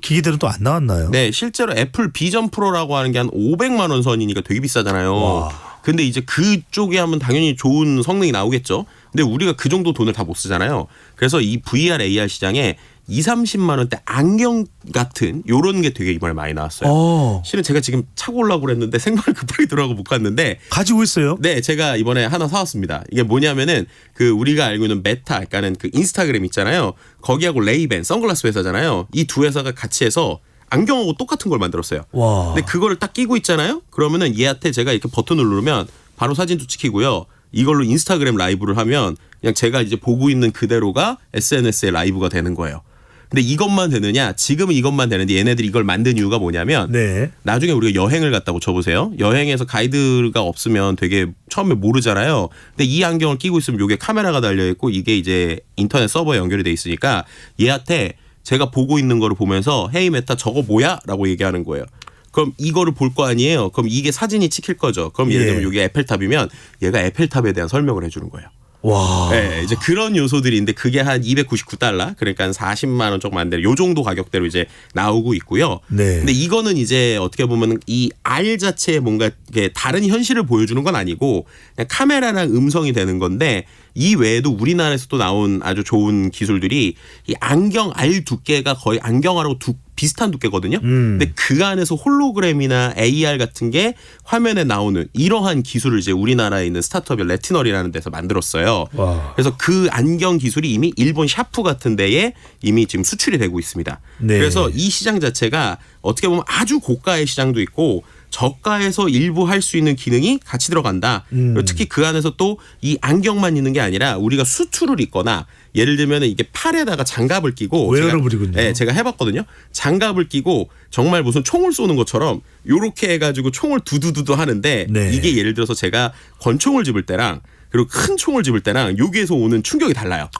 S1: 기기들은 또 안 나왔나요?
S17: 네, 실제로 애플 비전 프로라고 하는 게 한 500만 원 선이니까 되게 비싸잖아요.
S1: 와.
S17: 근데 이제 그쪽에 하면 당연히 좋은 성능이 나오겠죠. 근데 우리가 그 정도 돈을 다 못 쓰잖아요. 그래서 이 VR, AR 시장에 20-30만 원대 안경 같은 요런 게 되게 이번에 많이 나왔어요. 실은 제가 지금 차고 오려고 그랬는데 생방을 급하게 들어가고 못 갔는데
S1: 가지고 있어요?
S17: 네, 제가 이번에 하나 사왔습니다. 이게 뭐냐면은 그 우리가 알고 있는 메타, 그러니까는 그 인스타그램 있잖아요. 거기하고 레이벤, 선글라스 회사잖아요. 이 두 회사가 같이 해서 안경하고 똑같은 걸 만들었어요.
S1: 와.
S17: 근데 그거를 딱 끼고 있잖아요. 그러면은 얘한테 제가 이렇게 버튼을 누르면 바로 사진도 찍히고요. 이걸로 인스타그램 라이브를 하면 그냥 제가 이제 보고 있는 그대로가 SNS에 라이브가 되는 거예요. 근데 이것만 되느냐? 지금은 이것만 되는데 얘네들이 이걸 만든 이유가 뭐냐면
S1: 네.
S17: 나중에 우리가 여행을 갔다고 쳐보세요. 여행에서 가이드가 없으면 되게 처음에 모르잖아요. 근데 이 안경을 끼고 있으면 이게 카메라가 달려있고 이게 이제 인터넷 서버에 연결이 돼 있으니까 얘한테 제가 보고 있는 거를 보면서 헤이 메타 저거 뭐야? 라고 얘기하는 거예요. 그럼 이거를 볼 거 아니에요. 그럼 이게 사진이 찍힐 거죠. 그럼 예를 들면 이게 에펠탑이면 얘가 에펠탑에 대한 설명을 해주는 거예요.
S1: 와.
S17: 네, 이제 그런 요소들인데 그게 한 299달러, 그러니까 한 40만 원 조금 안 되는 요 정도 가격대로 이제 나오고 있고요.
S1: 네.
S17: 근데 이거는 이제 어떻게 보면 이 R 자체에 뭔가 이게 다른 현실을 보여주는 건 아니고 그냥 카메라랑 음성이 되는 건데 이 외에도 우리나라에서도 나온 아주 좋은 기술들이 이 안경 알 두께가 거의 안경알하고 비슷한 두께거든요. 근데 그 안에서 홀로그램이나 AR 같은 게 화면에 나오는 이러한 기술을 이제 우리나라에 있는 스타트업이 레티널이라는 데서 만들었어요.
S1: 와.
S17: 그래서 그 안경 기술이 이미 일본 샤프 같은 데에 이미 지금 수출이 되고 있습니다.
S1: 네.
S17: 그래서 이 시장 자체가 어떻게 보면 아주 고가의 시장도 있고 저가에서 일부 할 수 있는 기능이 같이 들어간다. 특히 그 안에서 또 이 안경만 있는 게 아니라 우리가 수트를 입거나 예를 들면 이게 팔에다가 장갑을 끼고
S1: 웨어러블이군요.
S17: 네, 제가 해봤거든요. 장갑을 끼고 정말 무슨 총을 쏘는 것처럼 요렇게 해가지고 총을 두두두두 하는데
S1: 네.
S17: 이게 예를 들어서 제가 권총을 집을 때랑 그리고 큰 총을 집을 때랑 여기에서 오는 충격이 달라요.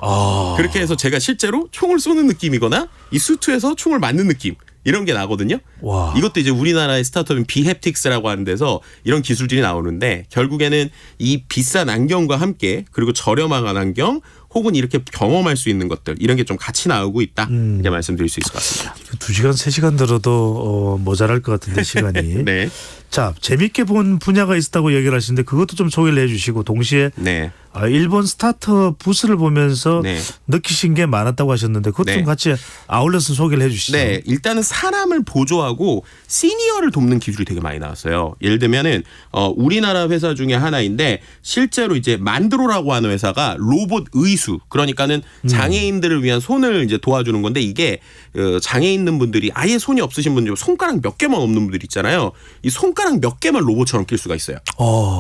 S17: 그렇게 해서 제가 실제로 총을 쏘는 느낌이거나 이 수트에서 총을 맞는 느낌 이런 게 나거든요.
S1: 와.
S17: 이것도 이제 우리나라의 스타트업인 비헵틱스라고 하는 데서 이런 기술들이 나오는데 결국에는 이 비싼 안경과 함께 그리고 저렴한 안경 혹은 이렇게 경험할 수 있는 것들 이런 게 좀 같이 나오고 있다. 이렇게 말씀드릴 수 있을 것 같습니다.
S1: 2시간 3시간 들어도 모자랄 것 같은데 시간이.
S17: 네.
S1: 자 재밌게 본 분야가 있었다고 얘기를 하시는데 그것도 좀 소개를 해주시고 동시에
S17: 네.
S1: 일본 스타트업 부스를 보면서
S17: 네.
S1: 느끼신 게 많았다고 하셨는데 그것 좀
S17: 네.
S1: 같이 아울러서 소개를 해주시죠.
S17: 네, 일단은 사람을 보조하고 시니어를 돕는 기술이 되게 많이 나왔어요. 예를 들면은 우리나라 회사 중에 하나인데 실제로 이제 만드로라고 하는 회사가 로봇 의수, 그러니까는 장애인들을 위한 손을 이제 도와주는 건데 이게 장애 있는 분들이 아예 손이 없으신 분들 손가락 몇 개만 없는 분들 있잖아요. 이 손가락 몇 개만 로봇처럼 낄 수가 있어요.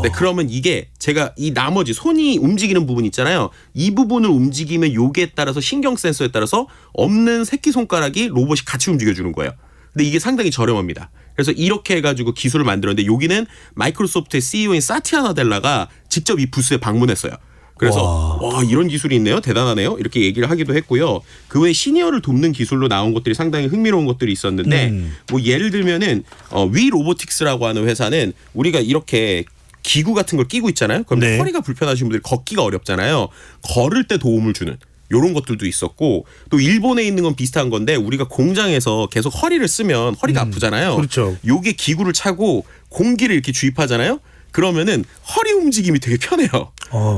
S17: 네, 그러면 이게 제가 이 나머지 손이 움직이는 부분 있잖아요. 이 부분을 움직이면 요기에 따라서 신경 센서에 따라서 없는 새끼손가락이 로봇이 같이 움직여주는 거예요. 근데 이게 상당히 저렴합니다. 그래서 이렇게 해가지고 기술을 만들었는데 여기는 마이크로소프트의 CEO인 사티아 나델라가 직접 이 부스에 방문했어요. 그래서 와 이런 기술이 있네요. 대단하네요. 이렇게 얘기를 하기도 했고요. 그 외에 시니어를 돕는 기술로 나온 것들이 상당히 흥미로운 것들이 있었는데 뭐 예를 들면은 위 로보틱스라고 하는 회사는 우리가 이렇게 기구 같은 걸 끼고 있잖아요. 그럼
S1: 네.
S17: 허리가 불편하신 분들이 걷기가 어렵잖아요. 걸을 때 도움을 주는 이런 것들도 있었고 또 일본에 있는 건 비슷한 건데 우리가 공장에서 계속 허리를 쓰면 허리가 아프잖아요.
S1: 그렇죠.
S17: 요게 기구를 차고 공기를 이렇게 주입하잖아요. 그러면은 허리 움직임이 되게 편해요.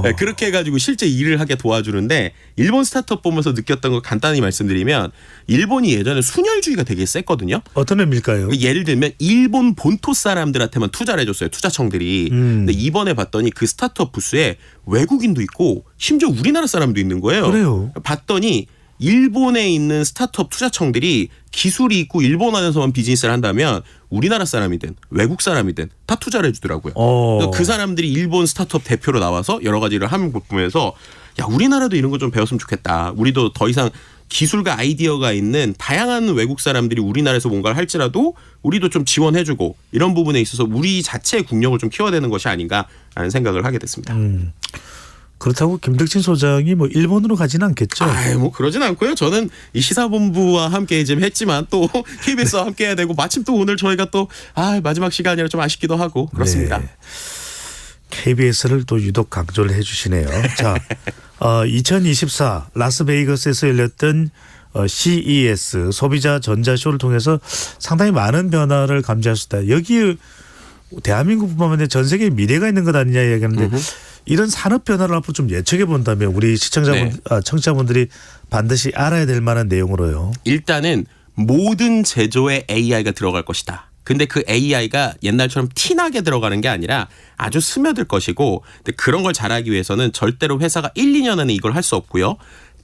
S17: 네, 그렇게 해가지고 실제 일을 하게 도와주는데 일본 스타트업 보면서 느꼈던 거 간단히 말씀드리면 일본이 예전에 순혈주의가 되게 셌거든요.
S1: 어떤 의미일까요?
S17: 예를 들면 일본 본토 사람들한테만 투자를 해줬어요. 투자청들이. 근데 이번에 봤더니 그 스타트업 부스에 외국인도 있고 심지어 우리나라 사람도 있는 거예요.
S1: 그래요?
S17: 봤더니 일본에 있는 스타트업 투자청들이 기술이 있고 일본 안에서만 비즈니스를 한다면 우리나라 사람이든 외국 사람이든 다 투자를 해주더라고요. 그래서 그 사람들이 일본 스타트업 대표로 나와서 여러 가지 일을 하는 걸 보면서 야 우리나라도 이런 거 좀 배웠으면 좋겠다. 우리도 더 이상 기술과 아이디어가 있는 다양한 외국 사람들이 우리나라에서 뭔가를 할지라도 우리도 좀 지원해주고 이런 부분에 있어서 우리 자체의 국력을 좀 키워야 되는 것이 아닌가라는 생각을 하게 됐습니다.
S1: 그렇다고 김덕진 소장이 뭐 일본으로 가지는 않겠죠?
S17: 뭐 그러진 않고요. 저는 이 시사본부와 함께 좀 했지만 또 KBS와 함께 해야 되고 마침 또 오늘 저희가 또 마지막 시간이라 좀 아쉽기도 하고 그렇습니다.
S1: 네. KBS를 또 유독 강조를 해주시네요. 자, 2024 라스베이거스에서 열렸던 CES 소비자 전자쇼를 통해서 상당히 많은 변화를 감지할 수 있다. 여기에 대한민국뿐만 아니라 전 세계의 미래가 있는 것 아니냐 이야기하는데 이런 산업 변화를 앞으로 좀 예측해 본다면 우리 청취자분들이 반드시 알아야 될 만한 내용으로요.
S17: 일단은 모든 제조에 AI가 들어갈 것이다. 근데 그 AI가 옛날처럼 티나게 들어가는 게 아니라 아주 스며들 것이고 근데 그런 걸 잘하기 위해서는 절대로 회사가 1, 2년 안에 이걸 할 수 없고요.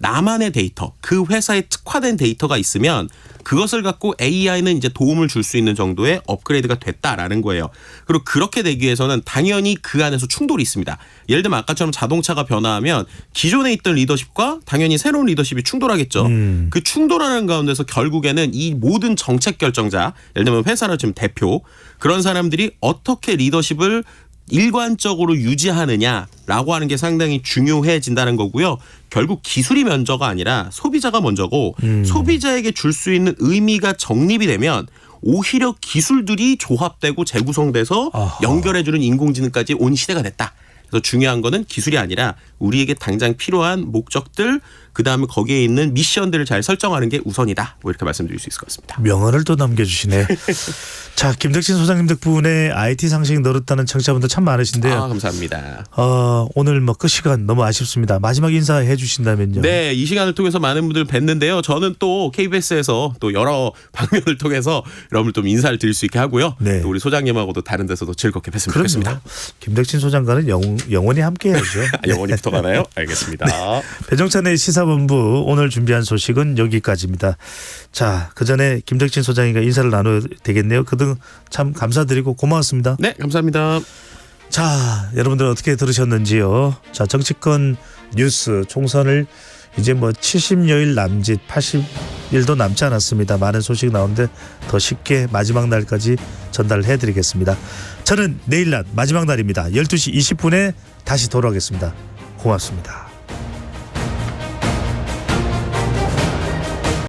S17: 나만의 데이터, 그 회사에 특화된 데이터가 있으면 그것을 갖고 AI는 이제 도움을 줄 수 있는 정도의 업그레이드가 됐다라는 거예요. 그리고 그렇게 되기 위해서는 당연히 그 안에서 충돌이 있습니다. 예를 들면 아까처럼 자동차가 변화하면 기존에 있던 리더십과 당연히 새로운 리더십이 충돌하겠죠. 그 충돌하는 가운데서 결국에는 이 모든 정책 결정자, 예를 들면 회사의 지금 대표, 그런 사람들이 어떻게 리더십을 일관적으로 유지하느냐라고 하는 게 상당히 중요해진다는 거고요. 결국 기술이 먼저가 아니라 소비자가 먼저고 소비자에게 줄 수 있는 의미가 정립이 되면 오히려 기술들이 조합되고 재구성돼서 연결해주는 인공지능까지 온 시대가 됐다. 그래서 중요한 거는 기술이 아니라 우리에게 당장 필요한 목적들 그다음에 거기에 있는 미션들을 잘 설정하는 게 우선이다. 뭐 이렇게 말씀드릴 수 있을 것 같습니다.
S1: 명언을 또 남겨주시네. 자, 김덕진 소장님 덕분에 IT 상식 늘었다는 청취자분들 참 많으신데요.
S17: 감사합니다.
S1: 오늘 뭐 끝 시간 너무 아쉽습니다. 마지막 인사해 주신다면요.
S17: 네, 이 시간을 통해서 많은 분들 뵀는데요. 저는 또 KBS에서 또 여러 방면을 통해서 여러분들 좀 인사를 드릴 수 있게 하고요. 또 우리 소장님하고도 다른 데서도 즐겁게 뵀으면 좋겠습니다.
S1: 김덕진 소장과는 영원히 함께해야죠.
S17: 영원히 붙어가나요? 알겠습니다.
S1: 네. 배종찬의 시사본부 오늘 준비한 소식은 여기까지입니다. 자, 그 전에 김덕진 소장님과 인사를 나눠야 되겠네요. 그동안 참 감사드리고 고마웠습니다.
S17: 네, 감사합니다.
S1: 자, 여러분들 어떻게 들으셨는지요? 자, 정치권 뉴스 총선을 이제 뭐 70여일 남짓 80일도 남지 않았습니다. 많은 소식 나오는데 더 쉽게 마지막 날까지 전달을 해드리겠습니다. 저는 내일 낮 마지막 날입니다. 12시 20분에 다시 돌아오겠습니다. 고맙습니다.